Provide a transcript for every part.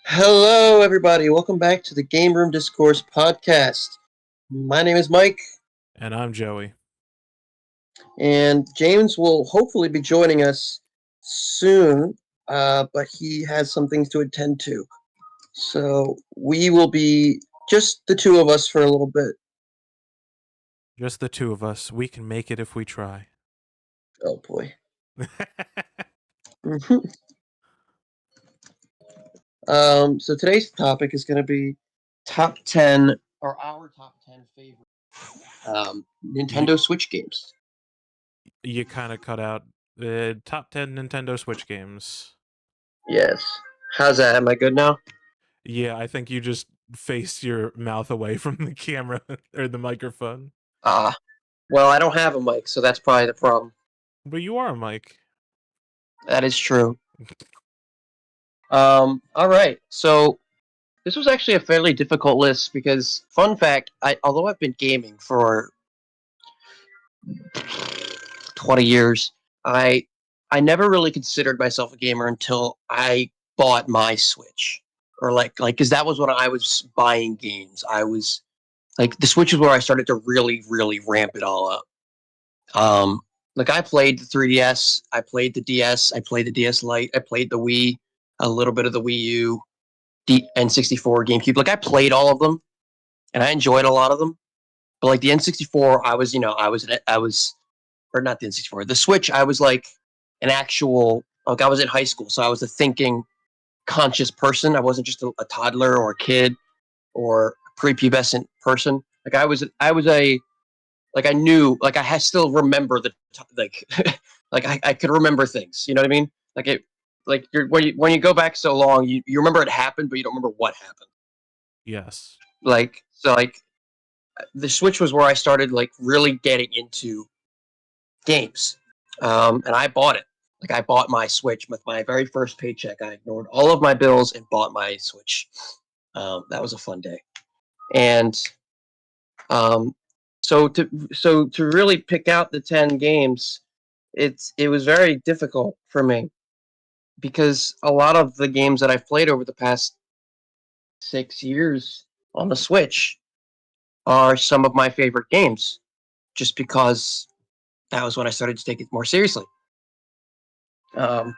Hello, everybody. Welcome back to the Gameroom Discourse podcast. My name is Mike, And I'm Joey. and James will hopefully be joining us soon, but he has some things to attend to. So we will be just the two of us for a little bit. Just the two of us. We can make it if we try. Oh, boy. Mhm. So today's topic is going to be top 10, or our top 10 favorite you Nintendo Switch games. you kind of cut out the top 10 Nintendo Switch games. Yes. How's that? Am I good now? Yeah, I think you just faced your mouth away from the camera or the microphone. Ah, well, I don't have a mic, so that's probably the problem. But you are, Mike. That is true. All right. So this was actually a fairly difficult list because, fun fact, although I've been gaming for 20 years, I I never really considered myself a gamer until I bought my Switch, or like because that was when I was buying games. I was like the Switch is where I started to really ramp it all up. Um, like I played the 3DS, I played the DS, I played the DS Lite, I played the Wii, a little bit of the Wii U, N64, GameCube. Like I played all of them, and I enjoyed a lot of them. But like the N64, or not the N64, the Switch. I was like an actual, like I was in high school, so I was a thinking, conscious person. I wasn't just a toddler or a kid or a prepubescent person. I was a like I knew, like still remember like like I could remember things. You know what I mean? Like it, like when you go back so long, you remember it happened, but you don't remember what happened. Yes. Like the Switch was where I started like really getting into games, and I bought it. Like I bought my Switch with my very first paycheck. I ignored all of my bills and bought my Switch. That was a fun day, and um, so to really pick out the 10 games, it was very difficult for me because a lot of the games that I've played over the past 6 years on the Switch are some of my favorite games, just because that was when I started to take it more seriously. Um,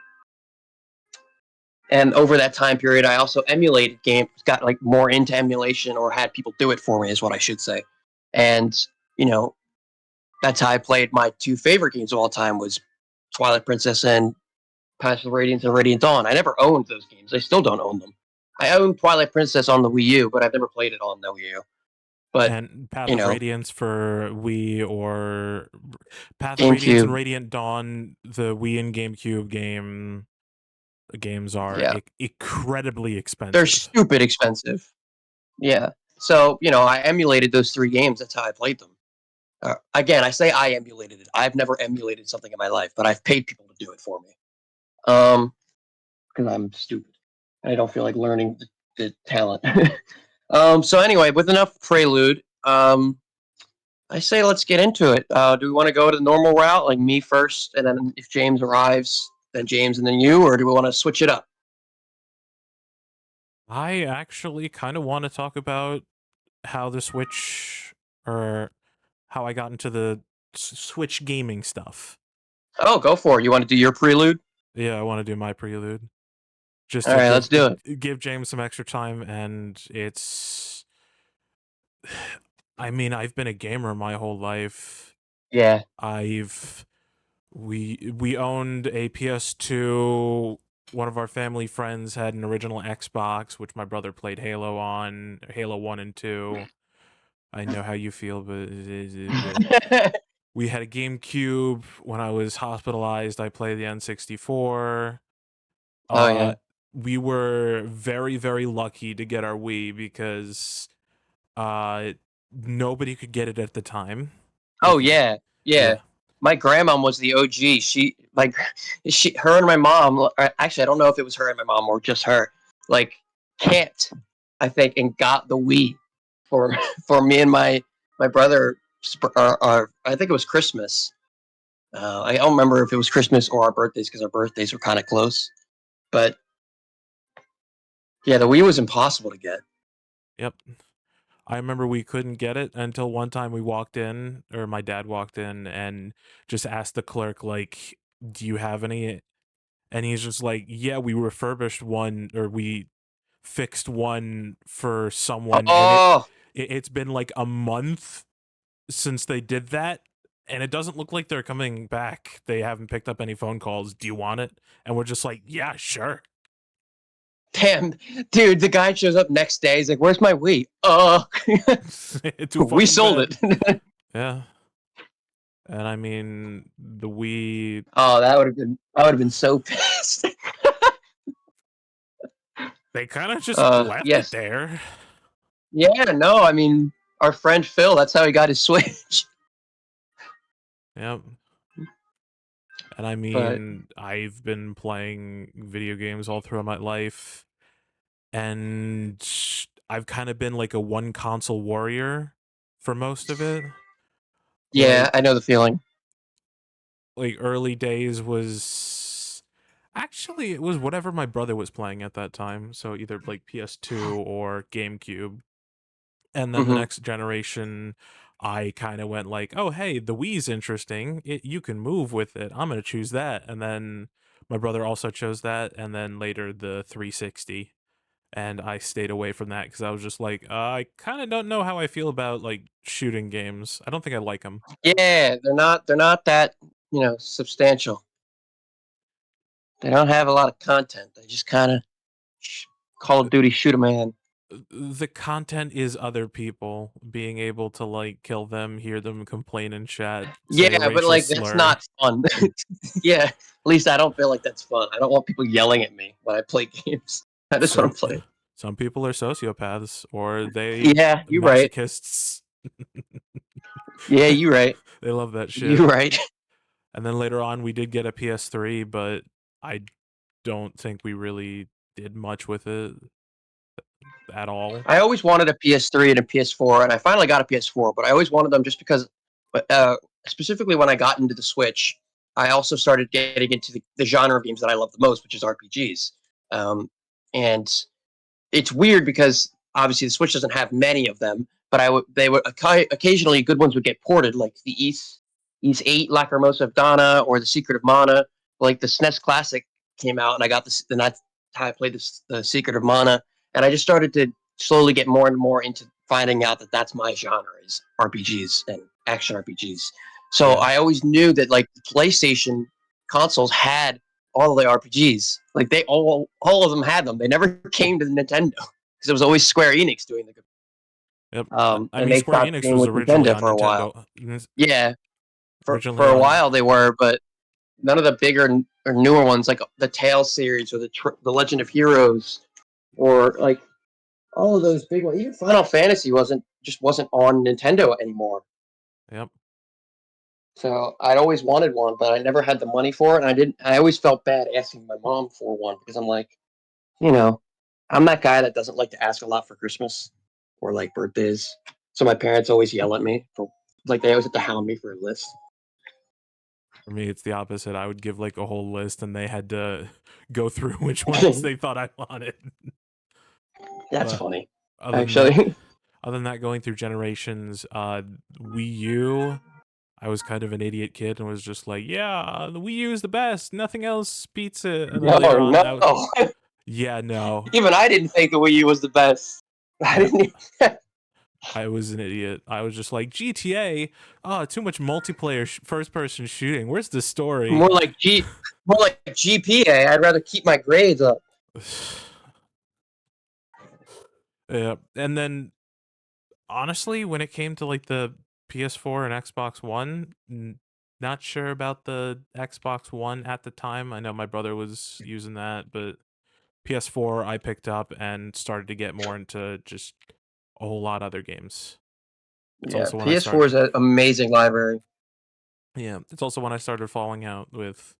and over that time period, I also emulated games, got like more into emulation, or had people do it for me, is what I should say. And you know, that's how I played my two favorite games of all time was Twilight Princess and Path of Radiance and Radiant Dawn. I never owned those games. I still don't own them. I own Twilight Princess on the Wii U, but I've never played it on the Wii U. But And Path you of know, Radiance for Wii, or Path of Radiance and GameCube, Radiant Dawn, the Wii and GameCube games are yeah, incredibly they're expensive. stupid expensive. Yeah. So I emulated those three games. That's how I played them. Again, I say I emulated it. I've never emulated something in my life, but I've paid people to do it for me. Because I'm stupid. I don't feel like learning the talent. So anyway, with enough prelude, I say let's get into it. Do we want to go to the normal route, like me first, and then if James arrives, then James, and then you, or do we want to switch it up? I actually kind of want to talk about how the Switch, or how I got into the Switch gaming stuff. Oh, go for it. You want to do your prelude? Yeah, I want to do my prelude just All to right, let's do it. give James some extra time, and it's. I mean, I've been a gamer my whole life. Yeah. I've we owned a PS2. One of our family friends had an original Xbox, which my brother played Halo on, Halo 1 and 2. I know how you feel, but we had a GameCube. When I was hospitalized, I played the N64. Oh Uh, yeah. we were very lucky to get our Wii because uh, nobody could get it at the time. Oh Like, yeah. Yeah. yeah, My grandma was the OG. Her and my mom. Actually, I don't know if it was her and my mom or just her. Like, camped, I think, and got the Wii for for me and my brother. I think it was Christmas. I don't remember if it was Christmas or our birthdays because our birthdays were kind of close. But Yeah, the Wii was impossible to get. Yep. I remember we couldn't get it until one time we walked in, or my dad walked in and just asked the clerk, like, do you have any? And he's just like, yeah, we refurbished one, or we fixed one for someone, and Oh, it's been like a month since they did that, and it doesn't look like they're coming back. They haven't picked up any phone calls. Do you want it? And we're just like, yeah, sure. damn, dude! The guy shows up next day. He's like, "Where's my Wii?" Too We fucking sold bad. it. Yeah. And I mean, the Wii, Oh, that would have been. I would have been so pissed. they kind of just left it Yes. there. Yeah. No. I mean, our friend Phil. That's how he got his Switch. Yep. And I But mean, I've been playing video games all throughout my life, and I've kind of been like a one console warrior for most of it. yeah, I Like know the feeling. early days was actually it was whatever my brother was playing at that time, so either like PS2 or GameCube. And then the Hmm. next generation, I kind of went like, oh hey, the Wii's interesting, you can move with it, I'm gonna choose that. And then my brother also chose that, and then later the 360. And I stayed away from that because I was just like, I kind of don't know how I feel about like shooting games. I don't think I like them. Yeah, they're not. They're not that substantial. They don't have a lot of content. They just kind of Call of Duty shoot a man. The content is other people being able to like kill them, hear them complain in chat, say a Yeah, but racial like that's slur. not fun. Yeah, at least I don't feel like that's fun. I don't want people yelling at me when I play games. I just want Some to play. some people are sociopaths, or they Yeah, you're right. masochists. Yeah, you're right. They love that shit. You're right. And then later on we did get a PS3, but I don't think we really did much with it at all. I always wanted a PS3 and a PS4, and I finally got a PS4. But I always wanted them just because, uh, specifically when I got into the Switch, I also started getting into the genre of games that I love the most, which is RPGs. And it's weird because obviously the Switch doesn't have many of them, but they would occasionally good ones would get ported, like the East 8 Lacrimosa of Dana or the Secret of Mana. Like the SNES Classic came out, and I got this, and that's how I played the Secret of Mana, and I just started to slowly get more and more into finding out that that's my genre is RPGs and action RPGs. So Yeah. I always knew that like PlayStation consoles had all of the RPGs. Like they all of them had them. They never came to Nintendo because it was always Square Enix doing the. Yep. I And mean, they Square stopped Enix being was with originally Nintendo on for a while. Nintendo. Yeah, for Originally a on. while they were, but none of the bigger or newer ones like the Tales series or the Legend of Heroes or like all of those big ones. Even Final Fantasy wasn't on Nintendo anymore. Yep. So I'd always wanted one, but I never had the money for it, and I didn't. I always felt bad asking my mom for one because I'm like, you know, I'm that guy that doesn't like to ask a lot for Christmas or like birthdays. So my parents always yell at me for like they always have to hound me for a list. For me, it's the opposite. I would give like a whole list, and they had to go through which ones they thought I wanted. That's But funny, other than that, actually. going through generations, Wii U, I was kind of an idiot kid and was just like, yeah, the Wii U is the best. Nothing else beats it. And then later No, on, no. yeah, no, Even I didn't think the Wii U was the best. I yeah, didn't. I was an idiot. I was just like, GTA, oh, too much multiplayer first person shooting. Where's the story? more like more like GPA. I'd rather keep my grades up. Yeah, and then honestly, when it came to like the PS4 and Xbox One, not sure about the Xbox One at the time. I know my brother was using that, but PS4 I picked up and started to get more into just a whole lot other games. It's Yeah, also when I PS4 started is an amazing library. Yeah, it's also when I started falling out with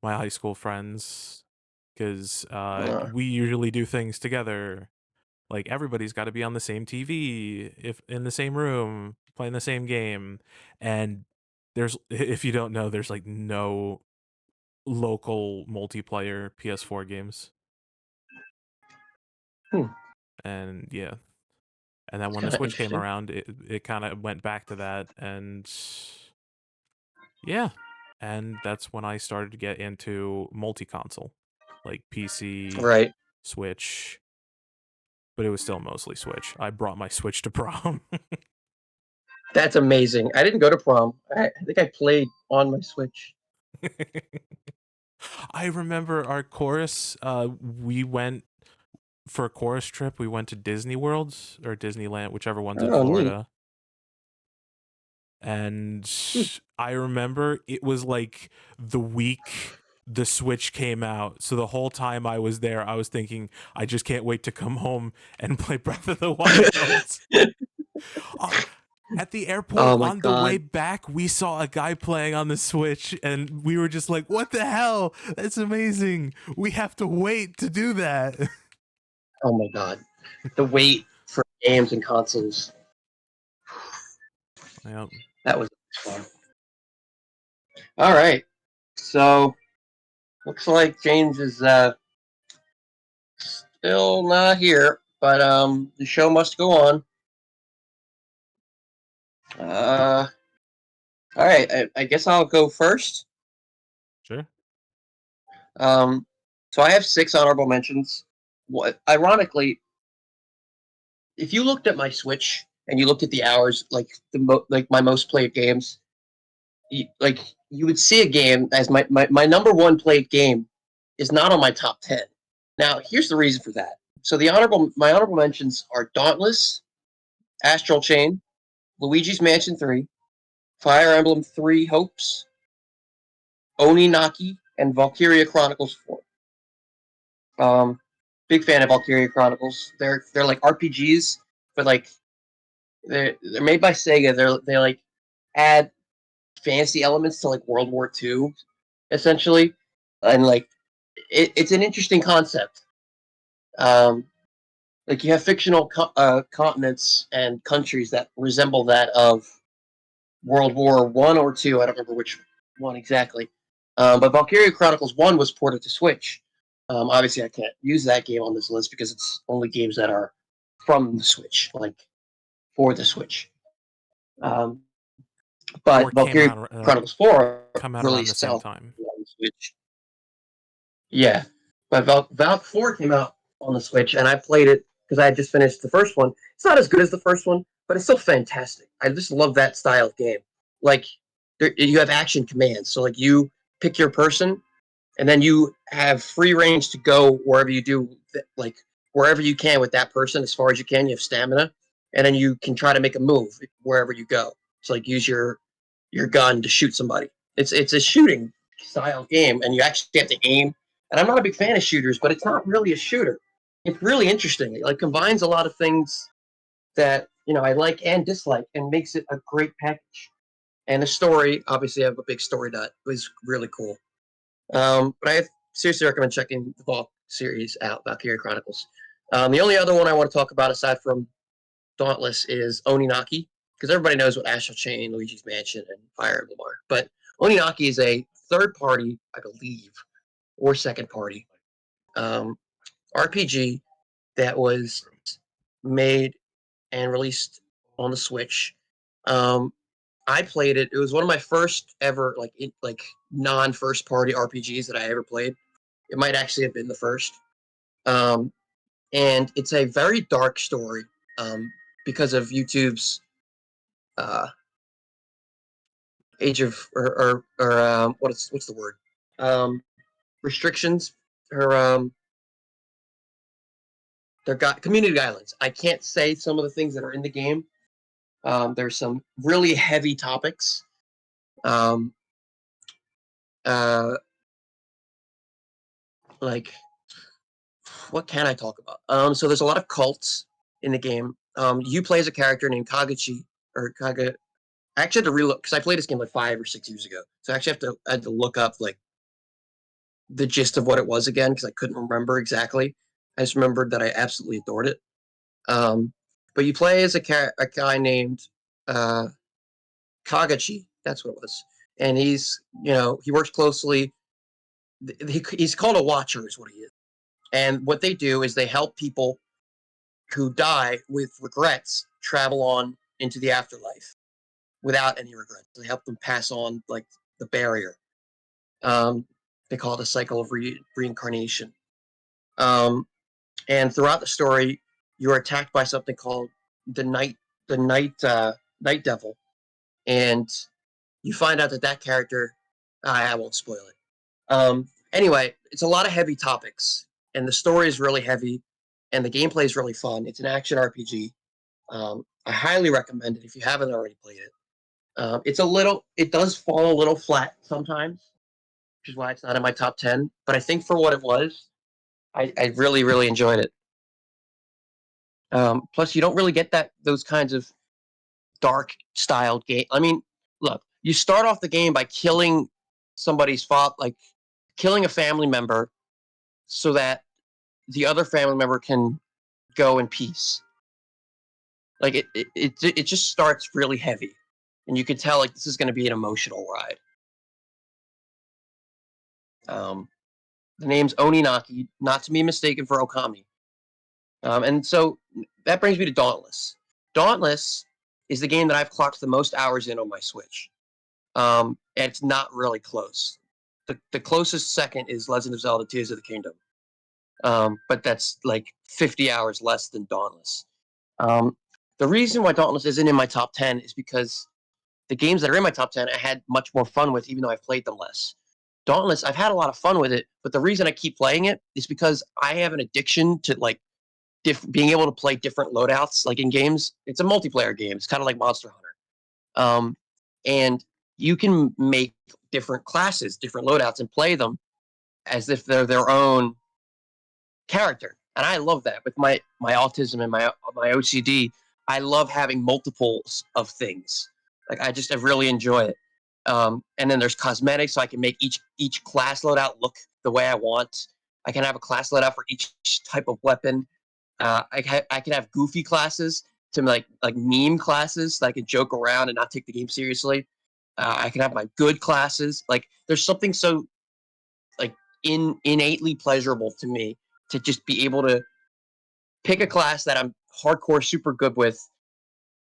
my high school friends because Uh, we usually do things together. Like everybody's got to be on the same TV, if in the same room, playing the same game. And there's, if you don't know, there's like no local multiplayer PS4 games. Hmm. And yeah, and then It's when the kind of Switch came interesting. around, it kind of went back to that, and yeah, and that's when I started to get into multi-console, like PC, Right. Switch, but it was still mostly Switch. I brought my Switch to prom. That's amazing. I didn't go to prom. I think I played on my Switch. I remember our chorus. We went for a chorus trip. We went to Disney Worlds or Disneyland, whichever one's in Oh, neat. Florida. And Hmm. I remember it was like the week the Switch came out. So the whole time I was there, I was thinking, I just can't wait to come home and play Breath of the Wild. Uh, at the airport Oh my on the way god. back, we saw a guy playing on the Switch, and we were just like, what the hell? That's amazing. We have to wait to do that. Oh my god. The wait for games and consoles. Yep. That was fun. All right. So looks like James is still not here, but the show must go on. Uh, all right. I guess I'll go first. Sure. Um, so I have 6 honorable mentions. What ironically, if you looked at my Switch and you looked at the hours, like like my most played games, like you would see a game as my number one played game is not on my top 10. Now, here's the reason for that. So my honorable mentions are Dauntless, Astral Chain, Luigi's Mansion 3, Fire Emblem 3 Hopes, Oninaki, and Valkyria Chronicles 4. Big fan of Valkyria Chronicles. They're like RPGs, but like they're made by Sega. They like add fantasy elements to like World War II, essentially, and like it's an interesting concept. Um, like you have fictional continents and countries that resemble that of World War I or II. I don't remember which one exactly. But Valkyria Chronicles 1 was ported to Switch. Obviously, I can't use that game on this list because it's only games that are from the Switch, like for the Switch. Um, Or but came Valkyria out Chronicles 4 come out around the released same itself time. on the Switch. Yeah, but Valk 4 came out on the Switch, and I played it because I had just finished the first one. It's not as good as the first one, but it's still fantastic. I just love that style of game. Like, you have action commands, so like you pick your person, and then you have free range to go wherever you do, like wherever you can with that person as far as you can. You have stamina, and then you can try to make a move wherever you go. So like use your gun to shoot somebody. It's a shooting style game, and you actually have to aim. And I'm not a big fan of shooters, but it's not really a shooter. It's really interesting. It like combines a lot of things that I like and dislike, and makes it a great package. And the story, obviously, I have a big story nut. It was really cool. But I seriously recommend checking the Valk series out, Valkyria Chronicles. The only other one I want to talk about aside from Dauntless is Oninaki, because everybody knows what Astral Chain, Luigi's Mansion, and Fire Emblem are. But Oninaki is a third party, I believe, or second party um, RPG that was made and released on the Switch. Um, I played it. It was one of my first ever like non first party RPGs that I ever played. It might actually have been the first. Um, and it's a very dark story because of YouTube's uh, age of or what's the word restrictions or their community guidelines. I can't say some of the things that are in the game. There's some really heavy topics. Um, uh, like what can I talk about? So there's a lot of cults in the game. You play as a character named Kagachi or Kaga. I actually had to relook because I played this game like 5 or 6 years ago. So I actually I had to look up like the gist of what it was again because I couldn't remember exactly. I just remembered that I absolutely adored it. Um, but you play as a guy named uh, Kagachi. That's what it was, and he works closely. He's called a watcher, is what he is. And what they do is they help people who die with regrets travel on into the afterlife without any regrets. They help them pass on like the barrier. They call it a cycle of reincarnation. And throughout the story, you are attacked by something called the night devil, and you find out that character. I won't spoil it. Anyway, it's a lot of heavy topics, and the story is really heavy, and the gameplay is really fun. It's an action RPG. I highly recommend it if you haven't already played it. It does fall a little flat sometimes, which is why it's not in my top 10. But I think for what it was, I really, really enjoyed it. Plus, you don't really get those kinds of dark styled game. I mean, look, you start off the game by killing somebody's father, like killing a family member, so that the other family member can go in peace. Like it just starts really heavy, and you can tell like this is going to be an emotional ride. The name's Oninaki, not to be mistaken for Okami. And so that brings me to Dauntless. Dauntless is the game that I've clocked the most hours in on my Switch. And it's not really close. The closest second is Legend of Zelda Tears of the Kingdom. But that's like 50 hours less than Dauntless. The reason why Dauntless isn't in my top 10 is because the games that are in my top 10 I had much more fun with, even though I've played them less. Dauntless, I've had a lot of fun with it, but the reason I keep playing it is because I have an addiction to like being able to play different loadouts, like in games. It's a multiplayer game. It's kind of like Monster Hunter, and you can make different classes, different loadouts, and play them as if they're their own character. And I love that with my autism and my OCD. I love having multiples of things. Like I really enjoy it. And then there's cosmetics, so I can make each class loadout look the way I want. I can have a class loadout for each type of weapon. I can have goofy classes to like meme classes so I can joke around and not take the game seriously. I can have my good classes. Like there's something so like innately pleasurable to me to just be able to pick a class that I'm hardcore super good with,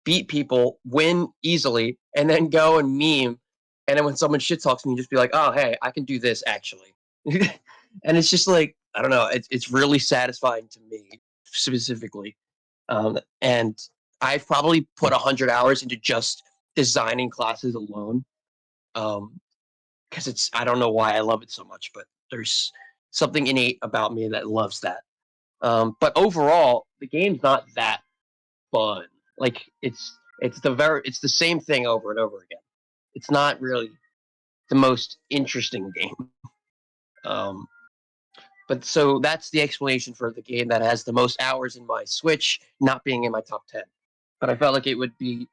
beat people, win easily, and then go and meme. And then when someone shit talks me, just be like, "Oh, hey, I can do this actually." And it's just like I don't know. It's really satisfying to me specifically. And I've probably put 100 hours into just designing classes alone. Because I don't know why I love it so much, but there's something innate about me that loves that. But overall, the game's not that fun. Like it's the same thing over and over again. It's not really the most interesting game. Um, but so that's the explanation for the game that has the most hours in my Switch not being in my top 10. But I felt like it would be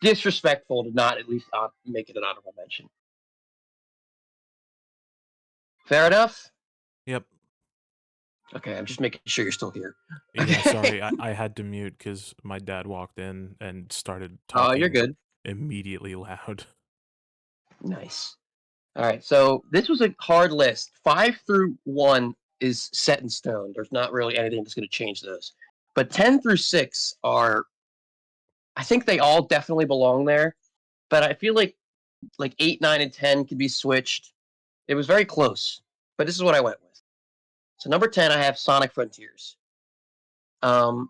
disrespectful to not at least make it an honorable mention. Fair enough? Yep. Okay, I'm just making sure you're still here. Yeah, Okay. sorry. I had to mute because my dad walked in and started Oh, you're talking good. immediately loud. Nice. All right, so this was a hard list. 5 through 1 is set in stone. There's not really anything that's going to change those. But 10 through 6 are, I think they all definitely belong there. But I feel like 8, 9, and 10 could be switched. It was very close, but this is what I went with. So number 10, I have Sonic Frontiers. Um,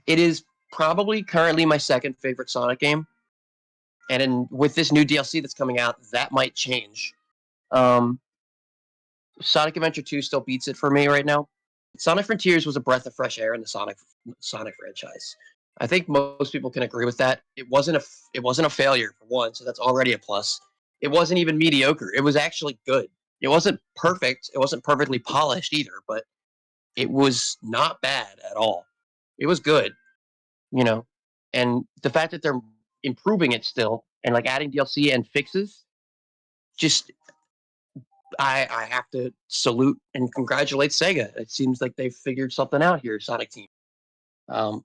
it is probably currently my second favorite Sonic game, and with this new DLC that's coming out, that might change. Um, Sonic Adventure 2 still beats it for me right now. Sonic Frontiers was a breath of fresh air in the Sonic franchise. I think most people can agree with that. It wasn't a failure for one, so that's already a plus. It wasn't even mediocre. It was actually good. It wasn't perfect. It wasn't perfectly polished either, but it was not bad at all. It was good, you know. And the fact that they're improving it still and like adding DLC and fixes, just I have to salute and congratulate Sega. It seems like they've figured something out here, Sonic Team. Um,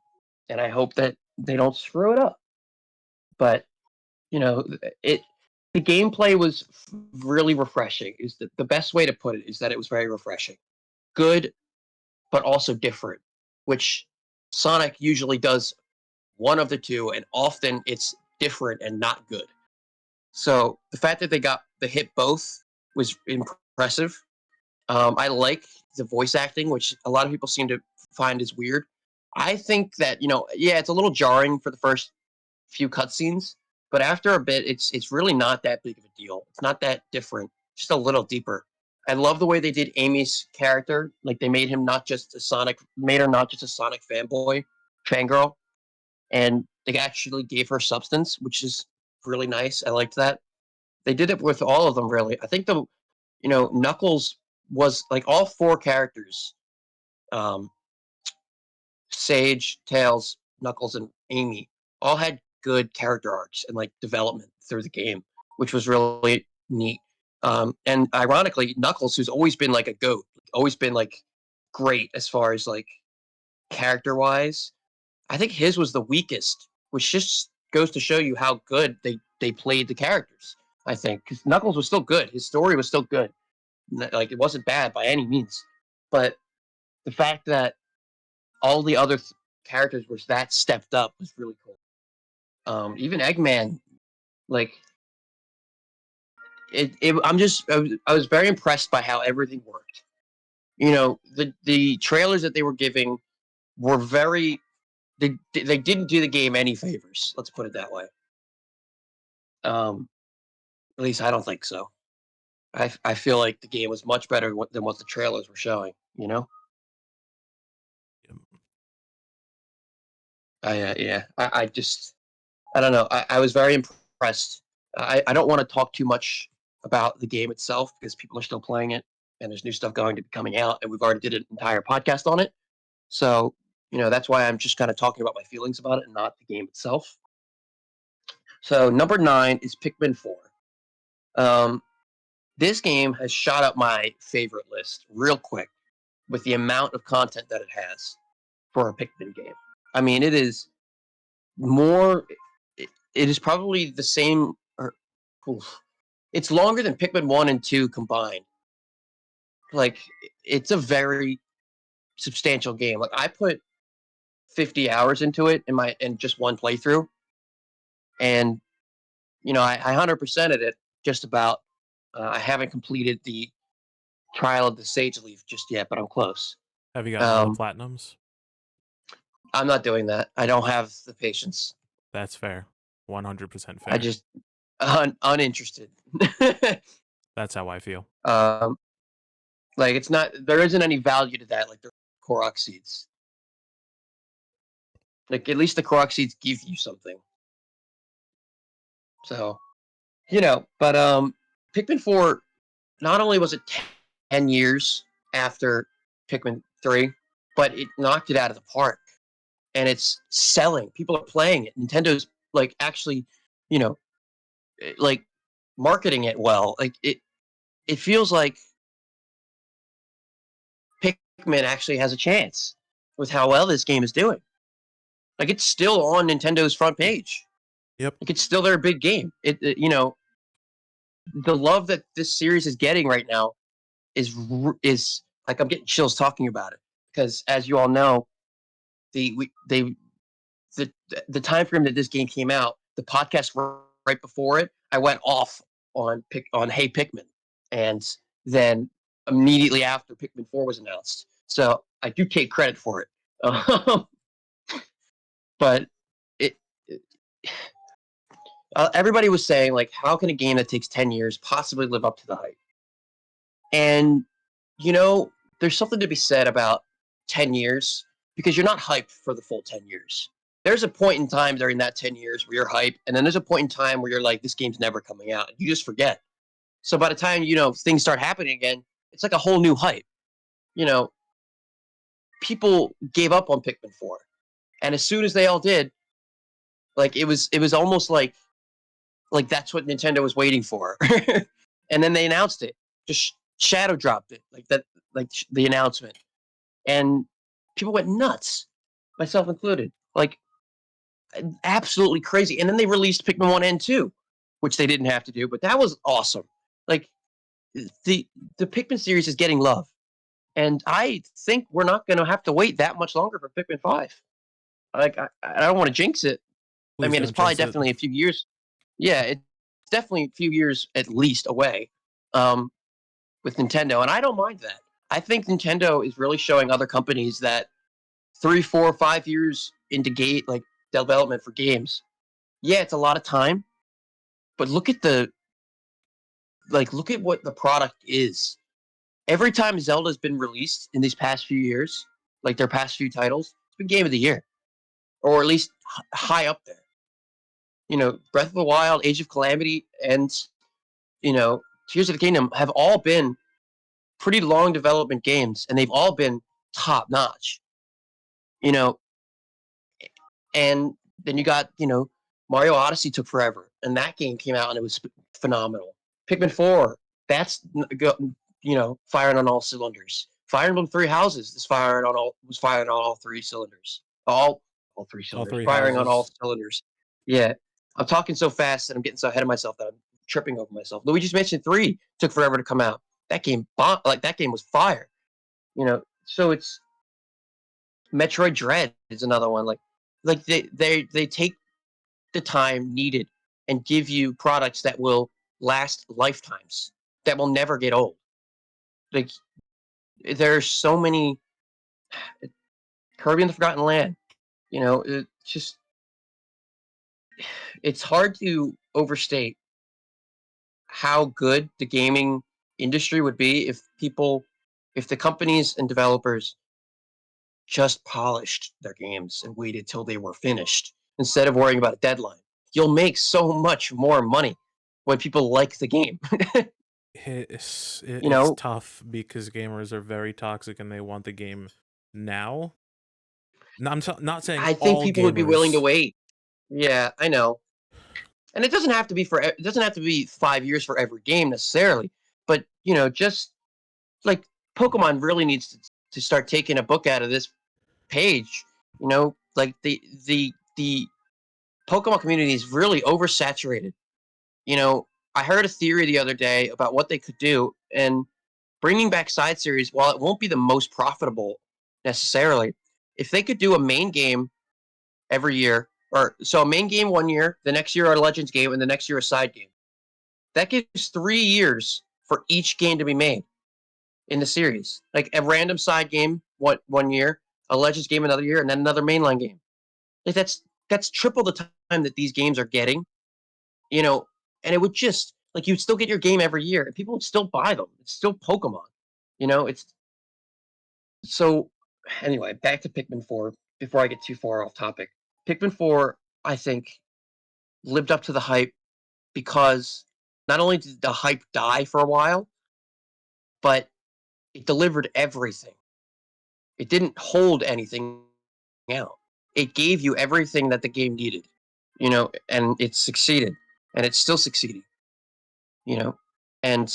and I hope that they don't screw it up. But you know, it the gameplay was really refreshing. Is the best way to put it is that it was very refreshing, good, but also different, which Sonic usually does one of the two, and often it's different and not good. So the fact that they hit both was impressive. I like the voice acting, which a lot of people seem to find is weird. I think that yeah, it's a little jarring for the first few cutscenes, but after a bit, it's really not that big of a deal. It's not that different, just a little deeper. I love the way they did Amy's character. Like they made her not just a Sonic fangirl, and they actually gave her substance, which is really nice. I liked that. They did it with all of them, really. I think Knuckles was like all four characters, um, Sage, Tails, Knuckles, and Amy, all had good character arcs and like development through the game, which was really neat. And ironically, Knuckles, who's always been like a goat, always been like great as far as like character wise, I think his was the weakest, which just goes to show you how good they played the characters. I think because Knuckles was still good, his story was still good, like it wasn't bad by any means, but the fact that all the other characters were that stepped up was really cool. Even Eggman, like I was very impressed by how everything worked. The trailers that they were giving were very they didn't do the game any favors. Let's put it that way. At least I don't think so. I feel like the game was much better than what the trailers were showing. Yeah. I just I don't know. I was very impressed. I don't want to talk too much about the game itself because people are still playing it and there's new stuff going to be coming out and we've already did an entire podcast on it. So, that's why I'm just kind of talking about my feelings about it and not the game itself. So, number 9 is Pikmin 4. Um, this game has shot up my favorite list real quick with the amount of content that it has for a Pikmin game. I mean, it is more. It is probably the same. Oof. It's longer than Pikmin 1 and 2 combined. Like, it's a very substantial game. Like, I put 50 hours into it in just one playthrough, and I 100%ed it just about. I haven't completed the Trial of the Sage Leaf just yet, but I'm close. Have you gotten all the platinums? I'm not doing that. I don't have the patience. That's fair. 100% fair. I just uninterested. That's how I feel. Like it's not. There isn't any value to that. Like the Korok seeds. Like at least the Korok seeds give you something. So, but Pikmin 4. Not only was it 10 years after Pikmin 3, but it knocked it out of the park, and it's selling. People are playing it. Nintendo's like actually, like marketing it well. Like it feels like Pikmin actually has a chance with how well this game is doing. Like it's still on Nintendo's front page. Yep. Like it's still their big game. The love that this series is getting right now is like I'm getting chills talking about it because as you all know, the time frame that this game came out, the podcast right before it, I went off on Hey Pikmin, and then immediately after Pikmin 4 was announced. So I do take credit for it. But everybody was saying, like, how can a game that takes 10 years possibly live up to the hype? And, there's something to be said about 10 years because you're not hyped for the full 10 years. There's a point in time during that 10 years where you're hyped, and then there's a point in time where you're like, this game's never coming out. You just forget. So by the time, things start happening again, it's like a whole new hype. People gave up on Pikmin 4. And as soon as they all did, like it was almost like that's what Nintendo was waiting for. And then they announced it. Just shadow dropped it. Like that, like the announcement. And people went nuts, myself included. Like absolutely crazy. And then they released Pikmin 1 and 2, which they didn't have to do, but that was awesome. Like the Pikmin series is getting love. And I think we're not going to have to wait that much longer for Pikmin 5. I don't want to jinx it. I Please mean, it's don't probably jinx it. definitely a few years. Yeah, it's definitely a few years at least away. Um, with Nintendo, and I don't mind that. I think Nintendo is really showing other companies that 3, 4, 5 years into development for games. Yeah, it's a lot of time, but look at what the product is. Every time Zelda's been released in these past few years, like their past few titles, it's been Game of the Year, or at least high up there. Breath of the Wild, Age of Calamity, and Tears of the Kingdom have all been pretty long development games, and they've all been top notch. You know, and then you got Mario Odyssey took forever, and that game came out and it was phenomenal. Pikmin 4, that's firing on all cylinders. Fire Emblem Three Houses was firing on all three cylinders. All three All cylinders, three firing on all houses. cylinders. Yeah, I'm talking so fast and I'm getting so ahead of myself that I'm tripping over myself. Luigi's Mansion 3 took forever to come out. That game that game was fire. So it's Metroid Dread is another one. They take the time needed and give you products that will last lifetimes, that will never get old. Like there's so many. Kirby and the Forgotten Land. It's hard to overstate how good the gaming industry would be if the companies and developers just polished their games and waited till they were finished instead of worrying about a deadline. You'll make so much more money when people like the game. you It's know, tough because gamers are very toxic and they want the game now. No, not saying I think all people would be willing to gamers. wait. Yeah, I know. And it doesn't have to be 5 years for every game necessarily, but just like Pokemon really needs to start taking a book out of this page. Like the Pokemon community is really oversaturated. I heard a theory the other day about what they could do, and bringing back side series, while it won't be the most profitable necessarily, if they could do a main game every year, or so a main game 1 year, the next year a Legends game, and the next year a side game, that gives 3 years for each game to be made in the series. Like a random side game 1 year, a Legends game another year, and then another mainline game. Like that's triple the time that these games are getting. you know, and it would just like you'd still get your game every year, and people would still buy them. It's still Pokemon. It's so. Anyway, back to Pikmin 4. Before I get too far off topic, Pikmin 4, I think, lived up to the hype because not only did the hype die for a while, but it delivered everything. It didn't hold anything out. It gave you everything that the game needed, and it succeeded, and it's still succeeding. you know. And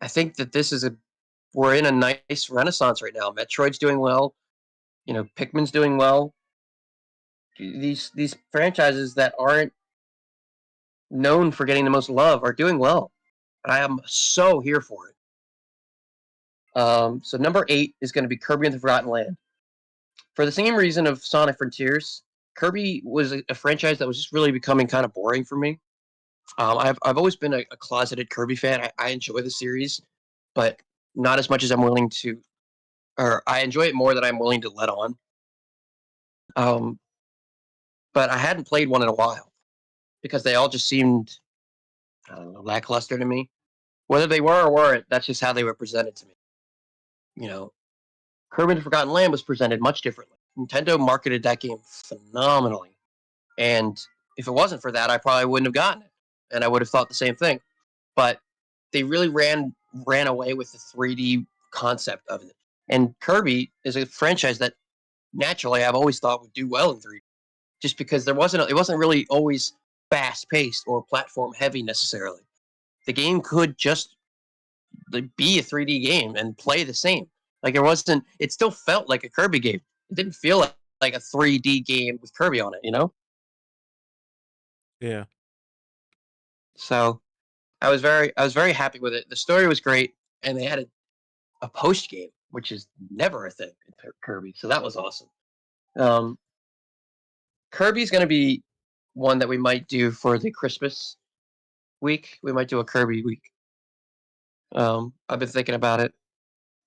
I think that we're in a nice renaissance right now. Metroid's doing well, Pikmin's doing well. These franchises that aren't known for getting the most love are doing well. I am so here for it. So number 8 is going to be Kirby and the Forgotten Land. For the same reason of Sonic Frontiers, Kirby was a franchise that was just really becoming kind of boring for me. I've always been a closeted Kirby fan. I enjoy the series, but not as much as I'm willing to, or I enjoy it more than I'm willing to let on. Um, but I hadn't played one in a while because they all just seemed, I don't know, lackluster to me. Whether they were or weren't, that's just how they were presented to me. You know, Kirby and the Forgotten Land was presented much differently. Nintendo marketed that game phenomenally, and if it wasn't for that, I probably wouldn't have gotten it, and I would have thought the same thing. But they really ran away with the 3D concept of it. And Kirby is a franchise that naturally I've always thought would do well in 3D, just because it wasn't really always fast paced or platform heavy necessarily. The game could just be a 3D game and play the same. Like it still felt like a Kirby game. It didn't feel like a 3D game with Kirby on it. Yeah. So I was very happy with it. The story was great, and they had a post game, which is never a thing in Kirby. So that was awesome. Um, Kirby's going to be one that we might do for the Christmas week. We might do a Kirby week. I've been thinking about it.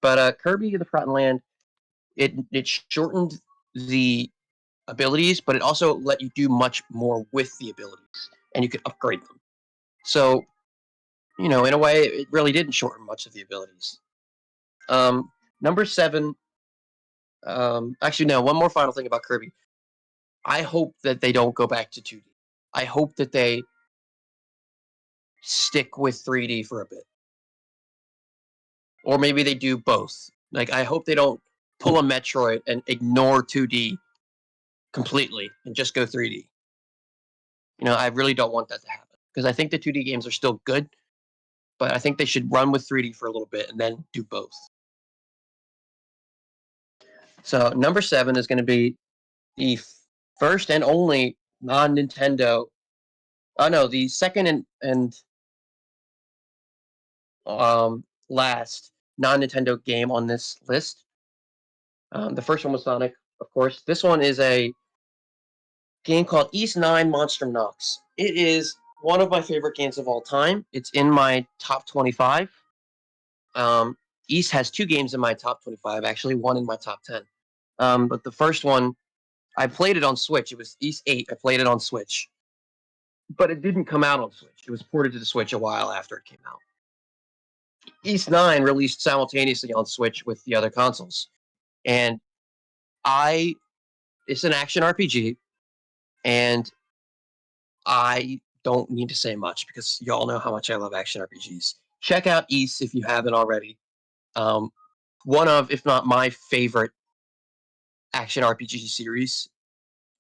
But Kirby the Forgotten Land, it shortened the abilities, but it also let you do much more with the abilities, and you could upgrade them. So, in a way, it really didn't shorten much of the abilities. Number 7. Actually, no. One more final thing about Kirby. I hope that they don't go back to 2D. I hope that they stick with 3D for a bit, or maybe they do both. Like, I hope they don't pull a Metroid and ignore 2D completely and just go 3D. I really don't want that to happen because I think the 2D games are still good, but I think they should run with 3D for a little bit and then do both. So number 7 is going to be the first and only non-Nintendo. Oh no, the second and last non-Nintendo game on this list. The first one was Sonic, of course. This one is a game called East 9 Monstrum Nox. It is one of my favorite games of all time. It's in my top 25. East has 2 games in my top 25, actually, one in my top 10. But the first one, I played it on Switch. It was East 8. I played it on Switch. But it didn't come out on Switch. It was ported to the Switch a while after it came out. East 9 released simultaneously on Switch with the other consoles. And it's an action RPG, and I don't need to say much because y'all know how much I love action RPGs. Check out East if you haven't already. One of, if not my favorite action RPG series,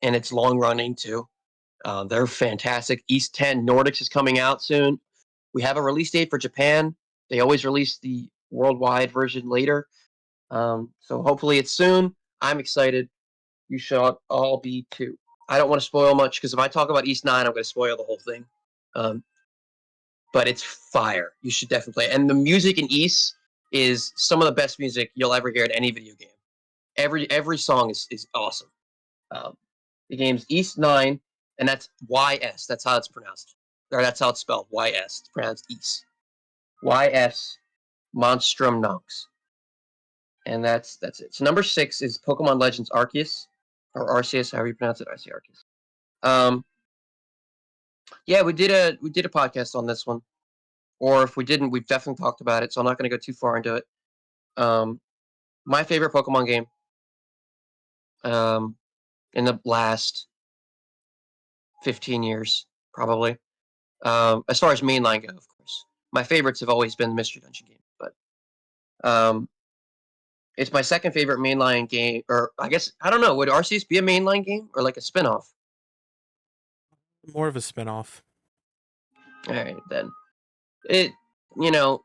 and it's long running too. They're fantastic. East 10 Nordics is coming out soon. We have a release date for Japan. They always release the worldwide version later. So hopefully it's soon. I'm excited. You should all be too. I don't want to spoil much because if I talk about East 9, I'm going to spoil the whole thing. But it's fire. You should definitely play it. And the music in East is some of the best music you'll ever hear in any video game. Every song is awesome. The game's East 9, and that's YS. That's how it's pronounced. Or that's how it's spelled. YS. It's pronounced East. YS Monstrum Nox. And that's it. So number 6 is Pokemon Legends Arceus. Or Arceus, however you pronounce it. I see Arceus. Yeah, we did a podcast on this one. Or if we didn't, we've definitely talked about it, so I'm not going to go too far into it. My favorite Pokemon game in the last 15 years, probably. As far as mainline go, of course. My favorites have always been the Mystery Dungeon game, but it's my second favorite mainline game, or I guess, I don't know, would Arceus be a mainline game or like a spinoff? More of a spinoff. All right, then. It, yeah,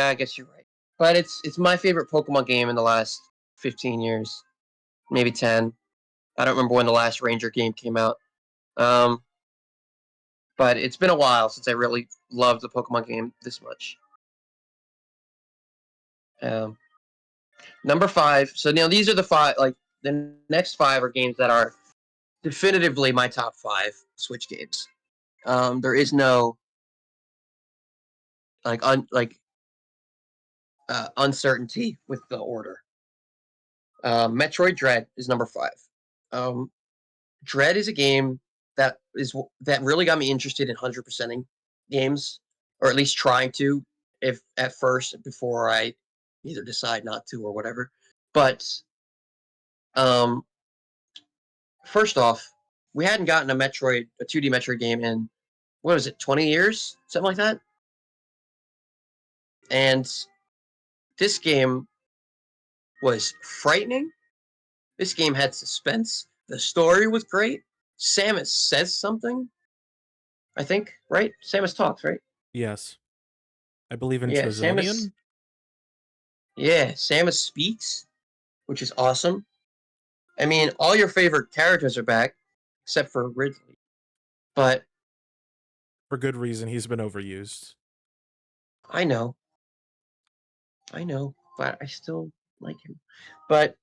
I guess you're right. But it's my favorite Pokemon game in the last 15 years, maybe 10. I don't remember when the last Ranger game came out. But it's been a while since I really loved the Pokemon game this much. Number 5. So now these are the 5. Like the next 5 are games that are definitively my top 5 Switch games. There is no uncertainty with the order. Metroid Dread is number 5. Dread is a game that really got me interested in 100%ing games, or at least trying to, if at first, before I either decide not to or whatever. But first off, we hadn't gotten a 2D Metroid game in, what was it, 20 years, something like that. And this game was frightening. This game had suspense. The story was great. Samus says something, I think, right? Samus talks, right? Yes. I believe in Yeah, Trazonian. Samus speaks, which is awesome. I mean, all your favorite characters are back, except for Ridley. But For good reason, he's been overused. I know, but I still like him. But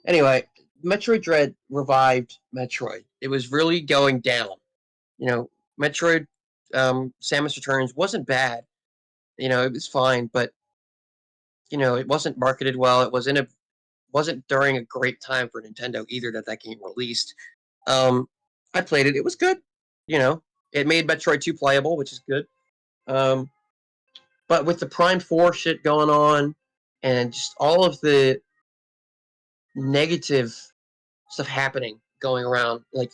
anyway, Metroid Dread revived Metroid. It was really going down. Metroid Samus Returns wasn't bad. It was fine, but it wasn't marketed well. It wasn't during a great time for Nintendo either that game released. I played it. It was good. It made Metroid 2 playable, which is good. But with the Prime 4 shit going on and just all of the negative stuff happening, going around, like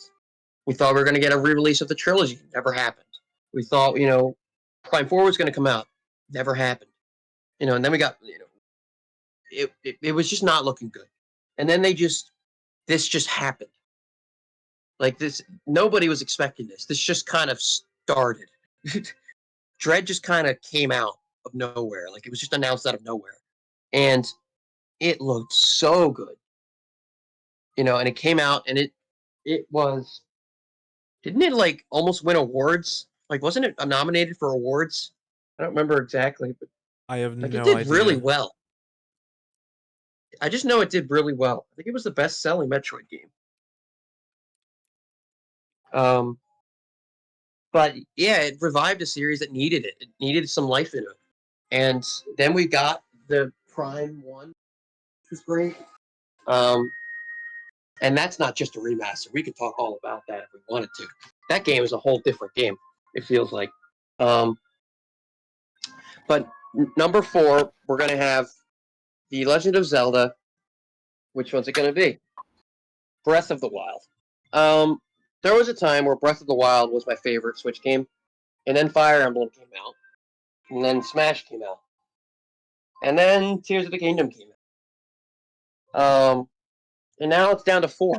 we thought we were going to get a re-release of the trilogy. Never happened. We thought, Prime 4 was going to come out. Never happened. And then we got, it was just not looking good. And then this just happened. Like this, nobody was expecting this. This just kind of started. Dread just kind of came out of nowhere. Like it was just announced out of nowhere. And it looked so good. And it came out and it was, didn't it like almost win awards? Like wasn't it nominated for awards? I don't remember exactly, but I have like no it did idea. really well. I just know it did really well. I think it was the best-selling Metroid game. But yeah, it revived a series that needed it. It needed some life in it. And then we got the Prime 1, which was great. And that's not just a remaster. We could talk all about that if we wanted to. That game is a whole different game, it feels like. But number 4, we're going to have The Legend of Zelda. Which one's it going to be? Breath of the Wild. There was a time where Breath of the Wild was my favorite Switch game, and then Fire Emblem came out, and then Smash came out, and then Tears of the Kingdom came out. And now it's down to 4.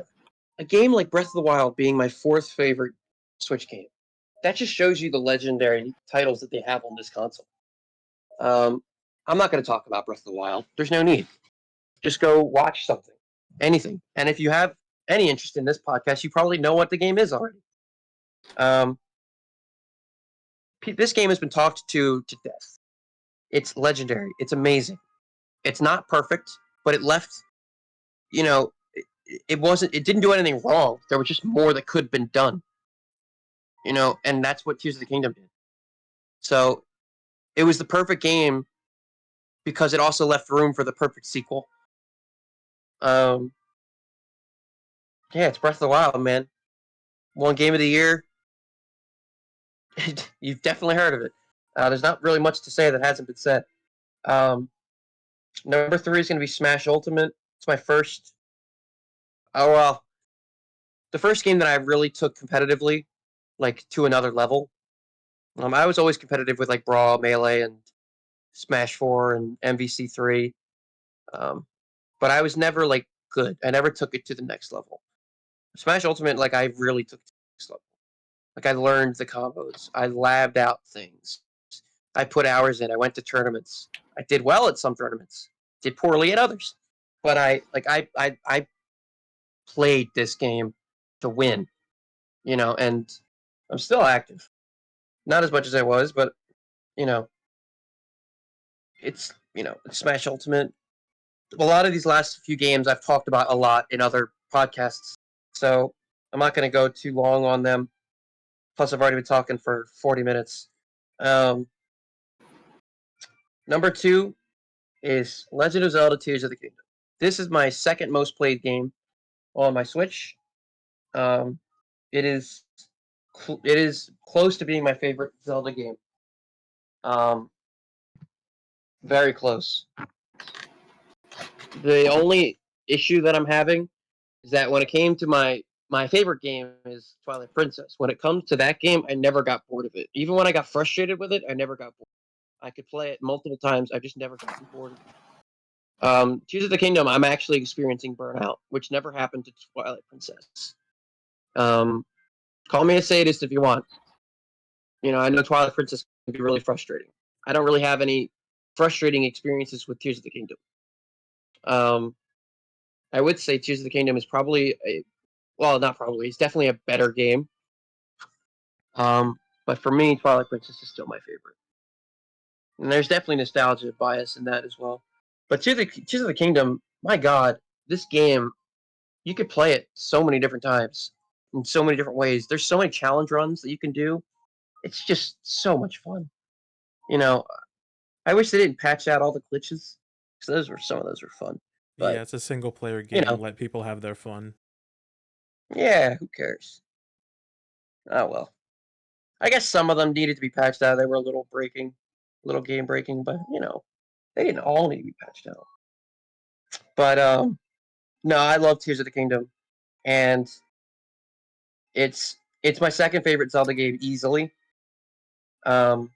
A game like Breath of the Wild being my 4th favorite Switch game. That just shows you the legendary titles that they have on this console. I'm not going to talk about Breath of the Wild. There's no need. Just go watch something. Anything. And if you have any interest in this podcast, you probably know what the game is already. This game has been talked to death. It's legendary. It's amazing. It's not perfect, but it left, it didn't do anything wrong. There was just more that could have been done. And that's what Tears of the Kingdom did. So it was the perfect game because it also left room for the perfect sequel. Yeah, it's Breath of the Wild, man. One game of the year. You've definitely heard of it. There's not really much to say that hasn't been said. Number 3 is going to be Smash Ultimate. It's my first. Oh well, the first game that I really took competitively, like to another level. I was always competitive with like Brawl, Melee, and Smash 4 and MVC3, but I was never like good. I never took it to the next level. Smash Ultimate, like I really took it to the next level. Like I learned the combos. I labbed out things. I put hours in. I went to tournaments. I did well at some tournaments. Did poorly at others. But I played this game to win, and I'm still active. Not as much as I was, but it's Smash Ultimate. A lot of these last few games I've talked about a lot in other podcasts, so I'm not going to go too long on them. Plus, I've already been talking for 40 minutes. Number 2 is Legend of Zelda: Tears of the Kingdom. This is my second most played game on my Switch. It is close to being my favorite Zelda game. Very close. The only issue that I'm having is that when it came to my favorite game is Twilight Princess. When it comes to that game, I never got bored of it. Even when I got frustrated with it, I never got bored. I could play it multiple times. I just never gotten bored of it. Tears of the Kingdom, I'm actually experiencing burnout, which never happened to Twilight Princess. Call me a sadist if you want. I know Twilight Princess can be really frustrating. I don't really have any frustrating experiences with Tears of the Kingdom. I would say Tears of the Kingdom is probably not probably. It's definitely a better game. But for me, Twilight Princess is still my favorite. And there's definitely nostalgia bias in that as well. But Tears of the Kingdom, my God, this game you could play it so many different times in so many different ways. There's so many challenge runs that you can do. It's just so much fun. You know, I wish they didn't patch out all the glitches because some of those were fun. Yeah, But it's a single player you game. know, Let people have their fun. yeah, who cares? Oh well. I guess some of them needed to be patched out. They were a little game breaking, but they didn't all need to be patched out. But no, I love Tears of the Kingdom, and it's my second favorite Zelda game easily. Um,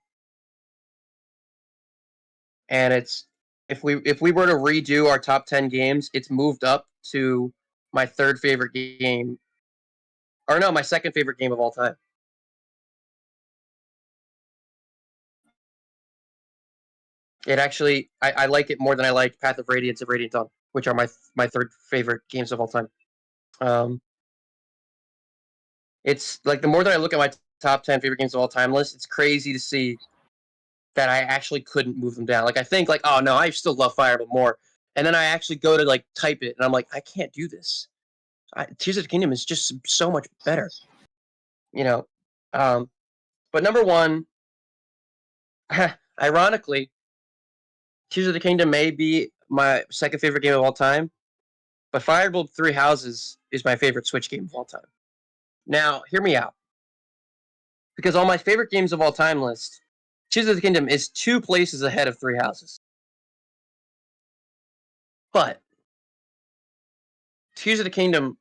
and it's if we were to redo our top 10 games, it's moved up to my third favorite game, or no, my second favorite game of all time. It actually, I like it more than I like Path of Radiance and Radiant Dawn, which are my third favorite games of all time. Um, it's like the more that I look at my top 10 favorite games of all time list, it's crazy to see that I actually couldn't move them down. Like I think like, oh no, I still love Fire Emblem more, and then I actually go to like type it, and I'm like, I can't do this. Tears of the Kingdom is just so much better, you know. Um, but number one, ironically, Tears of the Kingdom may be my second favorite game of all time, but Fire Emblem Three Houses is my favorite Switch game of all time. Now, hear me out, because on my favorite games of all time list, Tears of the Kingdom is 2 places ahead of Three Houses. But Tears of the Kingdom,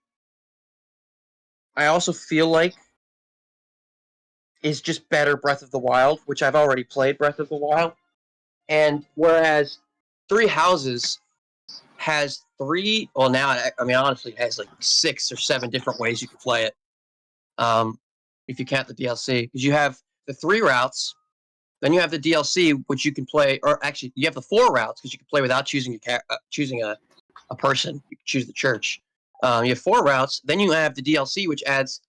I also feel like is just better Breath of the Wild, which I've already played Breath of the Wild. And whereas Three Houses has I mean, honestly, it has like 6 or 7 different ways you can play it. If you count the DLC, because you have the 3 routes, then you have the DLC, which you can play, or actually, you have the 4 routes because you can play without choosing a person. You can choose the church. You have 4 routes. Then you have the DLC, which adds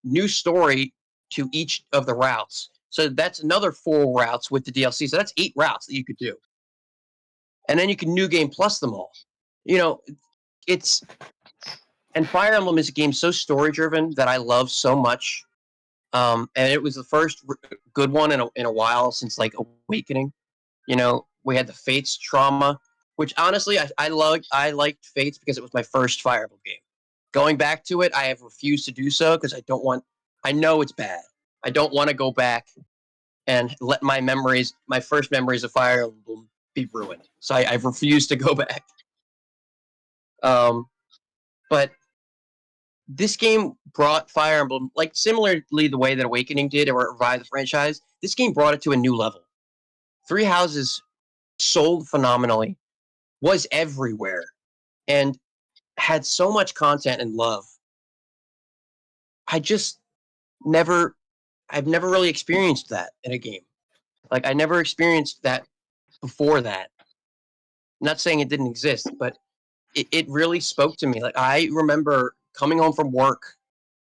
new story to each of the routes. So that's another 4 routes with the DLC. So that's 8 routes that you could do. And then you can new game plus them all. You know, it's and Fire Emblem is a game so story driven that I love so much. And it was the first good one in a while since like Awakening. We had the Fates trauma, which honestly I liked Fates because it was my first Fire Emblem game. Going back to it, I have refused to do so because I know it's bad. I don't want to go back and let my first memories of Fire Emblem be ruined. So I've refused to go back. But this game brought Fire Emblem, like similarly the way that Awakening did, or revived the franchise. This game brought it to a new level. Three Houses sold phenomenally, was everywhere, and had so much content and love. I just never, I've never really experienced that in a game. Like I never experienced that before that. I'm not saying it didn't exist, but it really spoke to me. Like I remember coming home from work,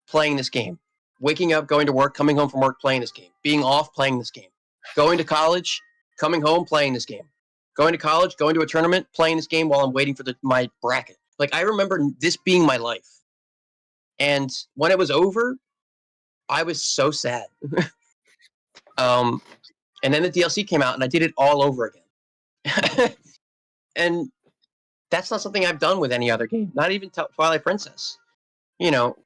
playing this game, waking up, going to work, coming home from work, playing this game, being off, playing this game, going to college, coming home, playing this game, going to college, going to a tournament, playing this game while I'm waiting for my bracket. Like I remember this being my life, and when it was over, I was so sad. um, and then the DLC came out, and I did it all over again. And that's not something I've done with any other game, not even Twilight Princess. You know,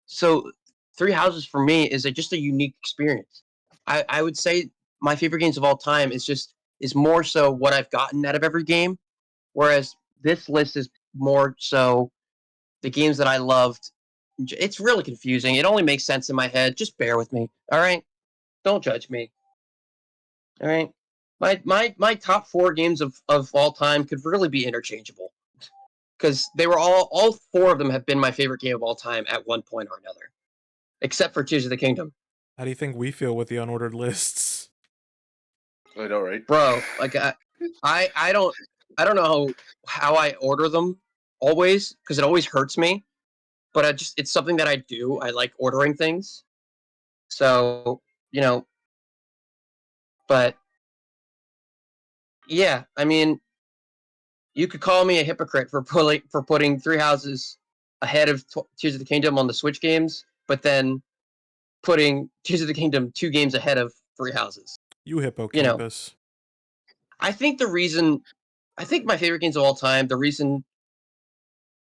so Three Houses for me is just a unique experience. I would say my favorite games of all time is more so what I've gotten out of every game, whereas this list is more so the games that I loved. It's really confusing. It only makes sense in my head. Just bear with me, all right? Don't judge me, all right? My top 4 games of all time could really be interchangeable because they were all 4 of them have been my favorite game of all time at one point or another, except for Tears of the Kingdom. How do you think we feel with the unordered lists? I know, right? Bro, like I don't know how I order them always because it always hurts me, but it's something that I do. I like ordering things. So, but yeah, I mean, you could call me a hypocrite for putting Three Houses ahead of Tears of the Kingdom on the Switch games, but then putting Tears of the Kingdom 2 games ahead of Three Houses. You You know, hippocampus. I think my favorite games of all time, the reason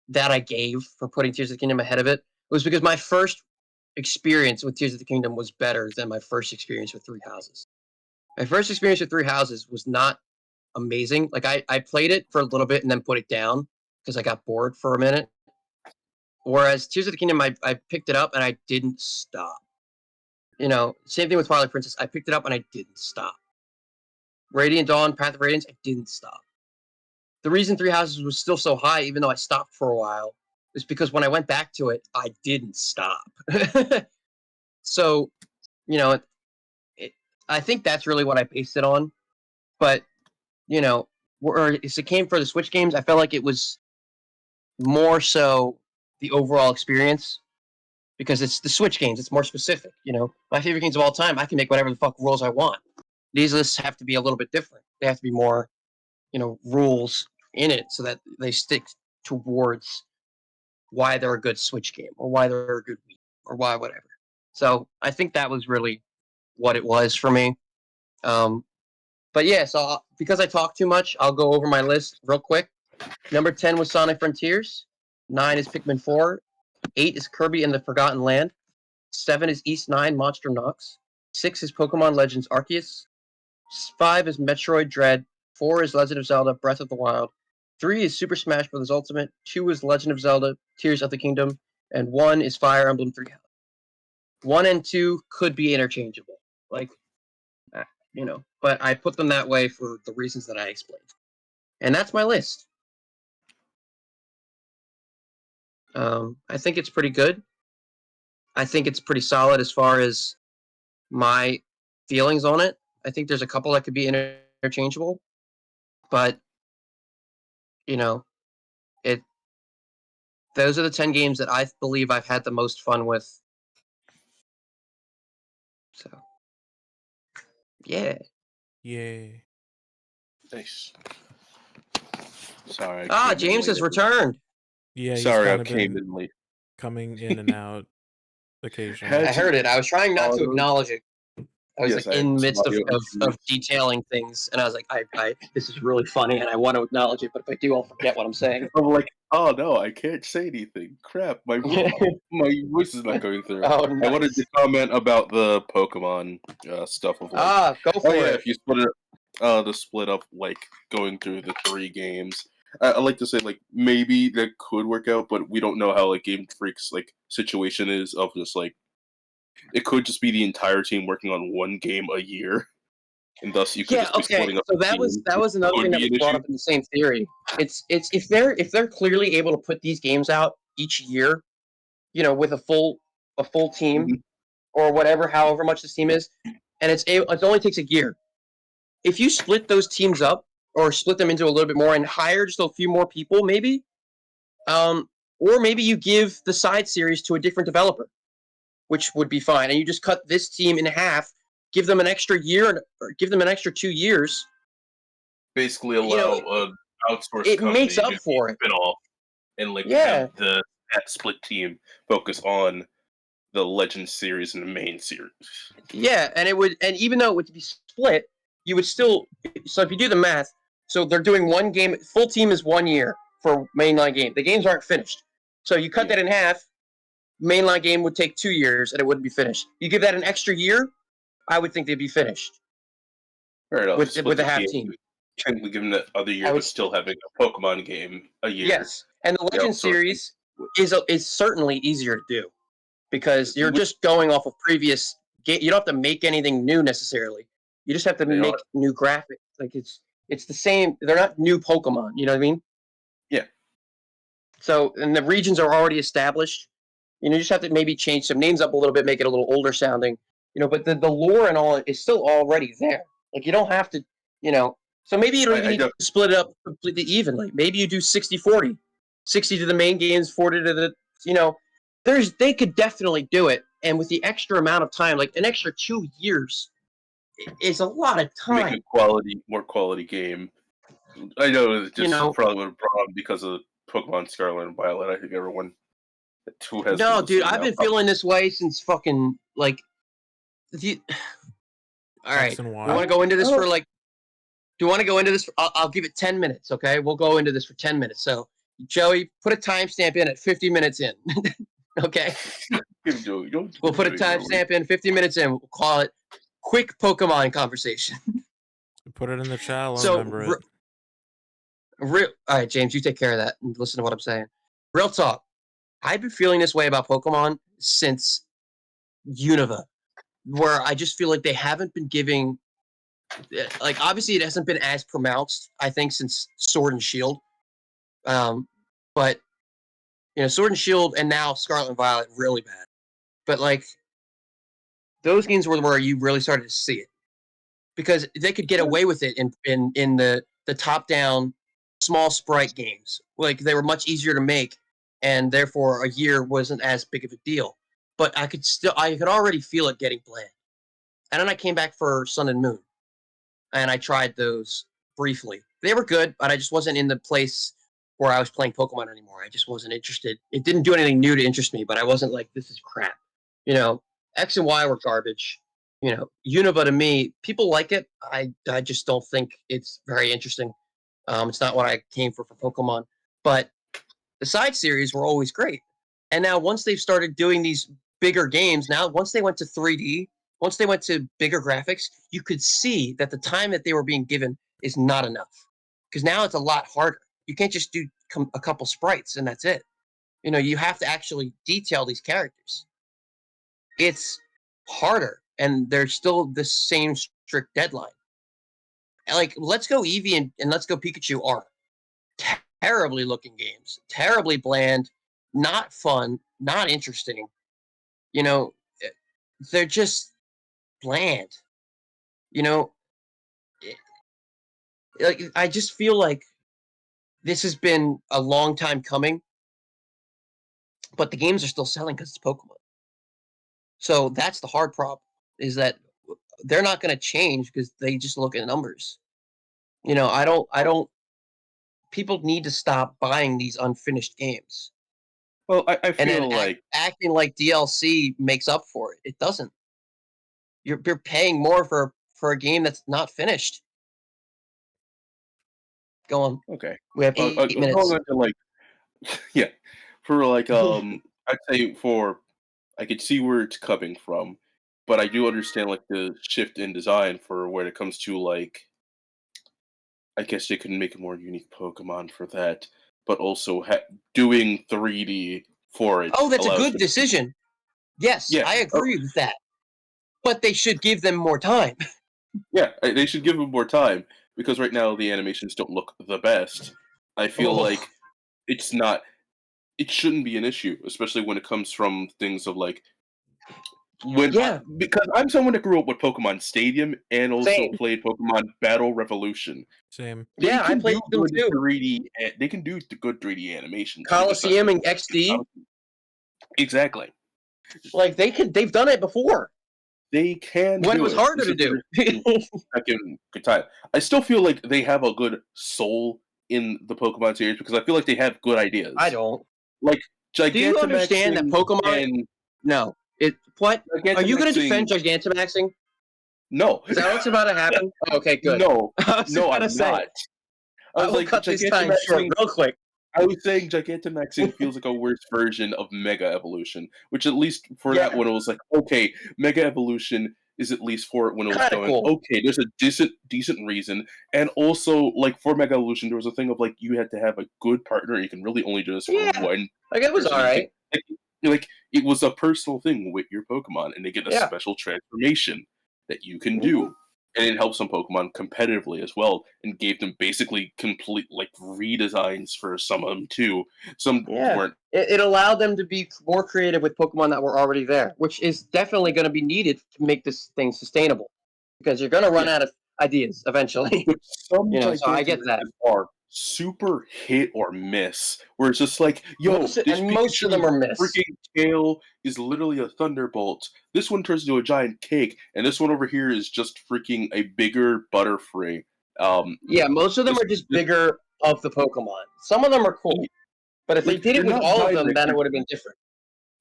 that I gave for putting Tears of the Kingdom ahead of it was because my first experience with Tears of the Kingdom was better than my first experience with Three Houses. My first experience with Three Houses was not amazing. Like I played it for a little bit and then put it down because I got bored for a minute. Whereas Tears of the Kingdom, I picked it up and I didn't stop. Same thing with Twilight Princess. I picked it up and I didn't stop. Radiant Dawn, Path of Radiance, I didn't stop. The reason Three Houses was still so high, even though I stopped for a while, is because when I went back to it, I didn't stop. So, I think that's really what I based it on. But, as it came for the Switch games, I felt like it was more so the overall experience because it's the Switch games. It's more specific. My favorite games of all time, I can make whatever the fuck rules I want. These lists have to be a little bit different. They have to be more, rules in it so that they stick towards why they're a good Switch game or why they're a good Wii or why whatever. So I think that was really what it was for me. But yeah, so because I talk too much, I'll go over my list real quick. Number 10 was Sonic Frontiers. 9 is Pikmin 4. 8 is Kirby and the Forgotten Land. 7 is East 9 Monster Nox. 6 is Pokemon Legends Arceus. 5 is Metroid Dread. 4 is Legend of Zelda Breath of the Wild. 3 is Super Smash Bros. Ultimate. 2 is Legend of Zelda Tears of the Kingdom. And 1 is Fire Emblem 3 Houses. 1 and 2 could be interchangeable. But I put them that way for the reasons that I explained. And that's my list. I think it's pretty good. I think it's pretty solid as far as my feelings on it. I think there's a couple that could be interchangeable, but those are the 10 games that I believe I've had the most fun with. So, yeah. Yay. Nice. Sorry. James has returned. Yeah, he's Sorry, kind I of came been in late. coming in and out occasionally. I heard it. I was trying not to acknowledge it. I was in the midst of detailing things, and I was like, I this is really funny, and I want to acknowledge it, but if I do, I'll forget what I'm saying. I'm like, oh no, I can't say anything. Crap, my voice is not going through. Oh, nice. I wanted to comment about the Pokemon stuff of go for it. If you split it, the split up going through the 3 games. I like to say maybe that could work out, but we don't know how Game Freak's situation is of just it could just be the entire team working on one game a year, and thus you could just be splitting up. So that was another thing that was brought up in the same theory. It's if they're clearly able to put these games out each year, with a full team or whatever, however much this team is, and it only takes a year. If you split those teams up or split them into a little bit more and hire just a few more people, maybe, or maybe you give the side series to a different developer, which would be fine. And you just cut this team in half, give them an extra year, or give them an extra 2 years. Basically allow an outsourced it company makes up to for it. spin off and have that split team focus on the Legends series and the main series. Yeah, and even though it would be split, you would still. So if you do the math, so they're doing one game. Full team is 1 year for mainline game. The games aren't finished, so you cut that in half. Mainline game would take 2 years and it wouldn't be finished. You give that an extra year, I would think they'd be finished. Fair enough. With a half team. Technically given that other year, but still having a Pokemon game a year. Yes, and the Legend series is certainly easier to do because you're just going off of previous game. You don't have to make anything new necessarily. You just have to make new graphics. It's the same. They're not new Pokemon. You know what I mean? Yeah. So, and the regions are already established. You just have to maybe change some names up a little bit, make it a little older sounding. But the lore and all is still already there. You don't have to, So maybe you don't even need to split it up completely evenly. Maybe you do 60-40. 60 to the main games, 40 to the, they could definitely do it. And with the extra amount of time, an extra 2 years is a lot of time. Make a more quality game I know it's You just know, probably would have brought on because of Pokemon Scarlet and Violet. I think everyone who has them no, the dude, same I've now. been feeling this way since fucking like. You, all right, X and you Y. want to go into this Oh. for like? Do you want to go into this? I'll give it 10 minutes. Okay, we'll go into this for 10 minutes. So, Joey, put a timestamp in at 50 minutes in. Okay, we'll put a timestamp in 50 minutes in. We'll call it quick Pokemon conversation. Put it in the chat. I'll So, remember it. all right, James, you take care of that and listen to what I'm saying. Real talk. I've been feeling this way about Pokemon since Unova, where I just feel like they haven't been giving. Like, obviously, it hasn't been as pronounced, I think, since Sword and Shield. But Sword and Shield, and now Scarlet and Violet, really bad. But like, those games were where you really started to see it, because they could get away with it in the top down small sprite games. Like, they were much easier to make, and therefore a year wasn't as big of a deal. But I could already feel it getting bland. And then I came back for Sun and Moon, and I tried those briefly. They were good, but I just wasn't in the place where I was playing Pokemon anymore. I just wasn't interested. It didn't do anything new to interest me, but I wasn't like, this is crap. X and Y were garbage. Unova, to me, people like it. I just don't think it's very interesting. It's not what I came for Pokemon. But the side series were always great. And now once they've started doing these bigger games, once they went to 3D, once they went to bigger graphics, you could see that the time that they were being given is not enough. Because now it's a lot harder. You can't just do a couple sprites and that's it. You have to actually detail these characters. It's harder, and there's still the same strict deadline. Like, Let's Go Eevee and Let's Go Pikachu are terribly looking games, terribly bland, not fun, not interesting. They're just bland. Like, I just feel like this has been a long time coming, but the games are still selling because it's Pokemon. So that's the hard problem, is that they're not going to change because they just look at numbers. I don't. People need to stop buying these unfinished games. Well, I And feel then like acting like DLC makes up for it. It doesn't. You're paying more for a game that's not finished. Go on. okay. We have 8 minutes. Going on to like, yeah, for like I'd say I could see where it's coming from, but I do understand like the shift in design for when it comes to like, I guess they could make a more unique Pokemon for that, but also doing 3D for it. Oh, that's a allows good them- decision. Yes, Yeah, I agree with that. But they should give them more time. yeah, they should give them more time because right now the animations don't look the best. I feel Oh. like it's not. It shouldn't be an issue, especially when it comes from things of like because I'm someone that grew up with Pokemon Stadium and also Same. played Pokemon Battle Revolution. Same. They Yeah, I can played do them good too. 3D. They can do the good 3D animations. Coliseum and XD. Exactly. Like, they've done it before. They can when do it was harder to do. Good time. I still feel like they have a good soul in the Pokemon series because I feel like they have good ideas. I don't. Like Gigantamaxing. Do you understand that Pokemon? And No. What? Are you going to Gigantamaxing- defend Gigantamaxing? No. Is that what's about to happen? Okay, good. No. I was No, gonna I'm say, not. I will cut this time short real quick. I was saying Gigantamaxing feels like a worse version of Mega Evolution, which at least for Yeah. that one it was like, okay, Mega Evolution is at least for it when it was Kinda going, cool. okay, there's a decent reason. And also, like, for Mega Evolution, there was a thing of, like, you had to have a good partner, you can really only do this for Yeah. one. Like, it was person. alright. Like, it was a personal thing with your Pokemon, and they get a Yeah. special transformation that you can Mhm. do. And it helped some Pokemon competitively as well, and gave them basically complete like redesigns for some of them too. Some Yeah. weren't. It allowed them to be more creative with Pokemon that were already there, which is definitely going to be needed to make this thing sustainable. Because you're going to run out of ideas eventually. But some so I get that. are super hit or miss, where it's just like, yo, Most this of them Pikachu's are miss. freaking tail is literally a thunderbolt. This one turns into a giant cake, and this one over here is just freaking a bigger Butterfree. Yeah, most of them are just bigger of the Pokemon. Some of them are cool, but if they did it with all of them, then it would have been different.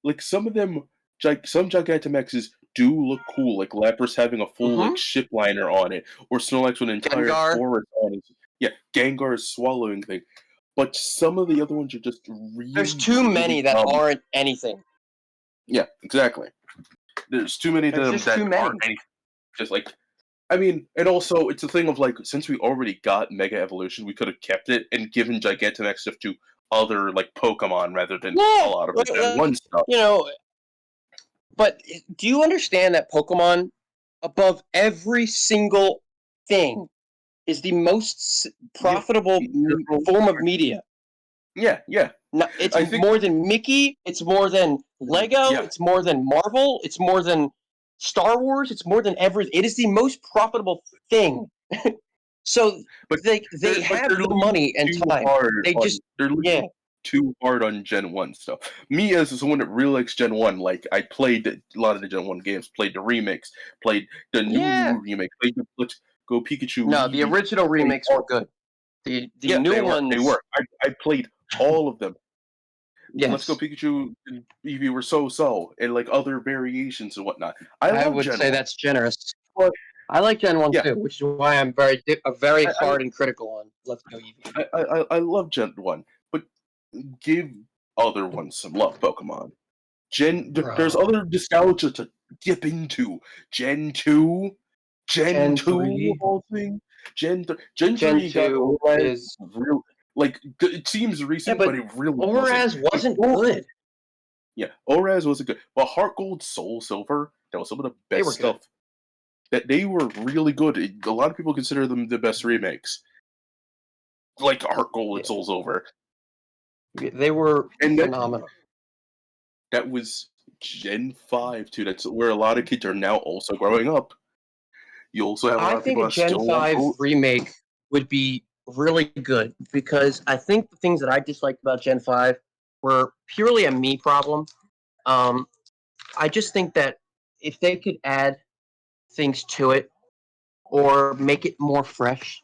Like some of them, some Gigantamaxes do look cool, like Lapras having a full like ship liner on it, or Snorlax with an entire Gengar. forest on it. Yeah, Gengar's swallowing thing. But some of the other ones are just really. There's too many that aren't anything. Yeah, exactly. There's too many of them that aren't anything. Just like, I mean, and also it's a thing of like, since we already got Mega Evolution, we could have kept it and given Gigantamax stuff to other like Pokemon rather than a lot of the Gen 1 stuff. You know, but do you understand that Pokemon, above every single thing, is the most profitable form of media? Yeah. No, it's more than Mickey. It's more than Lego. Yeah. It's more than Marvel. It's more than Star Wars. It's more than everything. It is the most profitable thing. So they have the money and time. They're too hard on Gen 1 stuff. Me as someone that really likes Gen 1, like I played a lot of the Gen 1 games, played the remakes, played the new remake, played the Let's Go Pikachu. No, the original remakes were good. The new ones they were. I played all of them. Yes. Let's Go Pikachu and Eevee were so and like other variations and whatnot. I would say that's generous. But I like Gen 1 too, which is why I'm very hard and critical on Let's Go Eevee. I love Gen 1, but give other ones some love, Pokemon. There's other nostalgia to dip into. Gen 2, Gen 2 whole thing. Gen 2 is real. Like it seems recent, but it really wasn't good. Yeah, Oraz wasn't good. But Heart Gold, Soul Silver, that was some of the best stuff. That they were really good. A lot of people consider them the best remakes. Like Heart Gold and Soul Silver. They were phenomenal. That was Gen 5 too. That's where a lot of kids are now also growing up. You also have a lot of people I think a Gen 5 remake would be really good because I think the things that I disliked about Gen 5 were purely a me problem. I just think that if they could add things to it or make it more fresh,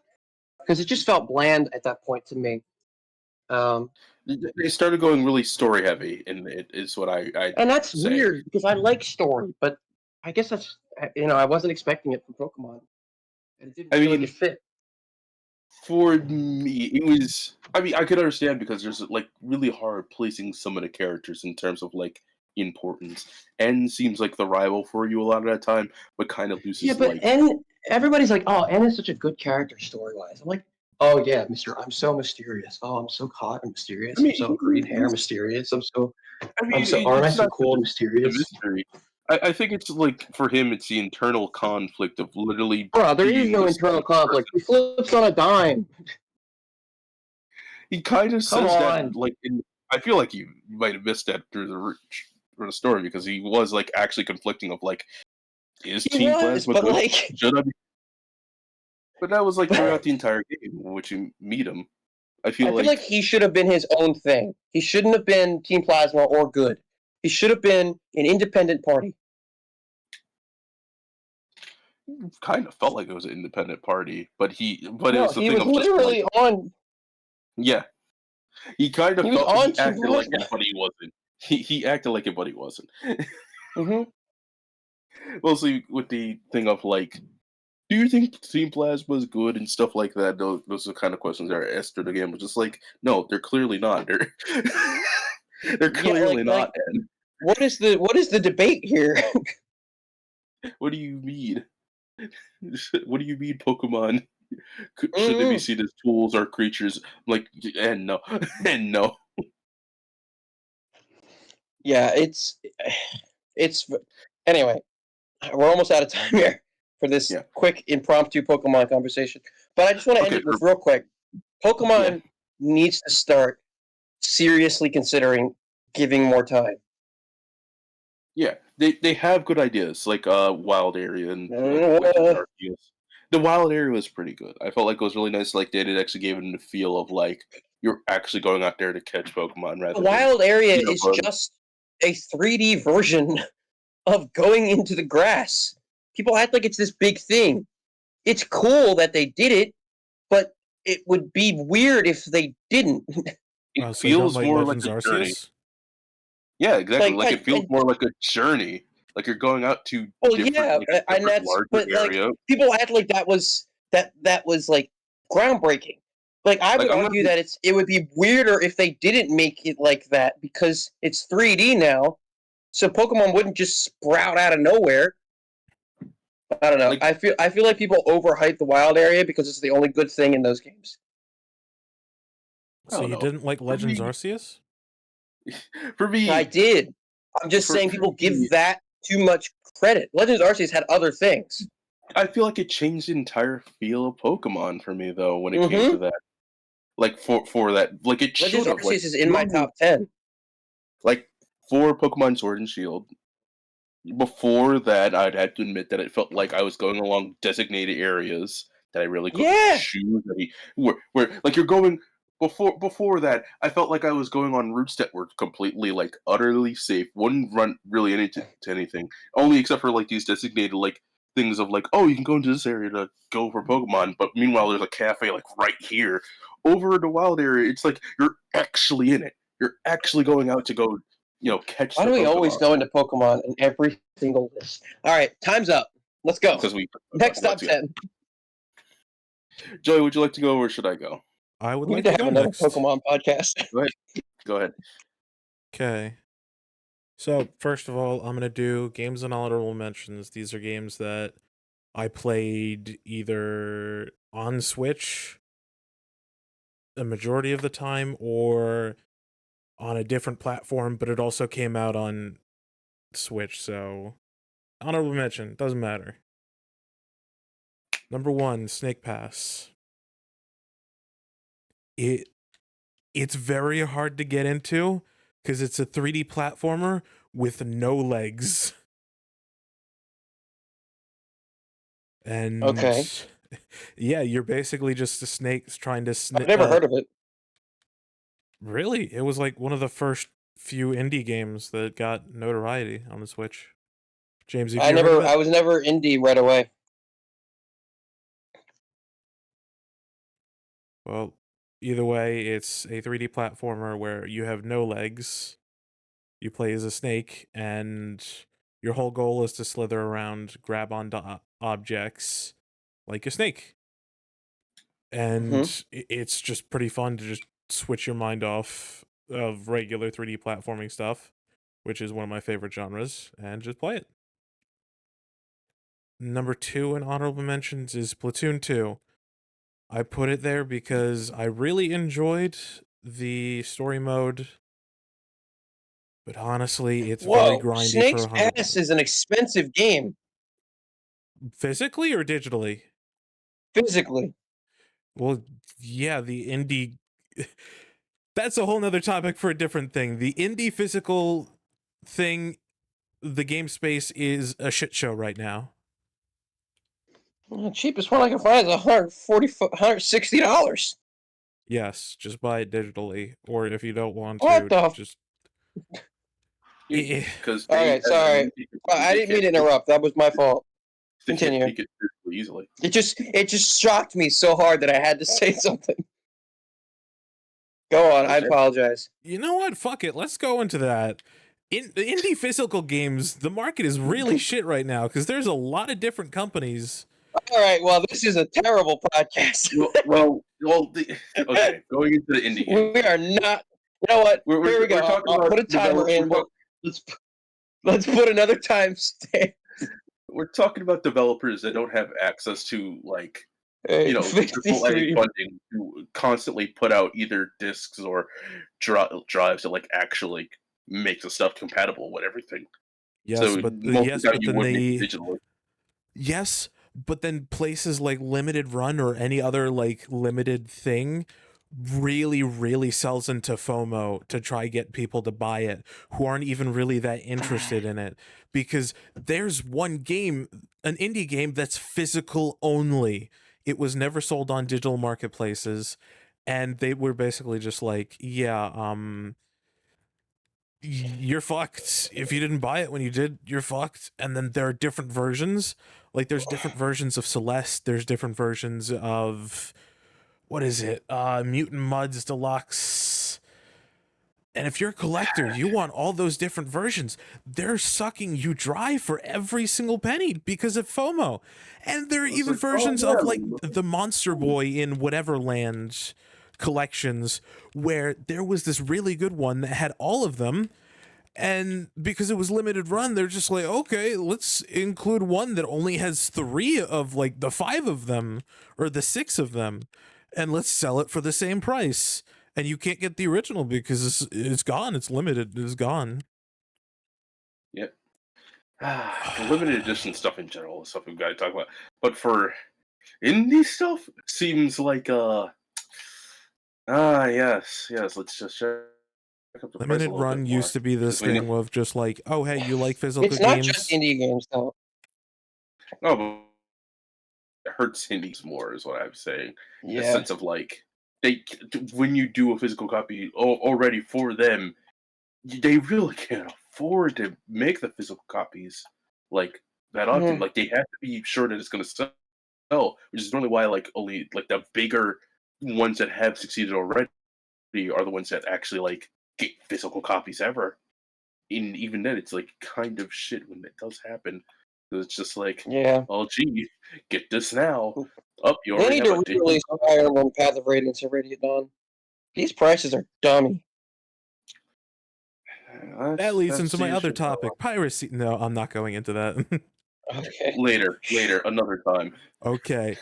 because it just felt bland at that point to me. They started going really story heavy, and it is what I and that's weird because I like story, but I guess that's I wasn't expecting it from Pokemon, and it didn't really fit. For me, it was. I mean, I could understand because there's like really hard placing some of the characters in terms of like importance. N seems like the rival for you a lot of that time, but kind of loses. Yeah, but N, everybody's like, oh, N is such a good character story wise. I'm like, oh yeah, I'm so mysterious. Oh, I'm so hot and mysterious. I'm so green hair mysterious. Aren't I so cool and mysterious? I think it's like for him, it's the internal conflict of literally. Bro, there is no internal conflict. He flips on a dime. He kind of says that, like, I feel like you might have missed that through the story because he was like actually conflicting of like, is Team Plasma good? Like... Should I be? But that was like throughout the entire game, which you meet him. I feel like he should have been his own thing. He shouldn't have been Team Plasma or good. He should have been an independent party. Kind of felt like it was an independent party, but it was the he thing was of literally just like, on. Yeah, he kind of felt he acted like it, but he wasn't. He acted like it, but he wasn't. Mostly with the thing of like, do you think Team Plasma is good and stuff like that? Those are the kind of questions that are asked through the game. But just like, no, they're clearly not. They're clearly not. What is the debate here? What do you mean? What do you mean, Pokemon? Should they be seen as tools or creatures? Like, and no, and no. Yeah, it's anyway. We're almost out of time here for this quick impromptu Pokemon conversation. But I just want to end it with real quick. Pokemon needs to start seriously considering giving more time. Yeah, they have good ideas like Wild Area and the Wild Area was pretty good. I felt like it was really nice. Like they actually gave it the feel of like you're actually going out there to catch Pokemon. Rather, the Wild Area is just a 3D version of going into the grass. People act like it's this big thing. It's cool that they did it, it would be weird if they didn't. It So you don't feels like more Legends like a journey. Arceus? Yeah, exactly. Like, Like it feels more like a journey. Like you're going out to well, different, yeah, like a and different that's, larger but like area. people act like that was like groundbreaking. Like I Like would I'm gonna argue be, that it would be weirder if they didn't make it like that because it's 3D now, so Pokemon wouldn't just sprout out of nowhere. I don't know. like I feel like people overhype the wild area because it's the only good thing in those games. I So don't you know. didn't like For Legends me, Arceus? for I me, did. I'm just for saying for people me, give that too much credit. Legends Arceus had other things. I feel like it changed the entire feel of Pokemon for me though when it came to Mm-hmm. that. Like for that, like it Legends should have. Like Arceus is in my normally, top 10. like for Pokemon Sword and Shield. Before that, I'd have to admit that it felt like I was going along designated areas that I really couldn't Yeah. choose any. Where like you're going before that, I felt like I was going on routes that were completely like utterly safe. Wouldn't run really into to anything, only except for like these designated like things of like, oh, you can go into this area to go for Pokemon, but meanwhile there's a cafe like right here. Over in the wild area, it's like you're actually in it. You're actually going out to go, catch Why the do we always Pokemon. go into Pokemon in every single list? All right, time's up. Let's go. Because we Next top let's go. 10. Joey, would you like to go or should I go? I would We need like to to have go another next. Pokemon podcast. Go ahead. Go ahead. Okay. So first of all, I'm gonna do games and honorable mentions. These are games that I played either on Switch a majority of the time or on a different platform, but it also came out on Switch, so honorable mention, doesn't matter. Number 1, Snake Pass. It's very hard to get into because it's a 3D platformer with no legs. And Okay. yeah, you're basically just a snake trying to I've never heard of it. Really? It was like one of the first few indie games that got notoriety on the Switch. James, have you heard of I it? was never indie right away. Well, either way, it's a 3D platformer where you have no legs. You play as a snake, and your whole goal is to slither around, grab onto objects like a snake. And Mm-hmm. it's just pretty fun to just switch your mind off of regular 3D platforming stuff, which is one of my favorite genres, and just play it. Number 2 in honorable mentions is Splatoon 2. I put it there because I really enjoyed the story mode, but honestly, it's very Whoa, grindy for Snake's 100 Pass is an expensive game physically or digitally. physically. Well, yeah, the indie that's a whole nother topic for a different thing. The indie physical thing, the game space is a shit show right now. The cheapest one I can find is $160. Yes, just buy it digitally, or if you don't want What to, the? just Because Okay, sorry. I didn't mean to interrupt. That was my fault. they can't Continue. take it physically easily. It just shocked me so hard that I had to say something. Go on. I apologize. you know what? Fuck it. Let's go into that. In the indie physical games, the market is really shit right now because there's a lot of different companies. All right. Well, this is a terrible podcast. Okay. Going into the indie game, We are not. You know what? Here we go. we're talking I'll about put a timer in. Let's let's put another timestamp. we're talking about developers that don't have access to like Hey, AAA 53. funding to constantly put out either discs or drives that like actually make the stuff compatible with everything. So most of the time you Then would make it digitally. yes, but then places like Limited Run or any other like limited thing really sells into FOMO to try get people to buy it who aren't even really that interested in it, because there's one game, an indie game that's physical only. It was never sold on digital marketplaces, and they were basically just like, yeah, you're fucked. If you didn't buy it when you did, you're fucked. And then there are different versions. Like there's different versions of Celeste. There's different versions of what is it? Mutant Muds Deluxe. And if you're a collector, you want all those different versions. They're sucking you dry for every single penny because of FOMO. And there are It's even like, versions oh, of like yeah. the Monster Boy in whatever land collections where there was this really good one that had all of them. And because it was limited run, they're just like, okay, let's include one that only has 3 of like the 5 of them or the 6 of them, and let's sell it for the same price. And you can't get the original because it's gone. It's limited. It's gone. Yeah. The limited edition stuff in general is stuff we've got to talk about. But for indie stuff, seems like yes. Let's just check up the price a Limited little bit run more. used to be this 'Cause we thing of just like, oh hey, you like physical It's not just games? indie games though. no, but it hurts indies more, is what I'm saying. In the Yeah. sense of like when you do a physical copy already for them, they really can't afford to make the physical copies like that often. Mhm. Like they have to be sure that it's going to sell, which is normally why like only like the bigger ones that have succeeded already are the ones that actually like get physical copies ever. And even then, it's like kind of shit when it does happen. 'Cause it's just like, Yeah. oh gee, get this now. Up, you They already need have to a digital re-release Fire Emblem Path of Radiance already at dawn. These prices are dummy. copy. That leads That's into the my other issue. topic, piracy. No, I'm not going into that. Okay. Later, another time. Okay.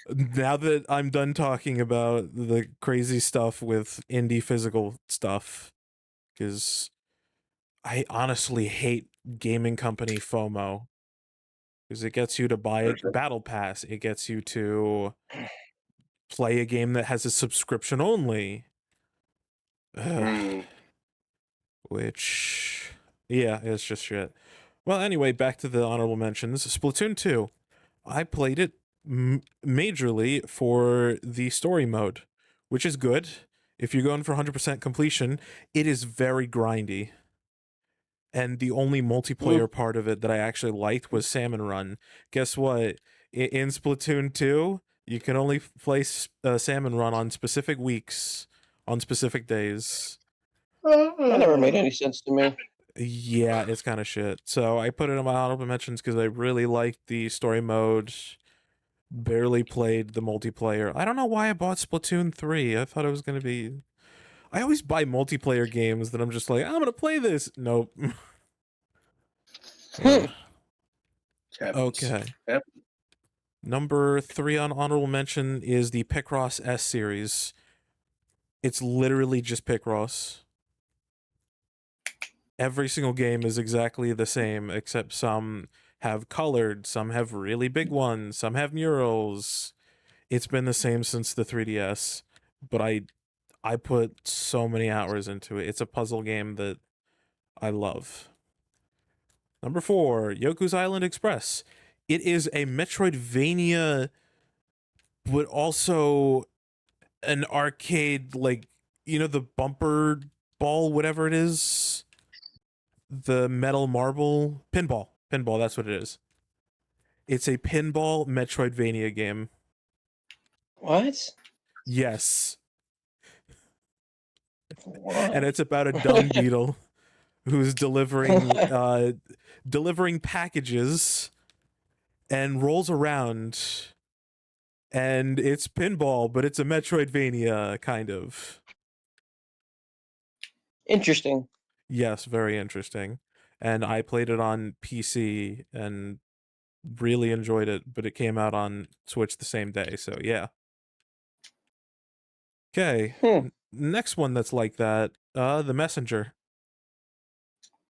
Now that I'm done talking about the crazy stuff with indie physical stuff, because I honestly hate gaming company FOMO, because it gets you to buy a Understand. battle pass, it gets you to play a game that has a subscription only. Ugh. Hmm. Which, yeah, it's just shit. Well, anyway, back to the honorable mentions. Splatoon 2. I played it majorly for the story mode, which is good. If you're going for 100% completion, it is very grindy. And the only multiplayer part of it that I actually liked was Salmon Run. Guess what? In Splatoon 2, you can only play Salmon Run on specific weeks, on specific days. That never made any sense to me. Yeah, it's kind of shit. So I put it in my honorable mentions because I really liked the story mode. Barely played the multiplayer. I don't know why I bought Splatoon 3. I thought it was going to be... I always buy multiplayer games that I'm just like, I'm going to play this. Nope. Ugh. Happens. Okay. Happens. Number 3 on honorable mention is the Picross S series. It's literally just Picross. Every single game is exactly the same, except some have colored, some have really big ones, some have murals. It's been the same since the 3DS, but I put so many hours into it. It's a puzzle game that I love. Number 4, Yoku's Island Express. It is a Metroidvania, but also an arcade, like, you know, the bumper ball, whatever it is? The metal marble? Pinball, that's what it is. It's a pinball Metroidvania game. What? Yes. And Why? it's about a dung beetle who's delivering packages and rolls around, and it's pinball, but it's a Metroidvania kind of. Interesting. Yes, very interesting. And I played it on PC and really enjoyed it, but it came out on Switch the same day, so yeah. Okay, Hmm. next one that's like that, The Messenger.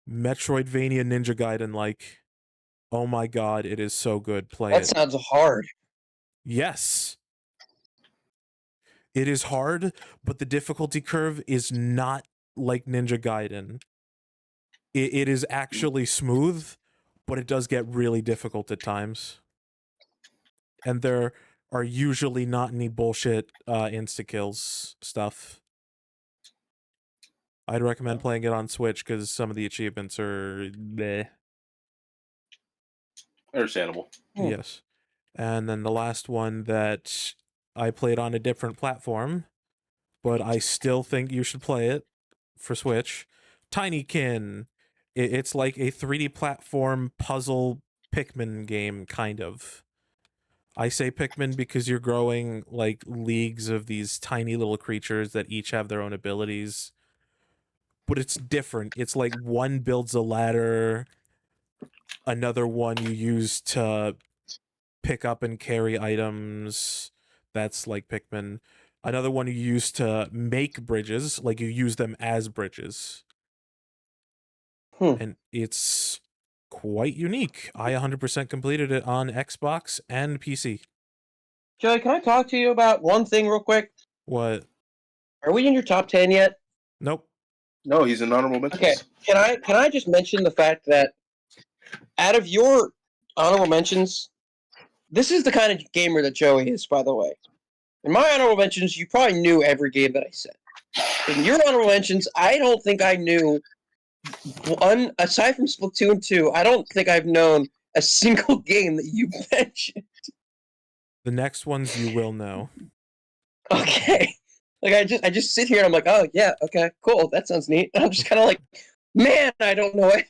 Metroidvania Ninja Gaiden like. Oh my god, it is so good. Play That it. sounds hard. Yes. It is hard, but the difficulty curve is not like Ninja Gaiden. It is actually smooth, but it does get really difficult at times. And there are usually not any bullshit insta-kills stuff. I'd recommend playing it on Switch because some of the achievements are bleh. Understandable. Hmm. Yes. And then the last one that I played on a different platform, but I still think you should play it for Switch. Tinykin. It's like a 3D platform puzzle Pikmin game, kind of. I say Pikmin because you're growing like leagues of these tiny little creatures that each have their own abilities. But it's different. It's like one builds a ladder, another one you use to pick up and carry items. That's like Pikmin. Another one you use to make bridges, like you use them as bridges. Hmm. And it's quite unique. I 100% completed it on Xbox and PC. Joey, can I talk to you about one thing real quick? What? Are we in your top 10 yet? Nope. No, he's in honorable mentions. Okay. Can I just mention the fact that out of your honorable mentions, this is the kind of gamer that Joey is, by the way. In my honorable mentions, you probably knew every game that I said. In your honorable mentions, I don't think I knew one, aside from Splatoon 2, I don't think I've known a single game that you mentioned. The next ones you will know. Okay. Like I just sit here and I'm like, oh yeah, okay, cool, that sounds neat. And I'm just kind of like, man, I don't know it.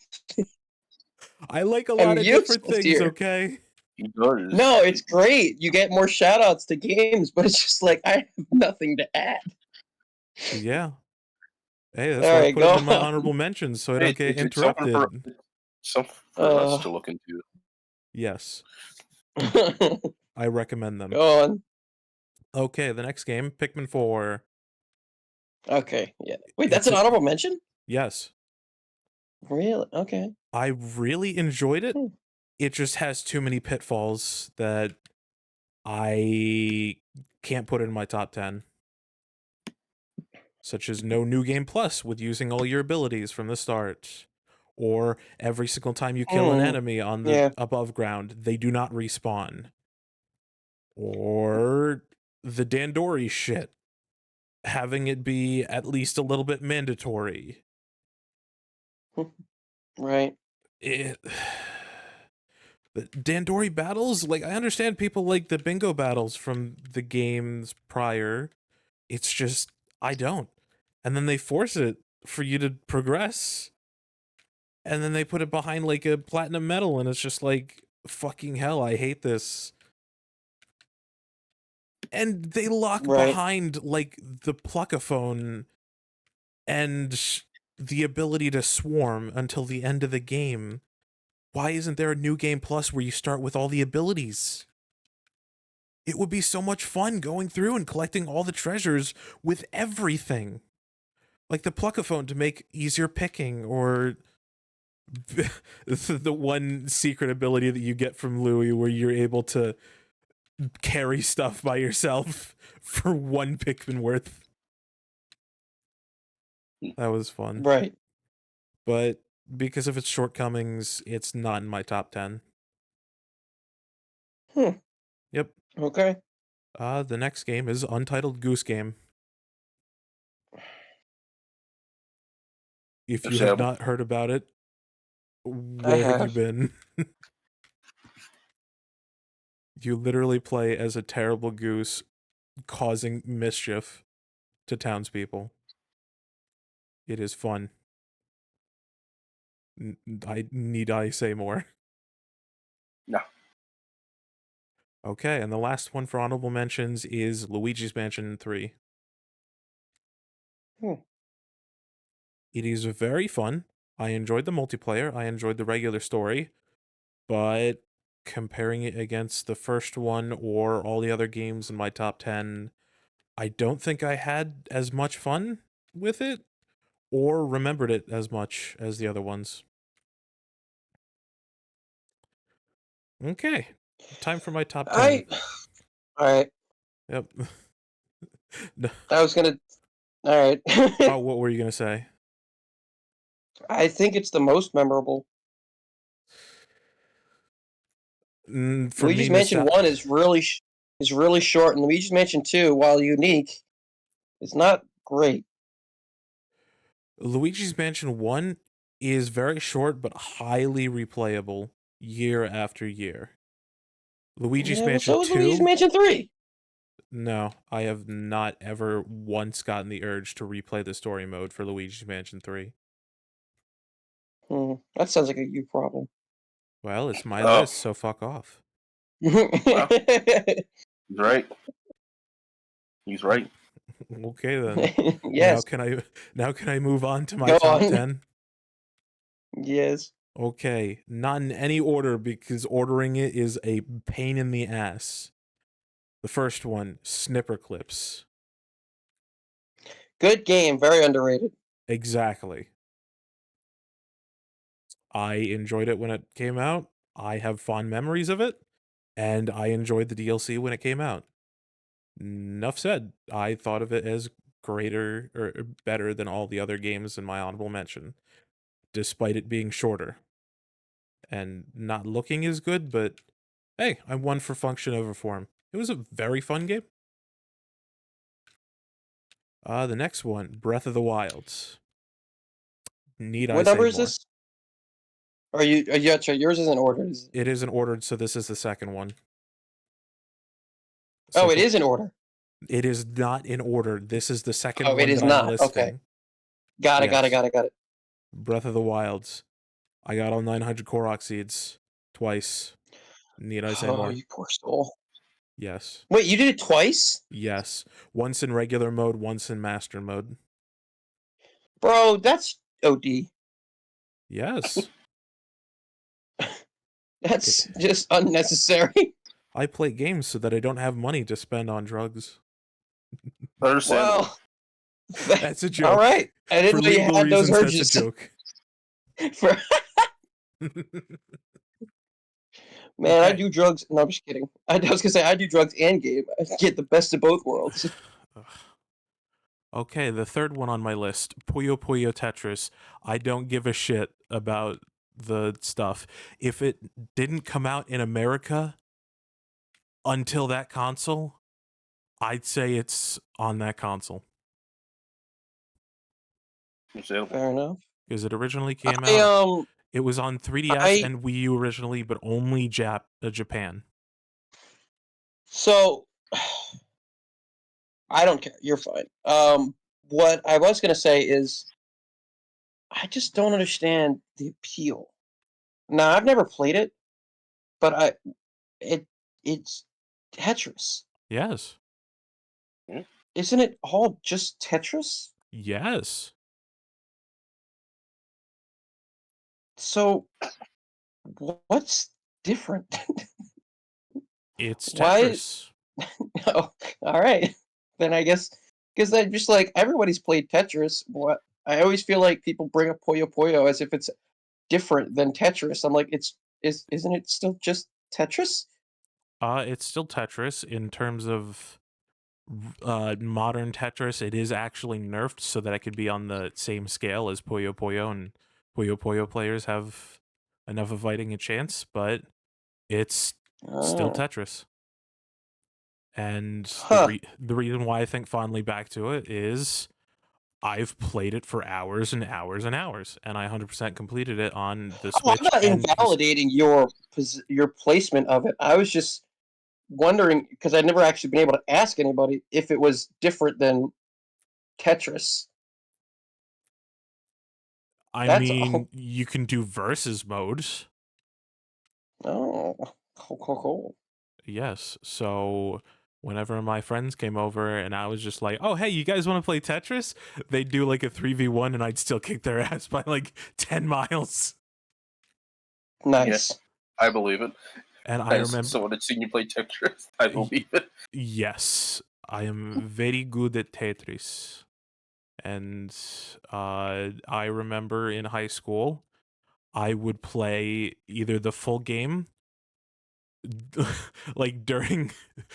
I like a I'm lot of different useless things, here. okay? He does. No, it's great. You get more shout outs to games, but it's just like I have nothing to add. Yeah. Hey, that's All why I right, put them in my go on. honorable mentions so I Hey, don't get it's something interrupted. something for us to look into. Yes, Go I recommend them. on. Okay, the next game, Pikmin 4. Okay, yeah. Wait, that's It's an honorable mention? Yes. Really? Okay. I really enjoyed it. Hmm. It just has too many pitfalls that I can't put in my top 10. Such as no New Game Plus with using all your abilities from the start. Or every single time you kill an enemy on the Yeah. above ground, they do not respawn. Or the Dandori shit. Having it be at least a little bit mandatory. Right. The Dandori battles, like, I understand people like the bingo battles from the games prior. It's just, I don't. And then they force it for you to progress. And then they put it behind like a platinum medal, and it's just like, fucking hell, I hate this. And they lock Right. behind like the pluckaphone and the ability to swarm until the end of the game. Why isn't there a New Game Plus where you start with all the abilities? It would be so much fun going through and collecting all the treasures with everything. Like the pluckaphone to make easier picking, or the one secret ability that you get from Louis where you're able to carry stuff by yourself for one Pikmin worth. That was fun. Right. But because of its shortcomings, it's not in my top 10. Hmm. Yep. Okay. The next game is Untitled Goose Game. If you have not heard about it, where have you been? You literally play as a terrible goose causing mischief to townspeople. It is fun. Need I say more? No. Okay, and the last one for honorable mentions is Luigi's Mansion 3. It is very fun. I enjoyed the multiplayer. I enjoyed the regular story. But comparing it against the first one or all the other games in my top 10, I don't think I had as much fun with it or remembered it as much as the other ones. Okay, time for my top 10. All right. Yep. No. I was gonna. All right. Oh, what were you gonna say? I think it's the most memorable. For Luigi's me, Mansion 1 is really short, and Luigi's Mansion 2, while unique, is not great. Luigi's Mansion 1 is very short but highly replayable year after year. Luigi's Yeah, well, Mansion so is Luigi's 2, Mansion 3. No, I have not ever once gotten the urge to replay the story mode for Luigi's Mansion 3. That sounds like a you problem. Well, it's my Oh. list, so fuck off. Well, he's right. He's right. Okay then. Yes, Now can I move on to my go top on. 10? Yes. Okay, not in any order because ordering it is a pain in the ass. The first one, Snipper Clips. Good game, very underrated. Exactly. I enjoyed it when it came out. I have fond memories of it, and I enjoyed the DLC when it came out. Enough said. I thought of it as greater or better than all the other games in my honorable mention, despite it being shorter and not looking as good, but hey, I won for function over form. It was a very fun game. The next one, Breath of the Wild. Need I What say number is more? this? Are you? Sorry, yours isn't ordered. Is it? It isn't ordered, so this is the second one. Oh, So it is in order. It is not in order. This is the second Oh, it one is that I'm not. listing. Okay. Got it. Yes. Got it. Breath of the Wilds. I got all 900 Korok seeds twice. Need I say Oh, more? you poor soul. Yes. Wait, you did it twice? Yes. Once in regular mode, once in master mode. Bro, that's OD. Yes. That's just unnecessary. I play games so that I don't have money to spend on drugs. Understandable. Well, That's a joke. all right. I didn't For know you legal had those reasons, urges. that's a joke. Man, I Okay. do drugs. No, I'm just kidding. I was gonna say I do drugs and game. I get the best of both worlds. Okay, the third one on my list, Puyo Puyo Tetris. I don't give a shit about the stuff. If it didn't come out in America until that console, I'd say it's on that console. Understandable. Fair enough. Because it originally came I out. It was on 3DS I and Wii U originally, but only Japan. so I don't care. You're fine. What I was gonna say is I just don't understand the appeal. Now I've never played it, but it's Tetris. Yes. Isn't it all just Tetris? Yes. So what's different? It's Why? Tetris. Oh, all right. Then I guess because I just like everybody's played Tetris. What I always feel like people bring up Puyo Puyo as if it's different than Tetris. I'm like, isn't it still just Tetris? It's still Tetris in terms of modern Tetris. It is actually nerfed so that it could be on the same scale as Puyo Puyo, and Puyo Puyo players have enough of fighting a chance, but it's still Tetris. And the reason why I think fondly back to it is I've played it for hours and hours and hours, and I 100% completed it on the Switch. I'm not invalidating your placement of it. I was just wondering because I'd never actually been able to ask anybody if it was different than Tetris. I mean, you can do versus modes. Oh, cool. Yes. So whenever my friends came over and I was just like, "Oh, hey, you guys want to play Tetris?" They'd do like a 3v1 and I'd still kick their ass by like 10 miles. Nice. Yeah, I believe it. And I remember someone had seen you play Tetris. I believe it. Yes, I am very good at Tetris. And I remember in high school, I would play either the full game, like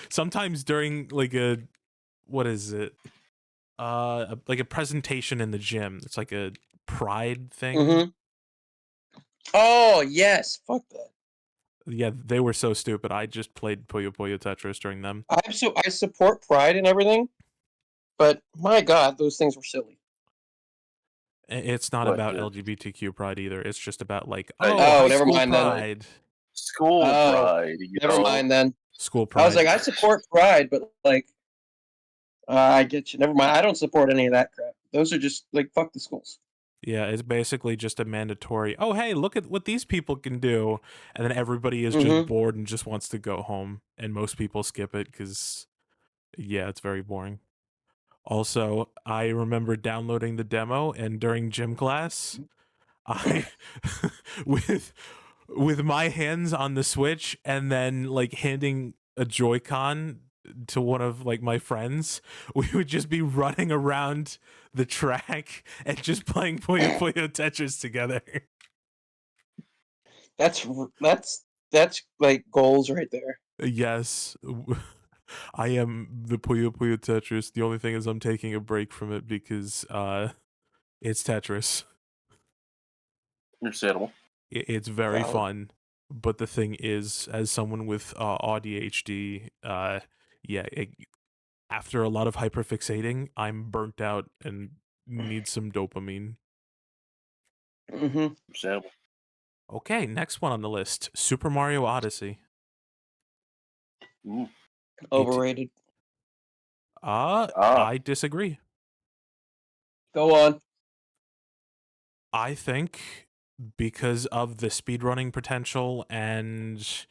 sometimes during like what is it? Like a presentation in the gym. It's like a pride thing. Mm-hmm. Oh yes, fuck that. Yeah, they were so stupid. I just played Puyo Puyo Tetris during them. I support Pride and everything, but my God, those things were silly. It's not about LGBTQ pride either. It's just about like, high never school mind pride. then. School pride. Never mind then. School pride. I was like, I support Pride, but like I get you. Never mind. I don't support any of that crap. Those are just like fuck the schools. Yeah, it's basically just a mandatory, oh, hey, look at what these people can do. And then everybody is just Mm-hmm. bored and just wants to go home. And most people skip it because, yeah, it's very boring. Also, I remember downloading the demo, and during gym class, I, with with my hands on the Switch and then like handing a Joy-Con to one of like my friends, we would just be running around the track and just playing Puyo Puyo Tetris together. That's like goals right there. Yes. I am the Puyo Puyo Tetris. The only thing is I'm taking a break from it because it's Tetris. Understandable. It's very Valid. fun, but the thing is, as someone with ADHD, yeah, after a lot of hyperfixating, I'm burnt out and need some dopamine. Mm-hmm. Understandable. Okay, next one on the list: Super Mario Odyssey. Ooh. It, Overrated. Ah. I disagree. Go on. I think because of the speedrunning potential and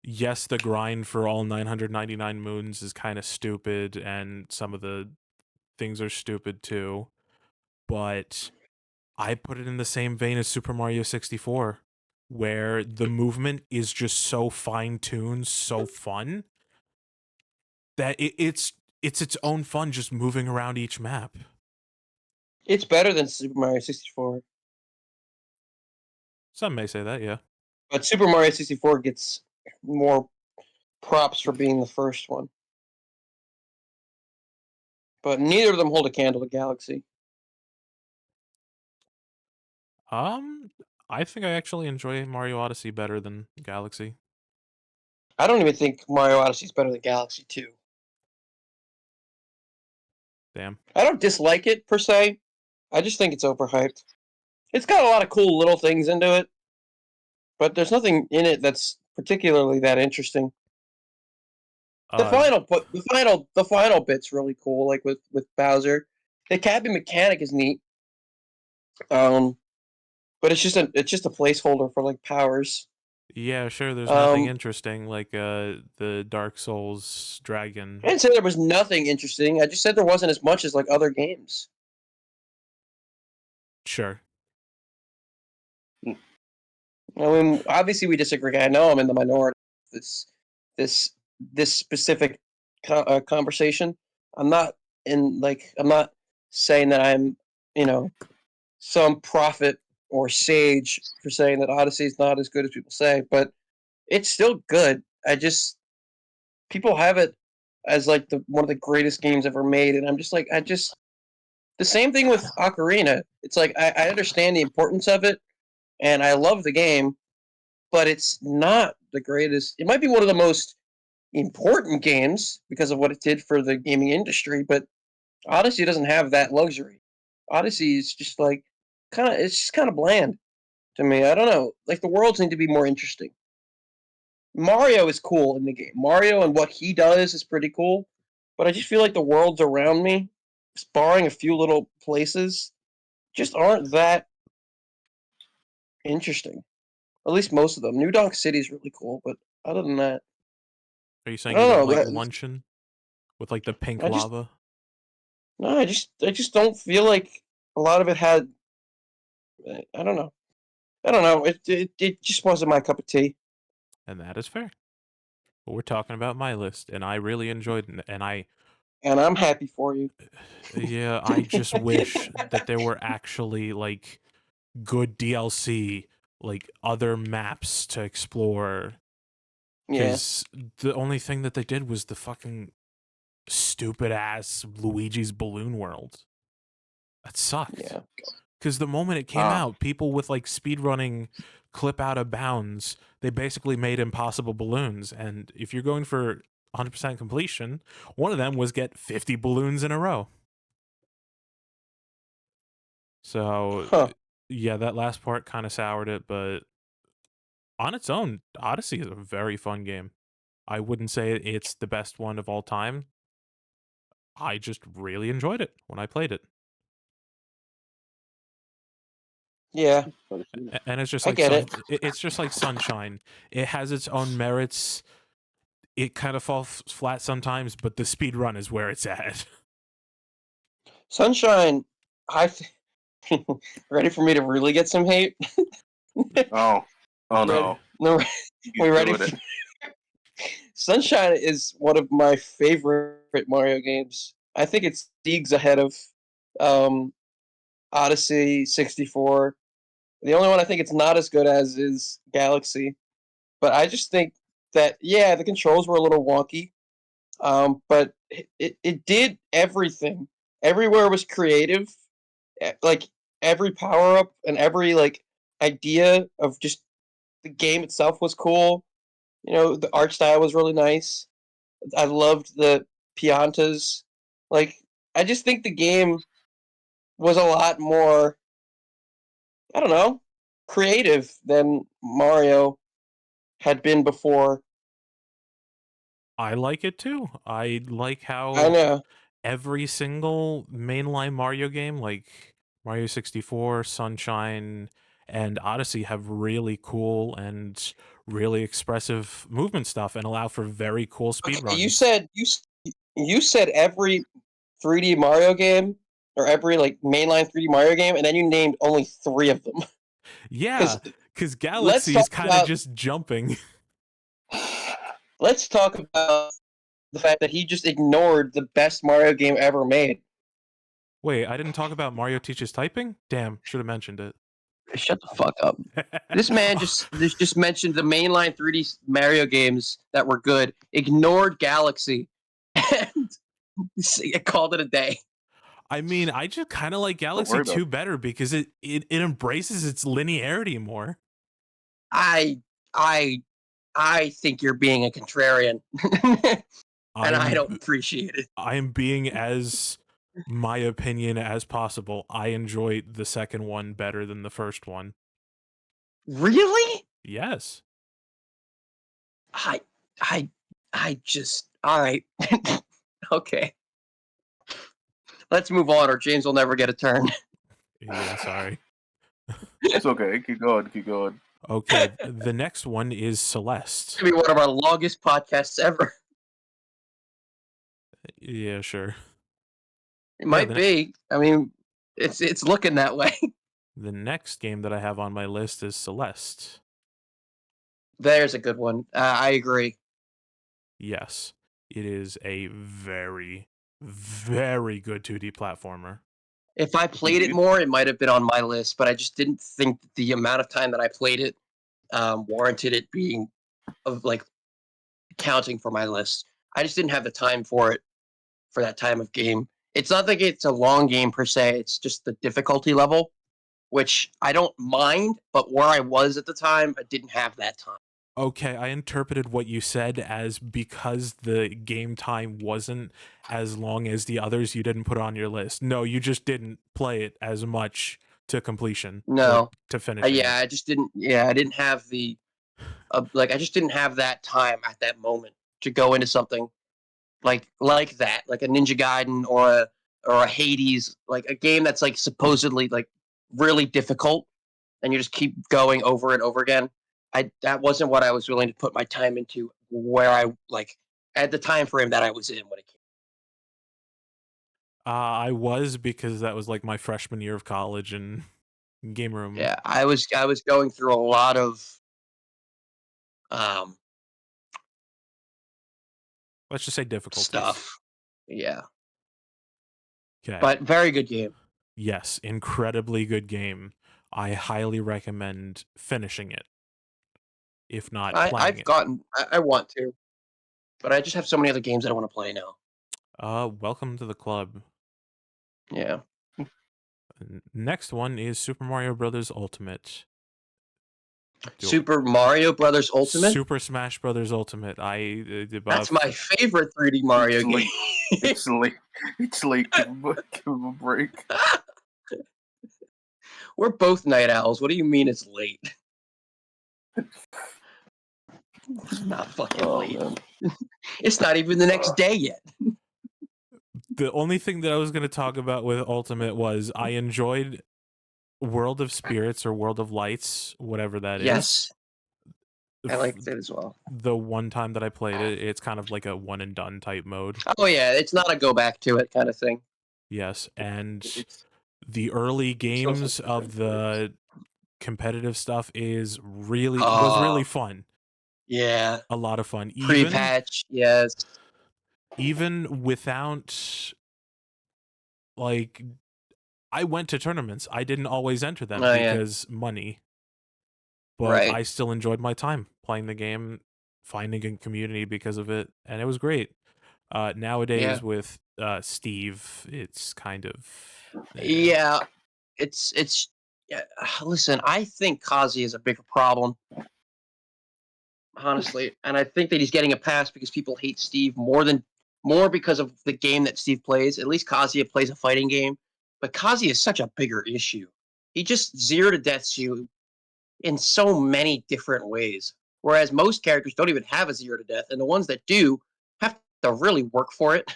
yes, the grind for all 999 moons is kind of stupid and some of the things are stupid too, but I put it in the same vein as Super Mario 64 where the movement is just so fine-tuned, so fun that it's its own fun just moving around each map. It's better than Super Mario 64, Some may say that, yeah. but Super Mario 64 gets more props for being the first one. But neither of them hold a candle to Galaxy. I think I actually enjoy Mario Odyssey better than Galaxy. I don't even think Mario Odyssey is better than Galaxy 2. Damn. I don't dislike it per se. I just think it's overhyped. It's got a lot of cool little things into it, but there's nothing in it that's particularly that interesting. Uh The final bit's really cool, like with Bowser. The cabin mechanic is neat. Um, but it's just a placeholder for like powers. yeah, sure, there's nothing Um, interesting like the Dark Souls dragon. I didn't say there was nothing interesting. I just said there wasn't as much as like other games. Sure. I mean, obviously we disagree. I know I'm in the minority. This this this specific conversation. I'm not I'm not saying that I'm you know some prophet or sage for saying that Odyssey is not as good as people say, but it's still good. I just people have it as like the one of the greatest games ever made, and I'm just like the same thing with Ocarina. It's like I understand the importance of it, and I love the game, but it's not the greatest. It might be one of the most important games because of what it did for the gaming industry, but Odyssey doesn't have that luxury. Odyssey is just like it's just kind of bland to me. I don't know. Like the worlds need to be more interesting. Mario is cool in the game. Mario and what he does is pretty cool, but I just feel like the worlds around me, barring a few little places, just aren't that interesting. At least most of them. New Donk City is really cool, but other than that, Are you I saying you don't don't like know. Luncheon with like the pink I just lava? no, I just don't feel like a lot of it had. I don't know. I don't know. It just wasn't my cup of tea, And that is fair. But we're talking about my list, and I really enjoyed it. And and I'm happy for you. yeah, I just wish that there were actually like good DLC, like other maps to explore. Yeah, Because the only thing that they did was the fucking stupid ass Luigi's Balloon World. That sucked. yeah. Because the moment it came Ah. out, people with like speedrunning clip out of bounds, they basically made impossible balloons. And if you're going for 100% completion, one of them was get 50 balloons in a row. So, Huh. yeah, that last part kind of soured it, but on its own, Odyssey is a very fun game. I wouldn't say it's the best one of all time, I just really enjoyed it when I played it. Yeah, And it's just I like get it. it's just like Sunshine. It has its own merits. It kind of falls flat sometimes, but the speed run is where it's at. Sunshine, ready for me to really get some hate? Oh no. No, He's we ready? doing it. Sunshine is one of my favorite Mario games. I think it's leagues ahead of um, Odyssey 64. The only one I think it's not as good as is Galaxy. But I just think that, yeah, the controls were a little wonky, but it did everything. Everywhere was creative. Like, every power up and every, like, idea of just the game itself was cool. You know, the art style was really nice. I loved the Piantas. Like, I just think the game was a lot more, I don't know, creative than Mario had been before. I like it too. I like I how know. every single mainline Mario game, like Mario 64, Sunshine, and Odyssey, have really cool and really expressive movement stuff and allow for very cool speed Okay, you runs. said you said every 3D Mario game or every like mainline 3D Mario game, and then you named only 3 of them. Yeah, Because because let's Galaxy talk is kind of about just jumping. let's talk about the fact that he just ignored the best Mario game ever made. Wait, I didn't talk about Mario teaches typing? Damn, should have mentioned it. Shut the fuck up. This man just mentioned the mainline 3D Mario games that were good, ignored Galaxy, and called it a day. I mean, I just kind of like Galaxy worry about 2 better because it embraces its linearity more. I I I think you're being a contrarian, and I don't appreciate it. I'm being as my opinion as possible. I enjoyed the second one better than the first one. Really? Yes. I I I just all right. Okay. Let's move on, or James will never get a turn. Yeah, sorry. It's okay. Keep going. Keep going. Okay, the next one is It's Celeste. gonna be one of our longest podcasts ever. Yeah, sure. It Yeah, might be. I mean, it's looking that way. the next game that I have on my list is Celeste. There's a good one. I agree. Yes, it is a very, very good 2D platformer. If I played it more, it might have been on my list, but I just didn't think the amount of time that I played it warranted it being of like counting for my list. I just didn't have the time for it for that time of game. It's not like it's a long game per se. It's just the difficulty level, which I don't mind, but where I was at the time, I didn't have that time. Okay, I interpreted what you said as because the game time wasn't as long as the others, you didn't put it on your list. No, you just didn't play it as much to completion or No, to finishing yeah, it. I just didn't. Yeah, I didn't have the like. I just didn't have that time at that moment to go into something like that, like a Ninja Gaiden or a Hades, like a game that's like supposedly like really difficult, and you just keep going over and over again. That wasn't what I was willing to put my time into. Where I like at the time frame that I was in when it came. I was, because that was like my freshman year of college and Gameroom. Yeah, I was going through a lot of um Let's just say difficulties. stuff. Yeah, Okay. but very good game. Yes, incredibly good game. I highly recommend finishing it, if not playing I've it. gotten. I want to, but I just have so many other games that I want to play now. Welcome to the club. Yeah. Next one is Super Mario Brothers Ultimate. Super Mario Brothers Ultimate. Super Smash Brothers Ultimate. That's my favorite 3D Mario game. It's late. It's late. Give him a break. We're both night owls. What do you mean it's late? It's not fucking late. Man. It's not even the next day yet. The only thing that I was going to talk about with Ultimate was I enjoyed World of Spirits or World of Lights, whatever that is. Yes, I liked it as well. The one time that I played it, it's kind of like a one and done type mode. Oh yeah, it's not a go back to it kind of thing. Yes, and It's the early games such a of good the competitive stuff was really fun. Yeah, A lot of fun. pre-patch, yes. Even without, like, I went to tournaments. I didn't always enter them Oh yeah, because money, but right. I still enjoyed my time playing the game, finding a community because of it, and it was great. Nowadays Yeah, with Steve, it's kind of yeah. It's. Yeah, listen, I think Kazi is a bigger problem, honestly, and I think that he's getting a pass because people hate Steve more because of the game that Steve plays. At least Kazuya plays a fighting game, but Kazuya is such a bigger issue. He just zero to deaths you in so many different ways. Whereas most characters don't even have a zero to death, and the ones that do have to really work for it.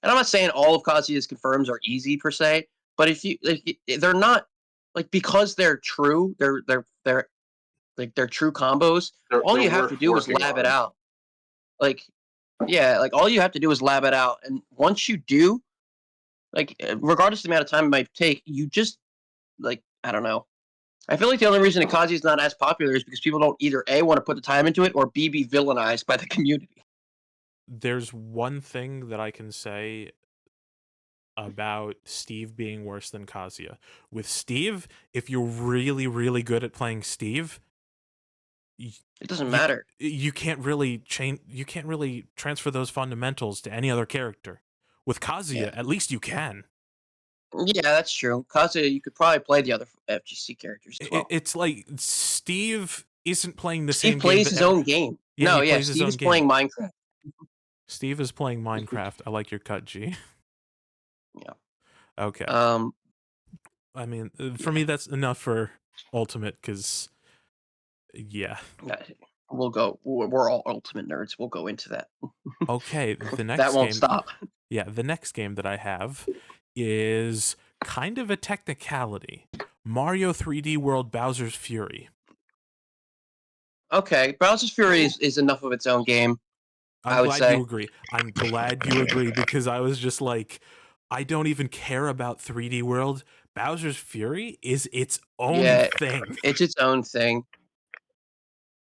And I'm not saying all of Kazuya's confirms are easy per se, but if you they're not like because they're true, they're like they're true combos. All they're you have to worth do is working lab it on. out. Like yeah, like all you have to do is lab it out, and once you do, like regardless of the amount of time it might take, you just like I don't know. I feel like the only reason Akazi is not as popular is because people don't either A want to put the time into it or B be villainized by the community. there's one thing that I can say about Steve being worse than Kazuya. With Steve, if you're really, really good at playing Steve, It doesn't you matter. you can't really change. You can't really transfer those fundamentals to any other character. With Kazuya, Yeah. at least you can. Yeah, that's true. Kazuya, you could probably play the other FGC characters as well. It's like Steve isn't playing the Steve same game plays that his own game. yeah, No, he yeah, plays his Steve own is game. playing Minecraft. Steve is playing Minecraft. I like your cut, G. Yeah. Okay. I mean, for me, Yeah. that's enough for Ultimate, because, yeah. We'll go. We're all ultimate nerds. We'll go into that. Okay, the That next won't game, stop. yeah, the next game that I have is kind of a technicality. Mario 3D World Bowser's Fury. Okay, Bowser's Fury is enough of its own game. I'm I would glad you say. agree. I'm glad you agree, because I was just like, I don't even care about 3D World. Bowser's Fury is its own Yeah, thing. it's its own thing.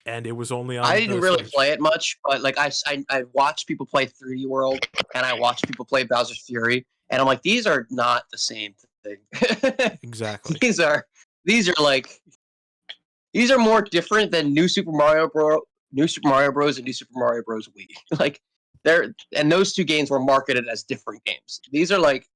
And it was only I on didn't the really Switch. play it much, but like I watched people play 3D World and I watched people play Bowser's Fury, and I'm like, these are not the same thing. Exactly. these are like these are more different than New Super Mario Bros. New Super Mario Bros. And New Super Mario Bros. Wii. Like and those two games were marketed as different games. These are like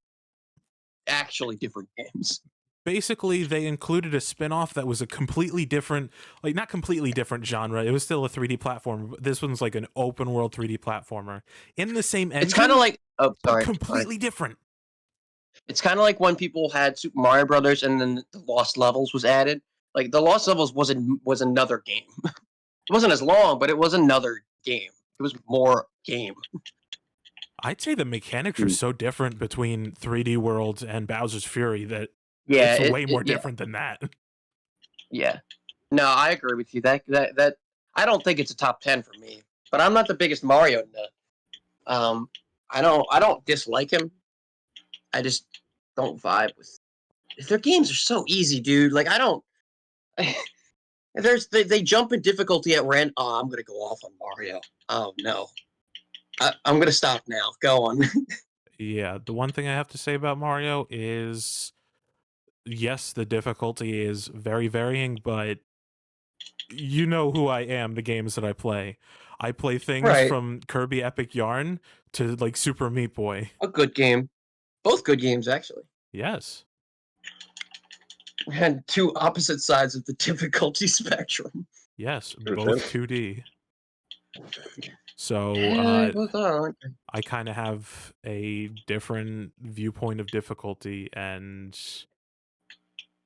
actually different games. Basically, they included a spin-off that was a completely different, like, not completely different genre. It was still a 3D platformer, but this one's like an open world 3D platformer in the same engine. It's kind of like but completely different. It's kind of like when people had Super Mario Brothers and then the Lost Levels was added. Like the Lost Levels was another game. It wasn't as long, but it was another game. It was more game. I'd say the mechanics are so different between 3D World and Bowser's Fury that Yeah, it's way more yeah, different than that. yeah. No, I agree with you. That I don't think it's a top 10 for me, but I'm not the biggest Mario nut. I don't dislike him. I just don't vibe with. Their games are so easy, dude. Like I don't. They jump in difficulty at random. Oh, I'm gonna go off on Mario. Oh no, I'm gonna stop now. Go on. Yeah, the one thing I have to say about Mario is, yes, the difficulty is very varying, but you know who I am, the games that I play. I play things Right, from Kirby Epic Yarn to like Super Meat Boy. a good game. Both good games actually, Yes. and two opposite sides of the difficulty spectrum. Yes, both 2D. So I kind of have a different viewpoint of difficulty, and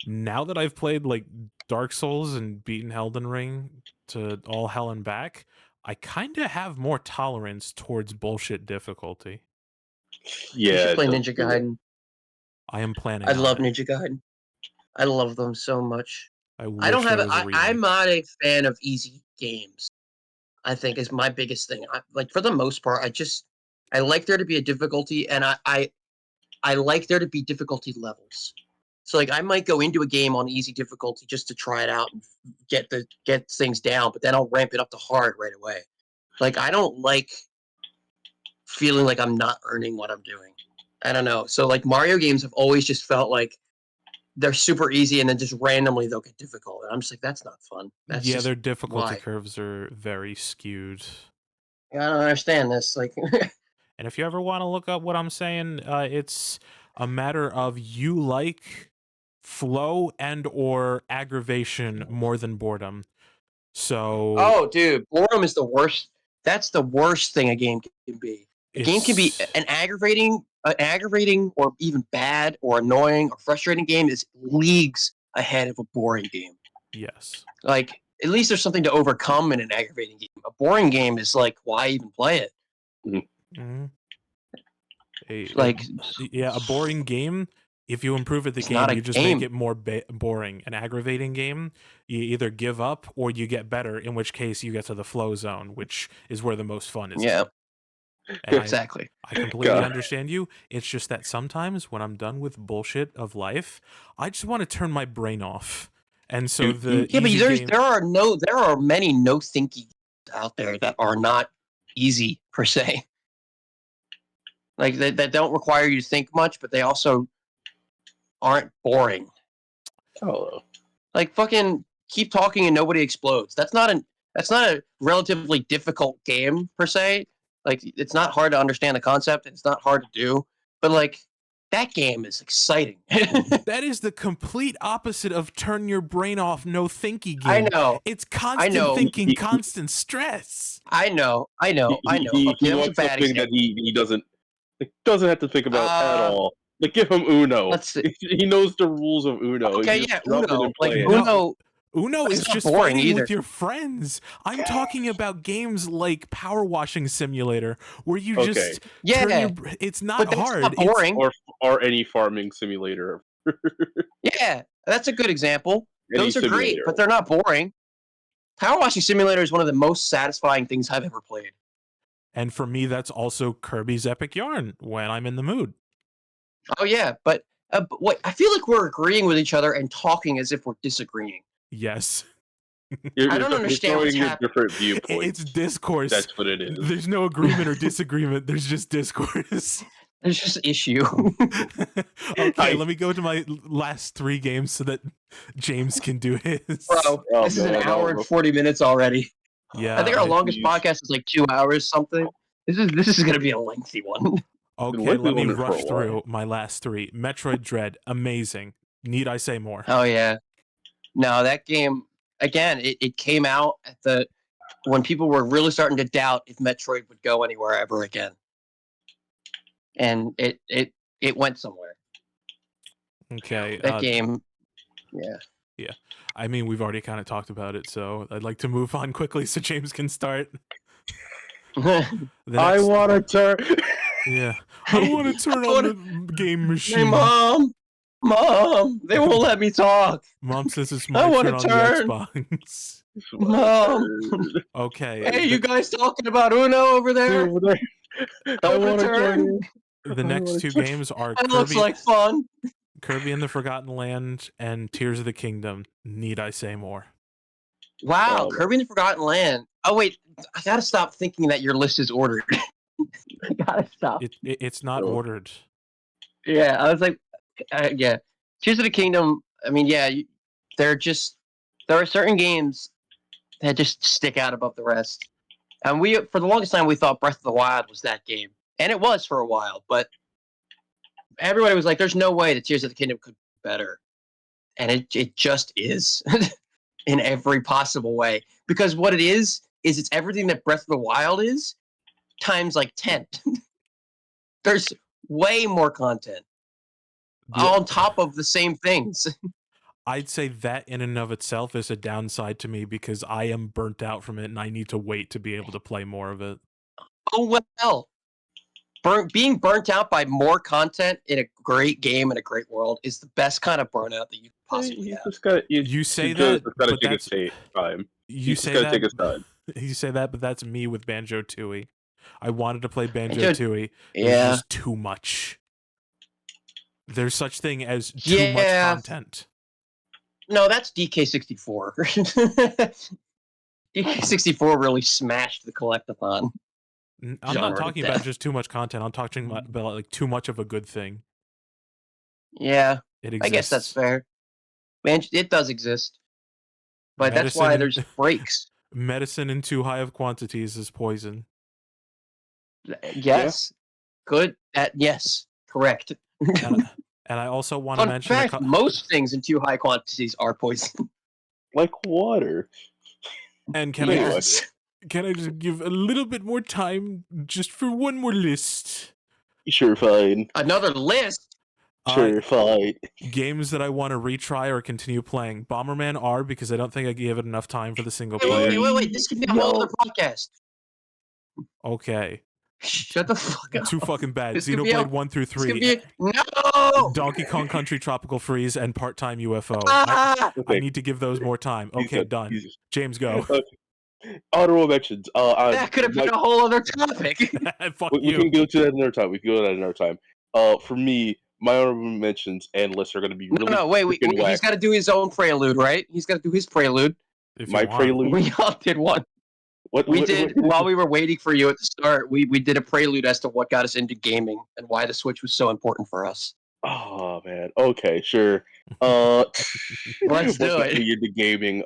now that I've played like Dark Souls and beaten Elden Ring to all hell and back, I kind of have more tolerance towards bullshit difficulty. Yeah, You should it play does Ninja do it. Gaiden. I am planning I on love it. Ninja Gaiden. I love them so much. I I don't wish have there it. was a remake. I'm not a fan of easy games. I think is my biggest thing. Like for the most part, I like there to be a difficulty, and I like there to be difficulty levels. So like I might go into a game on easy difficulty just to try it out and get things down, but then I'll ramp it up to hard right away. Like I don't like feeling like I'm not earning what I'm doing. I don't know. So like Mario games have always just felt like they're super easy and then just randomly they'll get difficult. And I'm just like, that's not fun. That's Yeah, just their difficulty why. curves are very skewed. I don't understand this. Like And if you ever want to look up what I'm saying, it's a matter of you like flow and or aggravation more than boredom. So oh dude, boredom is the worst. That's the worst thing a game can be. A game can be it's an aggravating or even bad or annoying or frustrating game is leagues ahead of a boring game. yes. Like at least there's something to overcome in an aggravating game. A boring game is like, why even play it? Mhm. Like Yeah, a boring game. If you improve at the it's not game, a you just make game. it more boring. An aggravating game, you either give up or you get better. In which case, you get to the flow zone, which is where the most fun is. Yeah, And exactly. I completely God. understand you. It's just that sometimes when I'm done with bullshit of life, I just want to turn my brain off. And so the Yeah, but easy game, there are many no thinky games out there that are not easy per se. Like that don't require you to think much, but they also aren't boring. Oh, Like fucking keep talking and nobody explodes. That's not a relatively difficult game per se. Like it's not hard to understand the concept. It's not hard to do, but like that game is exciting. that is the complete opposite of turn your brain off, no thinky I game. know. It's constant know. thinking, constant stress. I know. he Okay, that was a wants bad something that example. he doesn't have to think about at all. Like give him Uno. Let's see. He knows the rules of Uno. Okay, He just yeah, drop it Uno. and Like play it. No. Uno. Uno It's is not just boring fighting either. with your friends. I'm talking about games like Power Washing Simulator, where you Okay. just Yeah, turn your. It's not but that's hard. not boring. Or any farming simulator. Yeah, that's a good example. Any Those are great, simulator. but they're not boring. Power Washing Simulator is one of the most satisfying things I've ever played. And for me, that's also Kirby's Epic Yarn when I'm in the mood. Oh yeah, but what I feel like we're agreeing with each other and talking as if we're disagreeing. Yes. I don't understand what's your happening. different viewpoints. It's discourse. That's what it is. There's no agreement or disagreement. There's just discourse. There's just issue. Okay, let me go to my last 3 games so that James can do his. Bro, this is an hour and 40 minutes already. Yeah. I think our longest geez. podcast is like 2 hours something. This is gonna be a lengthy one. Okay, working let me on it for a rush while. through my last 3. Metroid Dread, amazing. Need I say more? Oh yeah. No, that game again, it came out at when people were really starting to doubt if Metroid would go anywhere ever again. And it went somewhere. Okay. That game, yeah. I mean, we've already kind of talked about it, so I'd like to move on quickly so James can start. I want to turn. Yeah. I want to turn on the game Hey, machine. Mom, they won't let me talk. Mom says it's I my wanna turn on the Xbox. Mom. Okay. Hey, you guys talking about Uno over there? I want to turn. The next 2 games are That looks like fun. Kirby and the Forgotten Land and Tears of the Kingdom. Need I say more? Wow, Kirby and the Forgotten Land. Oh wait, I gotta stop thinking that your list is ordered. I gotta stop. It's not ordered. Yeah, I was like, yeah. Tears of the Kingdom. I mean, yeah, there are certain games that just stick out above the rest. And for the longest time, we thought Breath of the Wild was that game, and it was for a while. But everybody was like, "There's no way that Tears of the Kingdom could be better," and it just is in every possible way. Because what it is it's everything that Breath of the Wild is times like 10. There's way more content on top of the same things. I'd say that in and of itself is a downside to me because I am burnt out from it and I need to wait to be able to play more of it. Oh well. being burnt out by more content in a great game and a great world is the best kind of burnout that you could possibly have. You say that, but that's time. you He's just say gotta that. take his time. You say that, but that's me with Banjo-Tooie. I wanted to play Banjo- Banjo-Tooie. There's Yeah. just too much. There's such thing as too Yeah. much content. No, that's DK64. DK64 really smashed the collectathon. I'm genre not to talking about death. just too much content. I'm talking about like too much of a good thing. Yeah, It I guess that's exists. fair. Man, it does exist, but that's Medicine why in- there's breaks. Medicine in too high of quantities is poison. Yes, good. Yes, correct. And I also want to Fun mention fact: most things in too high quantities are poison. Like water. And can Yes. can I just give a little bit more time just for one more list? Sure, fine. Another list. Sure, fine. Games that I want to retry or continue playing. Bomberman R, because I don't think I gave it enough time for the single player. Wait. This could be a whole other podcast. Okay. Shut the fuck up. Too fucking bad. This could be Xenoblade 1 through 3. No! Donkey Kong Country Tropical Freeze and Part-Time UFO. Ah! I need to give those more time. Okay, done. James, go. Honorable mentions. That could have been a whole other topic. Fuck we you. can go to that another time. We can go to that another time. For me, my honorable mentions and lists are going to be really wait. freaking whack. He's got to do his own prelude, right? He's got to do his prelude. If My you want. prelude. We all did one. We did while we were waiting for you at the start. We did a prelude as to what got us into gaming and why the Switch was so important for us. Oh man. Okay, sure. Let's do what got it. me into gaming?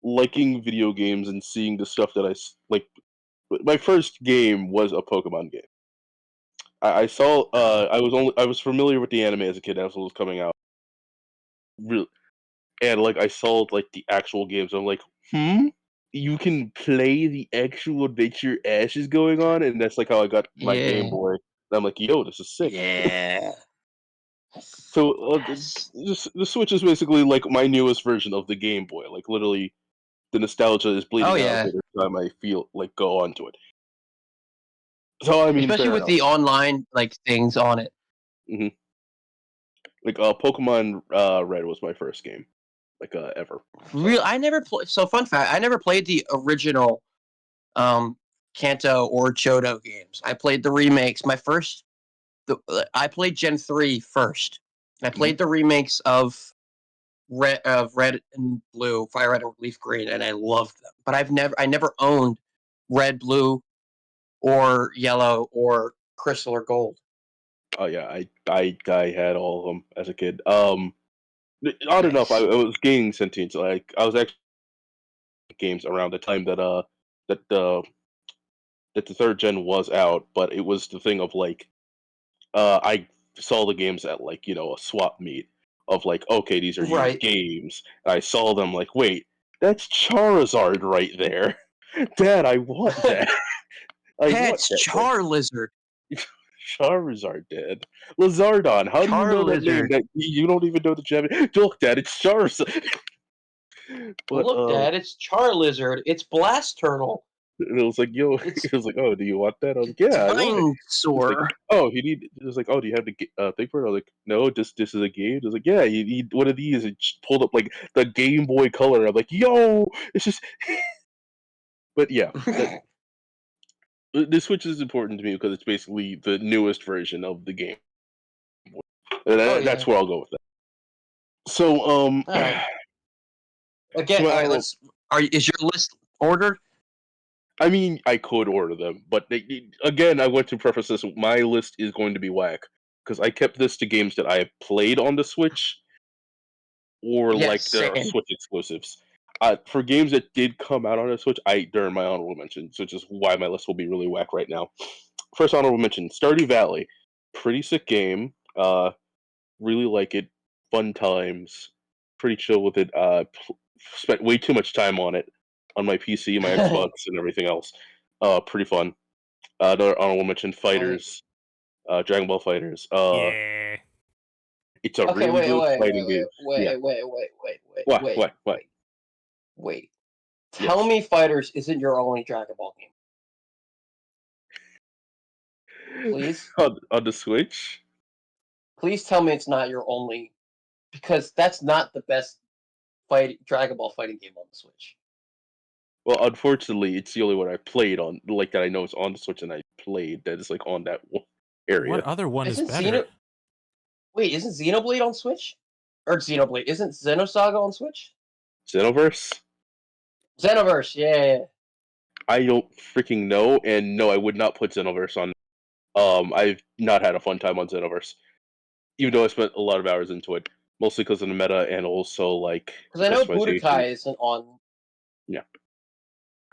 Liking video games and seeing the stuff that I like. My first game was a Pokemon game. I saw. I was familiar with the anime as a kid as it was coming out. Really, and like I saw like the actual games. I'm like, you can play the actual adventure Ash is going on, and that's like how I got my Game Boy. And I'm like, yo, this is sick. Yeah. So Yes. the Switch is basically like my newest version of the Game Boy. Like literally, the nostalgia is bleeding out every time I feel like go onto it. So I mean, especially with the online like things on it. Mm-hmm. Like Pokemon Red was my first game, like ever. Real, I never played. So fun fact, I never played the original Kanto or Johto games. I played the remakes. I played Gen 3 first. I played the remakes of Red and Blue, Fire Red and Leaf Green, and I loved them. But I never owned Red, Blue, or Yellow, or Crystal or Gold. Oh yeah, I had all of them as a kid. Odd enough, I was gaining sentience. Like I was actually games around the time that the third gen was out, but it was the thing of like I saw the games at like a swap meet of like, okay, these are used games. And I saw them like, wait, that's Charizard right there. Dad, I want that. That's Charizard. Charizard, Dad. Lazardon. How do you know that name? That you don't even know the champion. Look, Dad, it's Charizard. But, look, Dad, it's Charizard. It's Blast Turtle. And it was like, yo, it was like, oh, do you want that? I was like, yeah, I want it. Like, oh, it was like, oh, do you have the thing for it? I was like, no, this is a game. It was like, yeah, you need one of these. It pulled up like the Game Boy Color. I'm like, yo, it's just. But yeah, the Switch is important to me because it's basically the newest version of the game. And that's where I'll go with that. So, again, all right, is your list ordered? I mean, I could order them, but again, I want to preface this: my list is going to be whack because I kept this to games that I have played on the Switch or like there are Switch exclusives. For games that did come out on the Switch, they're in my honorable mentions, which is why my list will be really whack right now. First honorable mention: Stardew Valley, pretty sick game. Really like it. Fun times. Pretty chill with it. Spent way too much time on it on my PC, my Xbox, and everything else. Pretty fun. Another honorable mention: Fighters, Dragon Ball Fighters. Yeah. It's a really good fighting game. Wait. Tell me Fighters isn't your only Dragon Ball game. Please? On the Switch? Please tell me it's not your only, because that's not the best Dragon Ball fighting game on the Switch. Well, unfortunately, it's the only one I played on, like that I know is on the Switch, and I played that is like on that area. What other one is Isn't better? Wait, isn't Xenoblade on Switch? Or Xenoblade? Isn't Xenosaga on Switch? Xenoverse? Xenoverse, yeah. I don't freaking know, and no, I would not put Xenoverse on. I've not had a fun time on Xenoverse, even though I spent a lot of hours into it, mostly because of the meta and also like Because I know customization. Budokai isn't on. Yeah,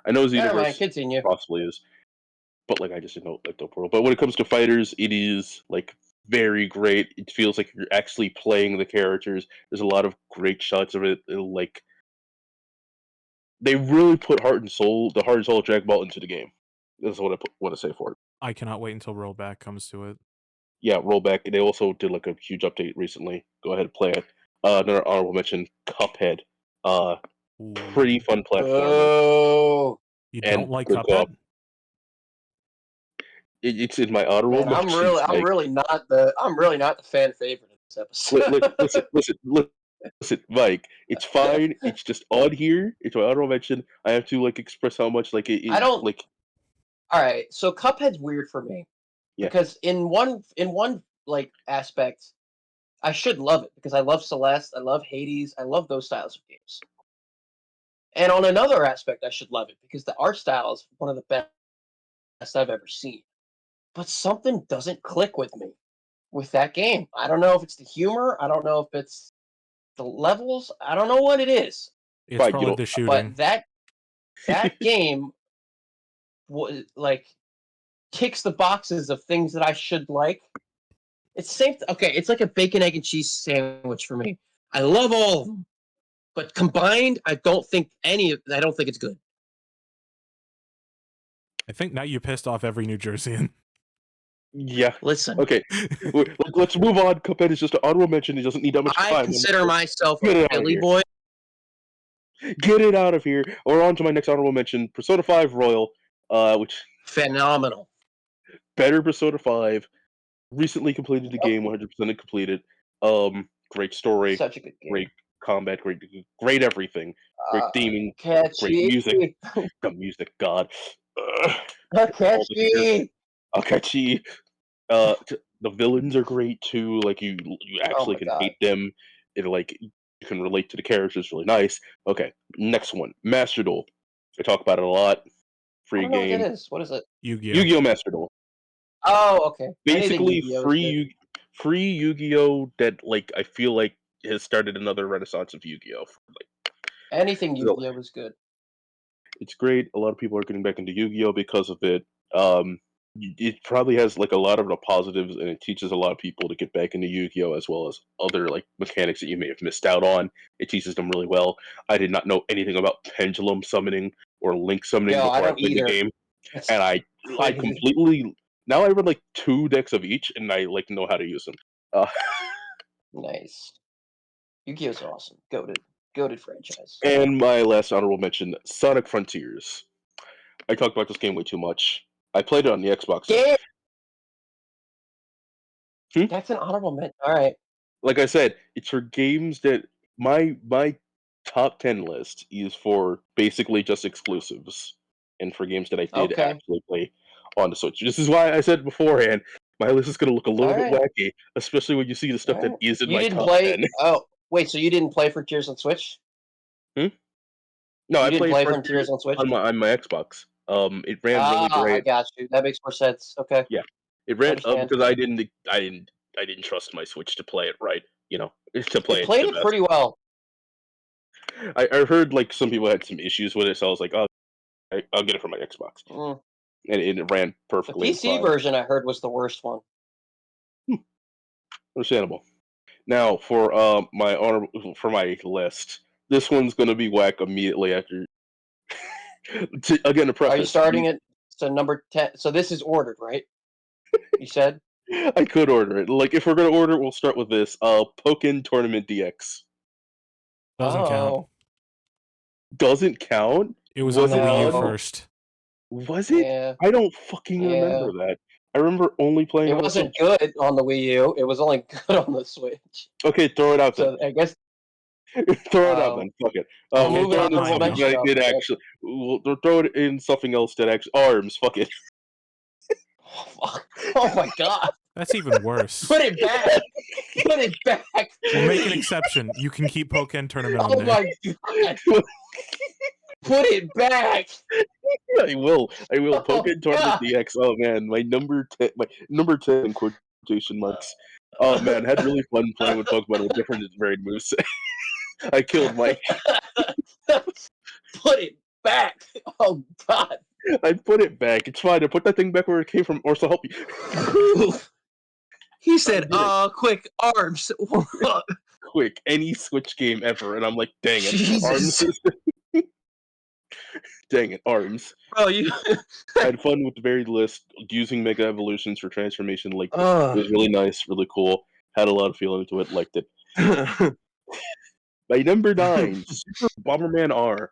I know Never mind, Xenoverse continue. possibly is, but like I just didn't know like the world. But when it comes to fighters, it is like very great. It feels like you're actually playing the characters. There's a lot of great shots of it. Like they really put the heart and soul of Dragon Ball into the game. That's what I want to say for it. I cannot wait until rollback comes to it. Yeah, rollback. They also did like a huge update recently. Go ahead and play it. Another honorable mention, Cuphead. Pretty Ooh. fun platformer Oh You and don't like good co-op. Cuphead? It's in my honorable man, I'm mentions. really not the fan favorite of this episode. listen, Mike. It's fine. It's just on here. It's my honorable mention. I have to like express how much like I don't. like All right, so Cuphead's weird for me yeah. because in one like aspect, I should love it because I love Celeste, I love Hades, I love those styles of games. And on another aspect, I should love it because the art style is one of the best I've ever seen. But something doesn't click with me with that game. I don't know if it's the humor. I don't know if it's the levels. I don't know what it is. It's Fine, you probably don't- the shooting. But that game was like ticks the boxes of things that I should like. It's same. Okay, it's like a bacon, egg, and cheese sandwich for me. I love all of them, but combined, I don't think it's good. I think now you pissed off every New Jerseyan. Yeah. Listen, Okay. Let's move on. Cuphead is just an honorable mention. It doesn't need that much time. I consider myself Get a it out of Philly here. boy. Get it out of here. We're on to my next honorable mention, Persona 5 Royal, which Phenomenal. better Persona 5. Recently completed the game, 100% completed. Great story, Such a good game. great combat, great everything, great theming, great Catchy. music. The music, God. Ugh. Catchy. Akechi. The villains are great too. Like you Oh actually my can god. hate them. It like you can relate to the characters. Really nice. Okay, next one, Master Duel. I talk about it a lot. I Free don't know what game, that is. What is it? Yu-Gi-Oh. Yu-Gi-Oh! Master Duel. Oh, okay. Anything Basically, Yu-Gi-Oh is good. free Yu-Gi-Oh! That like I feel like has started another renaissance of Yu-Gi-Oh! Anything So, Yu-Gi-Oh is good. it's great. A lot of people are getting back into Yu-Gi-Oh! Because of it. It probably has like a lot of the positives, and it teaches a lot of people to get back into Yu-Gi-Oh! As well as other like mechanics that you may have missed out on. It teaches them really well. I did not know anything about pendulum summoning or link summoning Yo, I before I don't played the either. game, That's and I crazy. completely now I read like 2 decks of each, and I like know how to use them. Nice. Yu-Gi-Oh's awesome. Goated franchise. And my last honorable mention, Sonic Frontiers. I talked about this game way too much. I played it on the Xbox. Yeah. Hmm? That's an honorable mention. All right. Like I said, it's for games that my top 10 list is for basically just exclusives, and for games that I did Okay. actually play on the Switch. This is why I said beforehand, my list is going to look a little All bit right. wacky, especially when you see the stuff All that right. is in You my didn't top play. 10. Oh, wait. So you didn't play Frontiers on Switch? Hmm? No, You I didn't played play Frontiers Frontiers on Switch? on my Xbox. It ran really I great. got you. That makes more sense. Okay. Yeah, it ran Understand. because I didn't trust my Switch to play it right. You know, to play It it played the it best. pretty well. I heard like some people had some issues with it, so I was like, oh, I'll get it from my Xbox, Mm. and it ran The perfectly PC fine. version I heard was the worst one. Understandable. Now for my list, this one's gonna be whack immediately after. Again, to Are you preface, starting it? So number 10. So this is ordered, right? You said? I could order it. Like if we're gonna order, we'll start with this. Pokken Tournament DX Doesn't count. Oh. doesn't count. It was on the Wii U No. first. Was it? Yeah. I don't fucking Yeah. remember that. I remember only playing It on the wasn't Switch. good on the Wii U. It was only good on the Switch. Okay, throw it out then. So I guess Throw it out then. Fuck it. we'll Okay, We'll move it throw on it to in I We'll know. something mention that I it. did Okay. actually. We'll throw it in something else that actually arms. Fuck it. Oh, fuck. Oh my god! That's even worse. Put it back. Put it back. We'll make an exception. You can keep Pokken Tournament on Oh there. my god! Put it back. I will. Oh Pokken Tournament god! DX. Oh man, my number 10. My number 10 in quotation marks. Oh man, had really fun playing with Pokemon with different varied moves. I killed Mike. Put it back. Oh god! I put it back. It's fine. I put that thing back where it came from, or to help you. He said, did it. Quick, arms." Quick, any Switch game ever, and I'm like, dang it, Jesus. arms. Dang it, arms. Bro, you. I had fun with the varied list, using Mega Evolutions for transformation. Like, it was really nice, really cool. Had a lot of feeling to it. Liked it. By number 9, Super Bomberman R.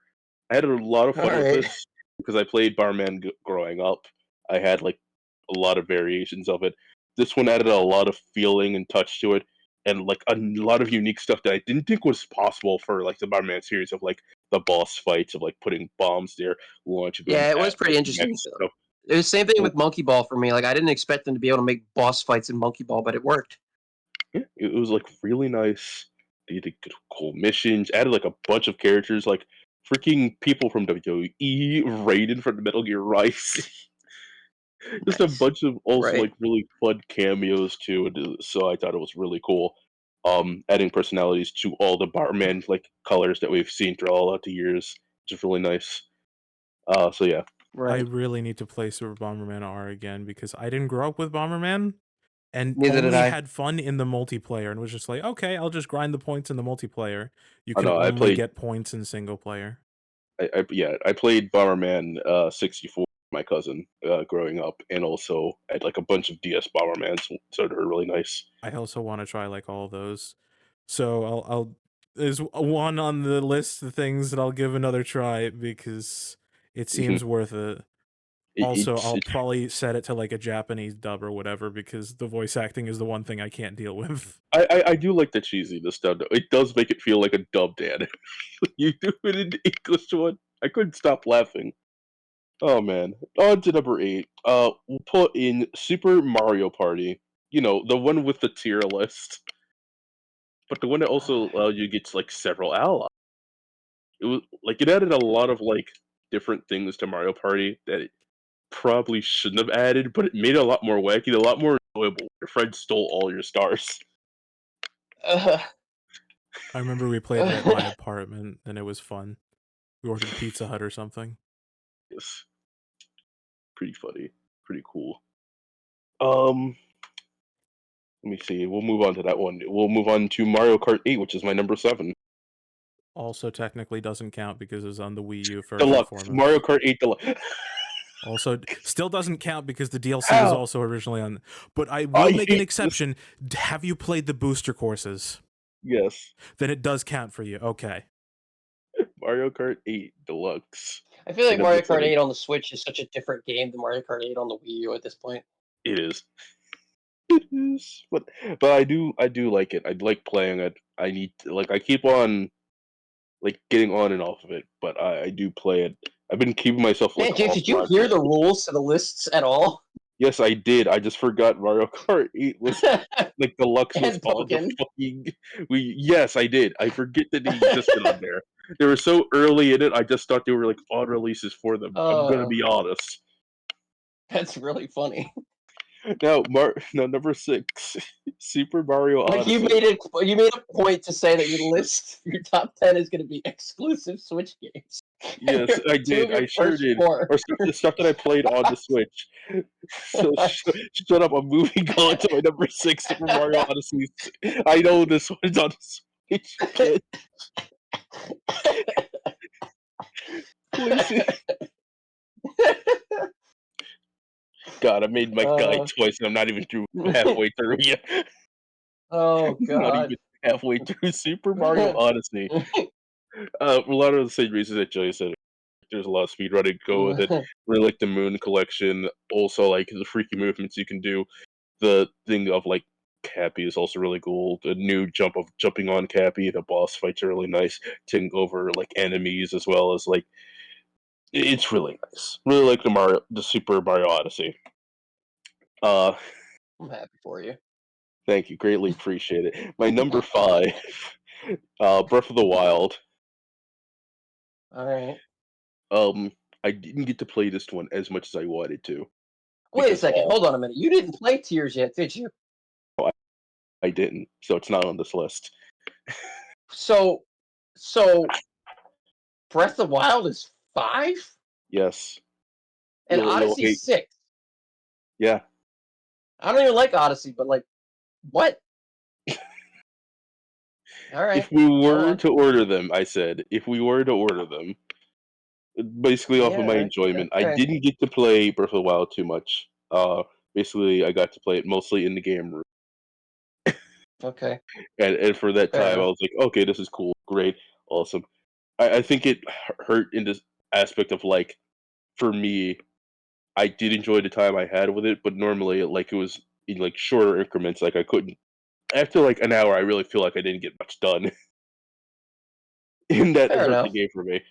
I had a lot of fun with Alright. this because I played Bomberman growing up. I had like a lot of variations of it. This one added a lot of feeling and touch to it, and like a lot of unique stuff that I didn't think was possible for like the Bomberman series of like the boss fights of like putting bombs there, launching them Yeah, it was at pretty like, interesting. next stuff. It was the same thing with Monkey Ball for me. Like, I didn't expect them to be able to make boss fights in Monkey Ball, but it worked. Yeah, it was like really nice. They did cool missions. Added like a bunch of characters, like freaking people from WWE, Raiden from the Metal Gear Rise. Just a Nice. bunch of also Right. like really fun cameos too. So I thought it was really cool. Adding personalities to all the Barman like colors that we've seen throughout the years, which is really nice. So yeah, I Right. really need to play Super Bomberman R again because I didn't grow up with Bomberman and Neither did only I. had fun in the multiplayer and was just like, okay, I'll just grind the points in the multiplayer. You I can know I only played. get points in single player. I played Bomberman 64 with my cousin growing up, and also I had like a bunch of DS Bombermans, so they're really nice. I also want to try like all those. So I'll there's one on the list of things that I'll give another try because it Mhm. seems worth it. It, Also, it's, I'll it's probably set it to like a Japanese dub or whatever because the voice acting is the one thing I can't deal with. I do like the cheesiness though. It does make it feel like a dubbed anime. You do it in the English one. I couldn't stop laughing. Oh man. On to number 8. We'll put in Super Mario Party. You know, the one with the tier list, but the one that also allowed you to get like several allies. It was like it added a lot of like different things to Mario Party that it probably shouldn't have added, but it made it a lot more wacky, a lot more enjoyable. Your friend stole all your stars. Uh, I remember we played it at my apartment and it was fun. We ordered Pizza Hut or something. Yes, pretty funny, pretty cool. Um, Let me see. We'll move on to that one. We'll move on to Mario Kart 8, which is my number 7. Also, technically doesn't count because it was on the Wii U first and Deluxe. foremost. Mario Kart 8 Deluxe. Also, still doesn't count because the DLC was How? also originally on. But I will make an hate this. exception. Have you played the booster courses? Yes. Then it does count for you. Okay. Mario Kart 8 Deluxe. I feel like My Mario number Kart 7. 8 on the Switch is such a different game than Mario Kart 8 on the Wii U at this point. It is. It is. But I do like it. I like playing it. I need to, like I keep on like getting on and off of it, but I do play it. I've been keeping myself Man, like James, did you offline. hear the rules to the lists at all? Yes, I did. I just forgot Mario Kart 8 was like Deluxe was And on the Pokken. fucking. Yes, I did. I forget that they existed on there. They were so early in it. I just thought they were like odd releases for them. I'm gonna be honest. That's really funny. Now, number 6, Super Mario Like Odyssey. you made a point to say that your top 10 is going to be exclusive Switch games. Yes, I did. I sure did. Or stuff that I played on the Switch. So shut up. I'm moving on to my number 6, Super Mario Odyssey. I know this one is on the Switch. Kid. Please. God, I made my guide twice, and I'm not even halfway through yet. Oh Not god. even halfway through Super Mario Odyssey. A lot of the same reasons that Joey said. there's a lot of speedrunning to go with it. Really like the Moon collection. Also like the freaky movements you can do. The thing of like Cappy is also really cool. The new jumping on Cappy, the boss fights are really nice. Taking over like enemies as well as like it's really nice. Really like the Super Mario Odyssey. Uh I'm happy for you. Thank you, greatly appreciate it. My number 5, Breath of the Wild. All right. I didn't get to play this one as much as I wanted to Wait a because second. Hold on a minute. You didn't play Tears yet, did you? I didn't, so it's not on this list. So, Breath of the Wild is 5, Yes, and you'll hate. Odyssey's 6. Yeah, I don't even like Odyssey, but like, what? All right. if we Go were on. to order them, I said if we were to order them, basically off of my Yeah. enjoyment. I Okay. didn't get to play Breath of the Wild too much. Basically, I got to play it mostly in the game room. Okay. And for that Fair time, I enough. was like, okay, this is cool, great, awesome. I think it hurt in this aspect of like, for me, I did enjoy the time I had with it, but normally, like, it was in like shorter increments. Like, I couldn't. After like an hour, I really feel like I didn't get much done, and that Fair hurt the enough. game for me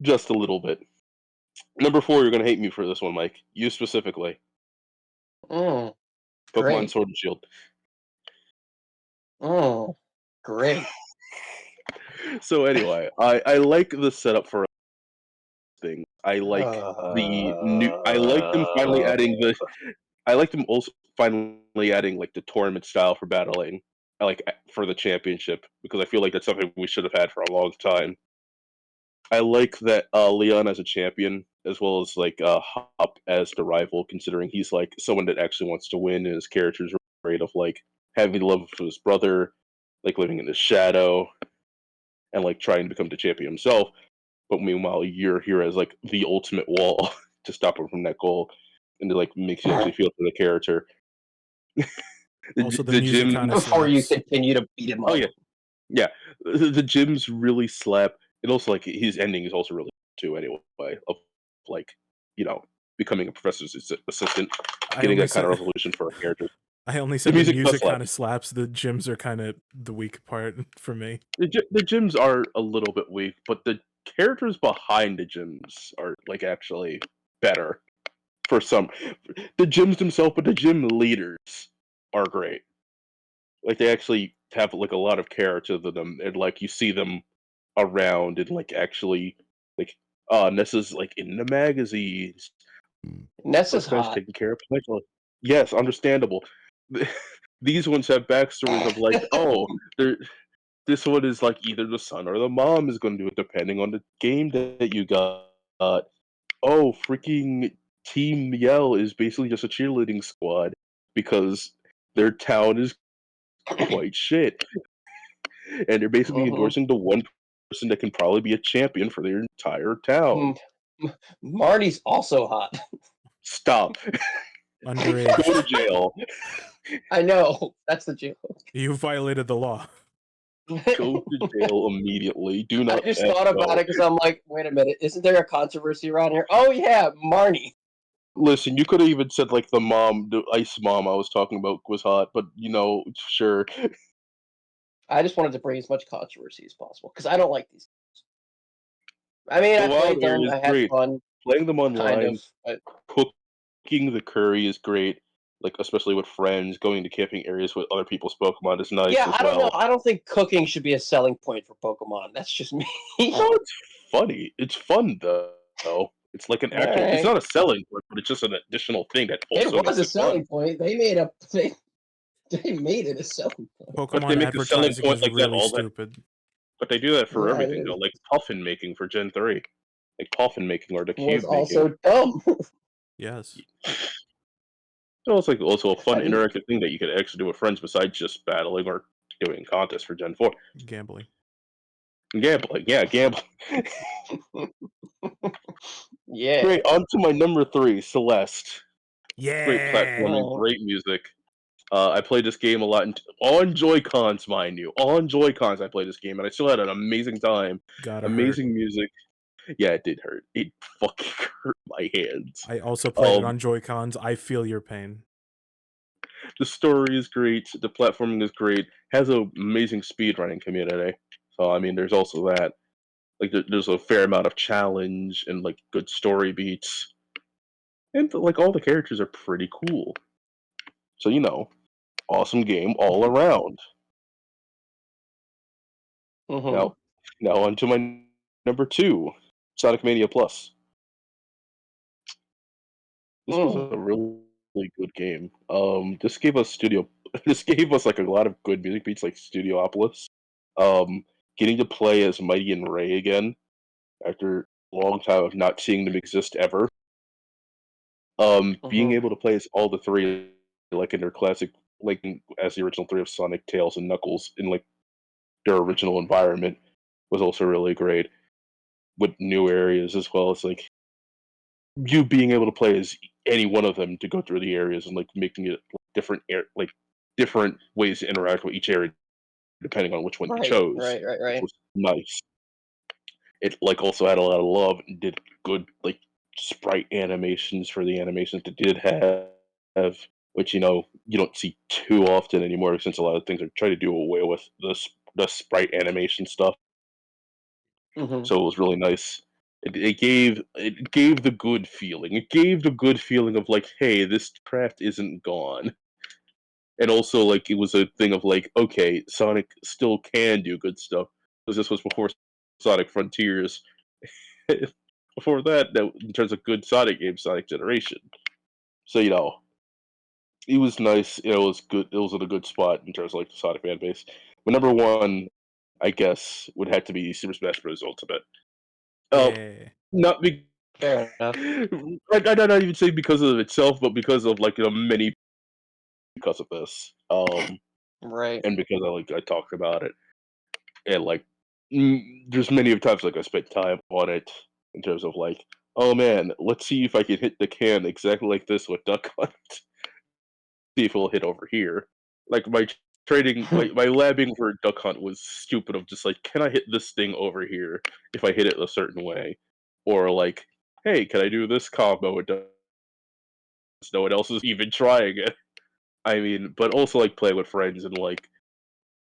just a little bit. Number 4, you're gonna hate me for this one, Mike. You specifically, Mm, Pokemon great. Sword and Shield. Great. So anyway, I like the setup for things. I like the new. I like them finally adding the. I like them also finally adding like the tournament style for battling, like for the championship, because I feel like that's something we should have had for a long time. I like that Leon as a champion, as well as like Hop as the rival, considering he's like someone that actually wants to win, and his character's afraid of like having love for his brother, like living in the shadow, and like trying to become the champion himself. But meanwhile, you're here as like the ultimate wall to stop him from that goal, and it like makes you actually feel for the character. Also, the The music gym. kind of Before you slaps. continue to beat him Oh up. yeah, yeah. The gyms really slap. And also like his ending is also really too. Anyway, of like you know becoming a professor's assistant, I getting only that kind of said resolution for a character. I only The said the music does music slap. kind of slaps. The gyms are kind of the weak part for me. The gyms are a little bit weak, but the characters behind the gyms are like actually better for some. The gyms themselves, but the gym leaders are great. Like they actually have like a lot of character to them, and like you see them around and like actually like Nessa's like in the magazines. Nessa's This guy's hot. taking care of people. Yes, understandable. These ones have backstories of like, oh, they're this one is like either the son or the mom is going to do it, depending on the game that you got. Oh, freaking Team Yell is basically just a cheerleading squad because their town is quite shit, and they're basically Mhm. endorsing the one person that can probably be a champion for their entire town. Mm, Marty's also hot. Stop. Go to Underage. jail. I know. That's the joke. You violated the law. Go to jail immediately. Do I not just pass thought about go. it because I'm like, wait a minute, isn't there a controversy around here? Oh yeah, Marnie. Listen, you could have even said like the ice mom I was talking about was hot, but sure. I just wanted to bring as much controversy as possible because I don't like these. I mean, The I wild played them. area is I had great. fun, Playing them kind of. online, But cooking the curry is great. Like especially with friends, going to camping areas with other people's Pokemon is nice yeah, as I don't know. well. I don't think cooking should be a selling point for Pokemon. That's just me. No, it's funny. It's fun though. It's like an All actual. It's right, not a selling point, but it's just an additional thing that it also was makes a it fun. selling point. They made it a selling point. But they Pokemon make a selling advertising point is like that really all that. stupid. But they do that for Yeah, everything though, like puffin making for Gen 3, like puffin making or the was cube making. also dumb. Yes. It's like also a fun I mean, interactive thing that you could actually do with friends besides just battling or doing contests for Gen 4. Gambling. Gambling, yeah, gambling. yeah. Great, on to my number 3, Celeste. Great Yeah. platforming, Oh, great music. I played this game a lot on Joy-Cons, mind you. On Joy-Cons I played this game, and I still had an amazing time. Gotta hurt. Amazing music. Yeah, it did hurt. It fucking hurt my hands. I also played it Um, on Joy-Cons. I feel your pain. the story is great. The platforming is great. Has an amazing speedrunning community. So I mean, there's also that. Like, there's a fair amount of challenge and like good story beats, and like all the characters are pretty cool. So awesome game all around. Mm-hmm. Now, on to my number two, Sonic Mania Plus. This was Mm. a really good game. This gave us studio. This gave us like a lot of good music beats, like Studiopolis. Um, Getting to play as Mighty and Ray again after a long time of not seeing them exist ever. Being Mm-hmm. able to play as all the three, like in their classic, like as the original three of Sonic, Tails, and Knuckles in like their original environment, was also really great. With new areas as well as like you being able to play as any one of them to go through the areas and like making it like different ways to interact with each area depending on which one you Right. chose, Right. Right. which Right. was nice. It like also had a lot of love and did good like sprite animations for the animations it did have, which you don't see too often anymore since a lot of things are trying to do away with the sprite animation stuff. Mm-hmm. So it was really nice. It gave the good feeling. It gave the good feeling of like, hey, this craft isn't gone. And also like it was a thing of like, okay, Sonic still can do good stuff. Because this was before Sonic Frontiers. Before that, in terms of good Sonic games, Sonic Generation. So it was nice. It was good. It was in a good spot in terms of like the Sonic fan base. But number one, I guess, would have to be Super Smash Bros. Ultimate. Uh, Yeah. Not be Fair enough. I not even say because of itself, but because of like many because of this. Right. And because I talked about it, and like there's many of times like I spent time on it in terms of like, oh man, let's see if I can hit the can exactly like this with Duck Hunt. See if it'll hit over here. Like my trading, my labbing for Duck Hunt was stupid. Of just like, can I hit this thing over here if I hit it a certain way, or like, hey, can I do this combo? It does. No one else is even trying it. I mean, but also like playing with friends and like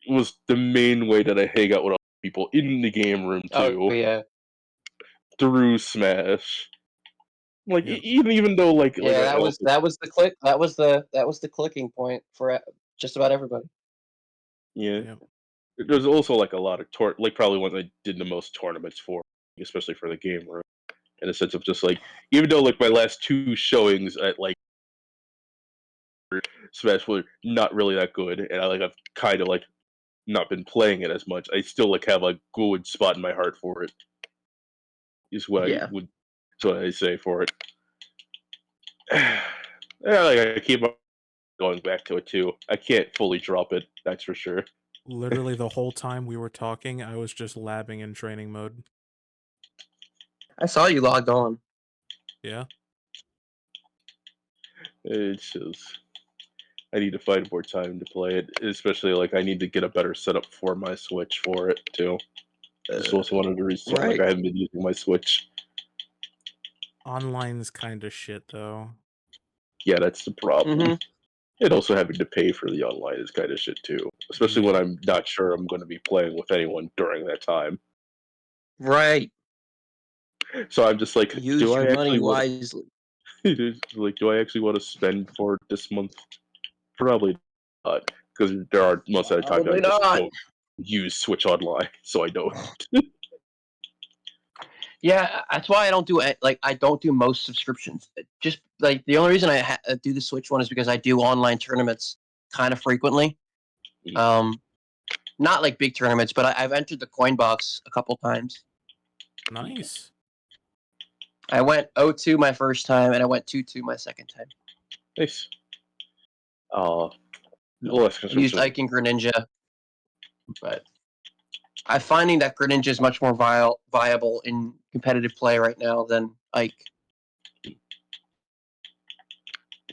was the main way that I hang out with other people in the game room Oh too yeah. through Smash. Like Yep. even though Yeah. I also That was the click. That was the clicking point for just about everybody. yeah, Yep. there's also like a lot of like probably one I did the most tournaments for, especially for the game room. In a sense of just like even though like my last two showings at like Smash were not really that good, and I've kind of like not been playing it as much. I still like have a good spot in my heart for it. Is what I Yeah. would. That's what I say for it. Yeah, like I keep on going back to it too. I can't fully drop it. That's for sure. Literally the whole time we were talking, I was just labbing in training mode. I saw you logged on. Yeah. It's just I need to find more time to play it. Especially like I need to get a better setup for my Switch for it too. This is Uh, also one of the reasons why like right. I haven't been using my Switch. Online's kind of shit though. Yeah, that's the problem. Mm-hmm. And also having to pay for the online is kind of shit too. Especially when Yeah. I'm not sure I'm going to be playing with anyone during that time. Right. So I'm just like, do Use I your money actually want wisely. like do I actually want to spend for this month? Probably not, because there are most of the time that I Probably just not. don't use Switch Online, so I don't. Yeah, that's why I don't do like I don't do most subscriptions. Just like the only reason I do the Switch one is because I do online tournaments kind of frequently. Um, not like big tournaments, but I've entered the coin box a couple times. Nice. I went 0-2 my first time, and I went 2-2 my second time. Nice. Less I used construction. Ike and Greninja, but I'm finding that Greninja is much more viable in competitive play right now than Ike.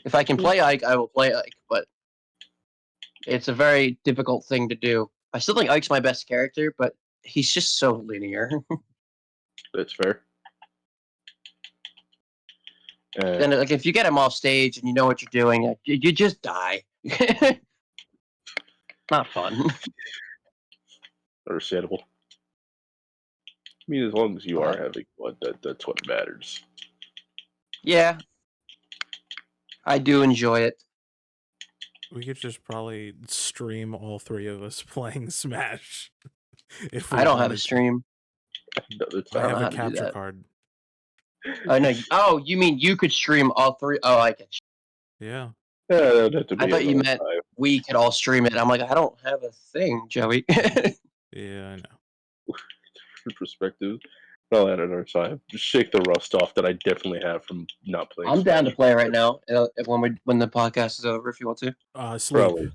If I can play Ike, I will play Ike, but it's a very difficult thing to do. I still think Ike's my best character, but he's just so linear. That's fair. And like if you get him off stage and you know what you're doing, you just die. Not fun. Understandable. I mean, as long as you are But- having fun, that's what matters. Yeah, I do enjoy it. We could just probably stream all three of us playing Smash. If we I don't have a wanted to. stream. Another I don't have know a how to do capture that. card. I know. Oh, you mean you could stream all three? Oh, I get you. Yeah. Yeah, that'd have to be I thought you another meant time. we could all stream it. I'm like, I don't have a thing, Joey. Yeah, I know. Perspective. I'll add another time. Just shake the rust off that I definitely have from not playing. I'm down to Smash. play right now. When the podcast is over, if you want to. Sleep. Probably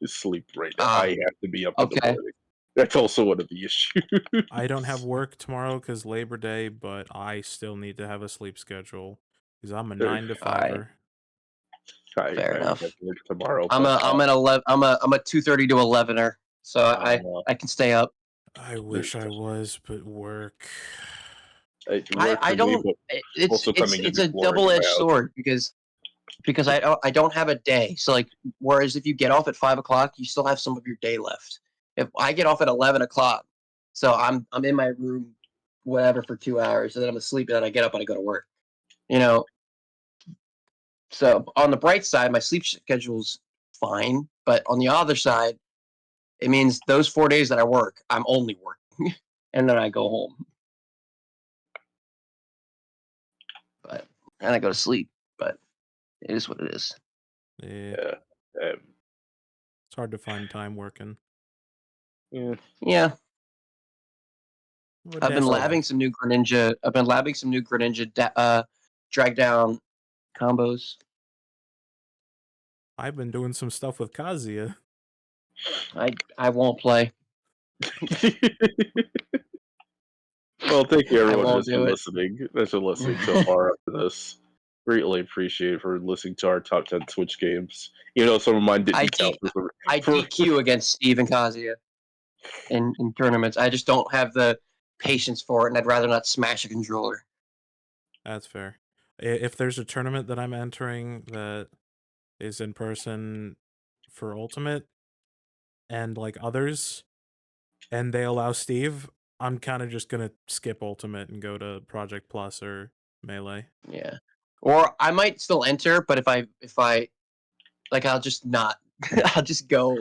sleep right now. I have to be up in the Okay. morning. That's also one of the issues. I don't have work tomorrow because Labor Day, but I still need to have a sleep schedule because I'm a There- 9 to Alright. 5er. Fair I enough. have to work tomorrow. I'm an 11. I'm a 2:30 to 11er, so I can stay up. I wish I was, but work. I don't. also coming It's in a before double-edged the house. sword because I don't have a day. So like, whereas if you get off at 5 o'clock, you still have some of your day left. If I get off at 11 o'clock, so I'm in my room, whatever, for 2 hours, and then I'm asleep, and then I get up and I go to work. You know. So on the bright side, my sleep schedule's fine, but on the other side, it means those 4 days that I work, I'm only working, and then I go home. And I go to sleep, but it is what it is. Yeah. Yeah. It's hard to find time working. Yeah. Yeah, But I've been that's labbing life. some new Greninja. Drag down combos. I've been doing some stuff with Kazuya. I won't play. Well, thank you I everyone won't who's do been it. listening. Thanks for listening so far up to this. Greatly appreciate for listening to our top 10 Switch games. You know, some of mine didn't I count I DQ against Steve and Kazuya in tournaments. I just don't have the patience for it, and I'd rather not smash a controller. That's fair. If there's a tournament that I'm entering that is in person for Ultimate and like others, and they allow Steve, I'm kind of just gonna skip Ultimate and go to Project Plus or Melee. Yeah, or I might still enter, but if I like, I'll just not. I'll just go.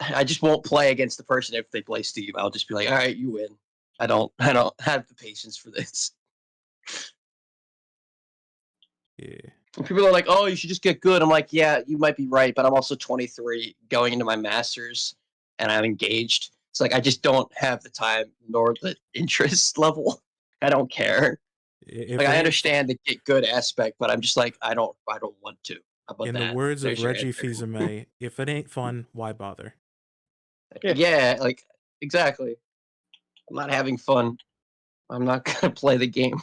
I just won't play against the person if they play Steve. I'll just be like, all right, you win. I don't have the patience for this. Yeah. And people are like, oh, you should just get good. I'm like, yeah, you might be right, but I'm also 23, going into my master's, and I'm engaged. It's like I just don't have the time nor the interest level. I don't care. If Like it I ain't understand the get good aspect, but I'm just like I don't want to. How about in that? the words There's of your Reggie answer. Fils-Aimé, if it ain't fun, why bother? Yeah, like exactly. I'm not having fun. I'm not gonna play the game.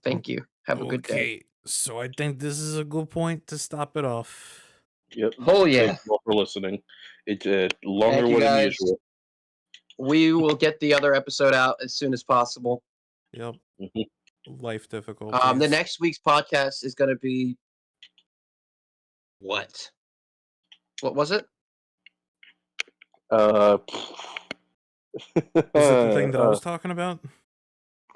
Thank you. Have a good day. Okay, so I think this is a good point to stop it off. Yep. Oh yeah. Thank you all for listening. It's a longer Thank you, one than guys. usual. We will get the other episode out as soon as possible. Yep. Mhm. Life difficulties. The next week's podcast is going to be what? What was it? Is it the thing that I was talking about?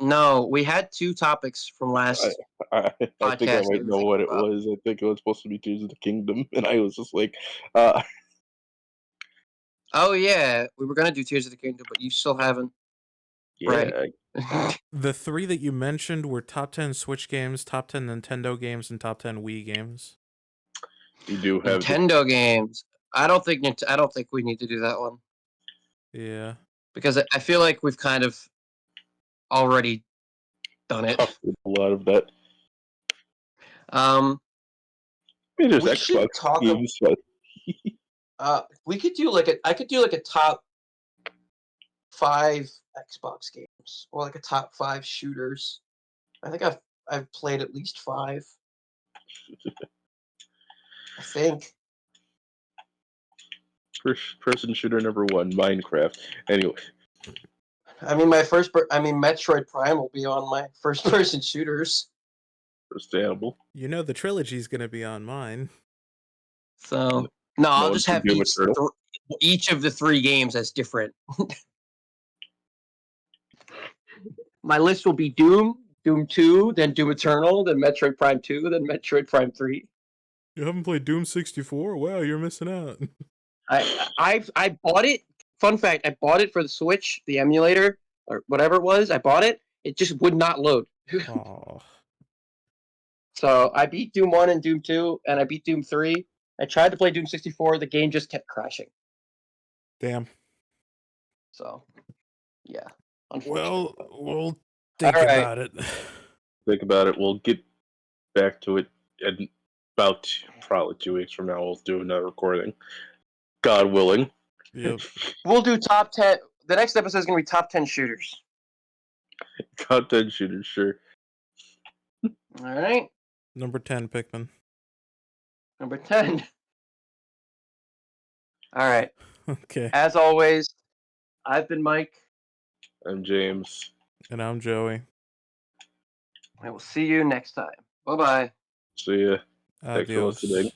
No, we had two topics from last. I think I podcast might we were know what it thinking about. was. I think it was supposed to be Tears of the Kingdom, and I was just like, Oh yeah, we were going to do Tears of the Kingdom, but you still haven't. yeah, Right. The three that you mentioned were top 10 Switch games, top 10 Nintendo games, and top 10 Wii games. you do have Nintendo games. I don't think we need to do that one Yeah. because I feel like we've kind of already done it. a lot of that. I I mean, there's We should Xbox talk games, but we could do I could do like a top 5 Xbox games or like a top 5 shooters. I think I've played at least 5. I think. first-person shooter number 1, Minecraft. Anyway, I mean, Metroid Prime will be on my first-person shooters. Understandable. You know the trilogy's gonna be on mine. So no, I'll No, just it's have Doom Eternal. each of the 3 games as different. My list will be Doom, Doom 2, then Doom Eternal, then Metroid Prime 2, then Metroid Prime 3. You haven't played Doom 64? Wow, you're missing out. I bought it. Fun fact: I bought it for the Switch, the emulator or whatever it was. I bought it. It just would not load. Oh, So I beat Doom 1 and Doom 2, and I beat Doom 3. I tried to play Doom 64. The game just kept crashing. damn. So, yeah. Unfortunate. Well, we'll think All right. about it. Think about it. We'll get back to it in about probably 2 weeks from now. We'll do another recording, God willing. Yep. We'll do top 10. The next episode is going to be top 10 shooters. Content shooters, sure. All right. Number 10, Pikmin. Number 10. All right. Okay. As always, I've been Mike. I'm James. And I'm Joey. I will see you next time. Bye-bye. See ya. Thanks for Adios. listening.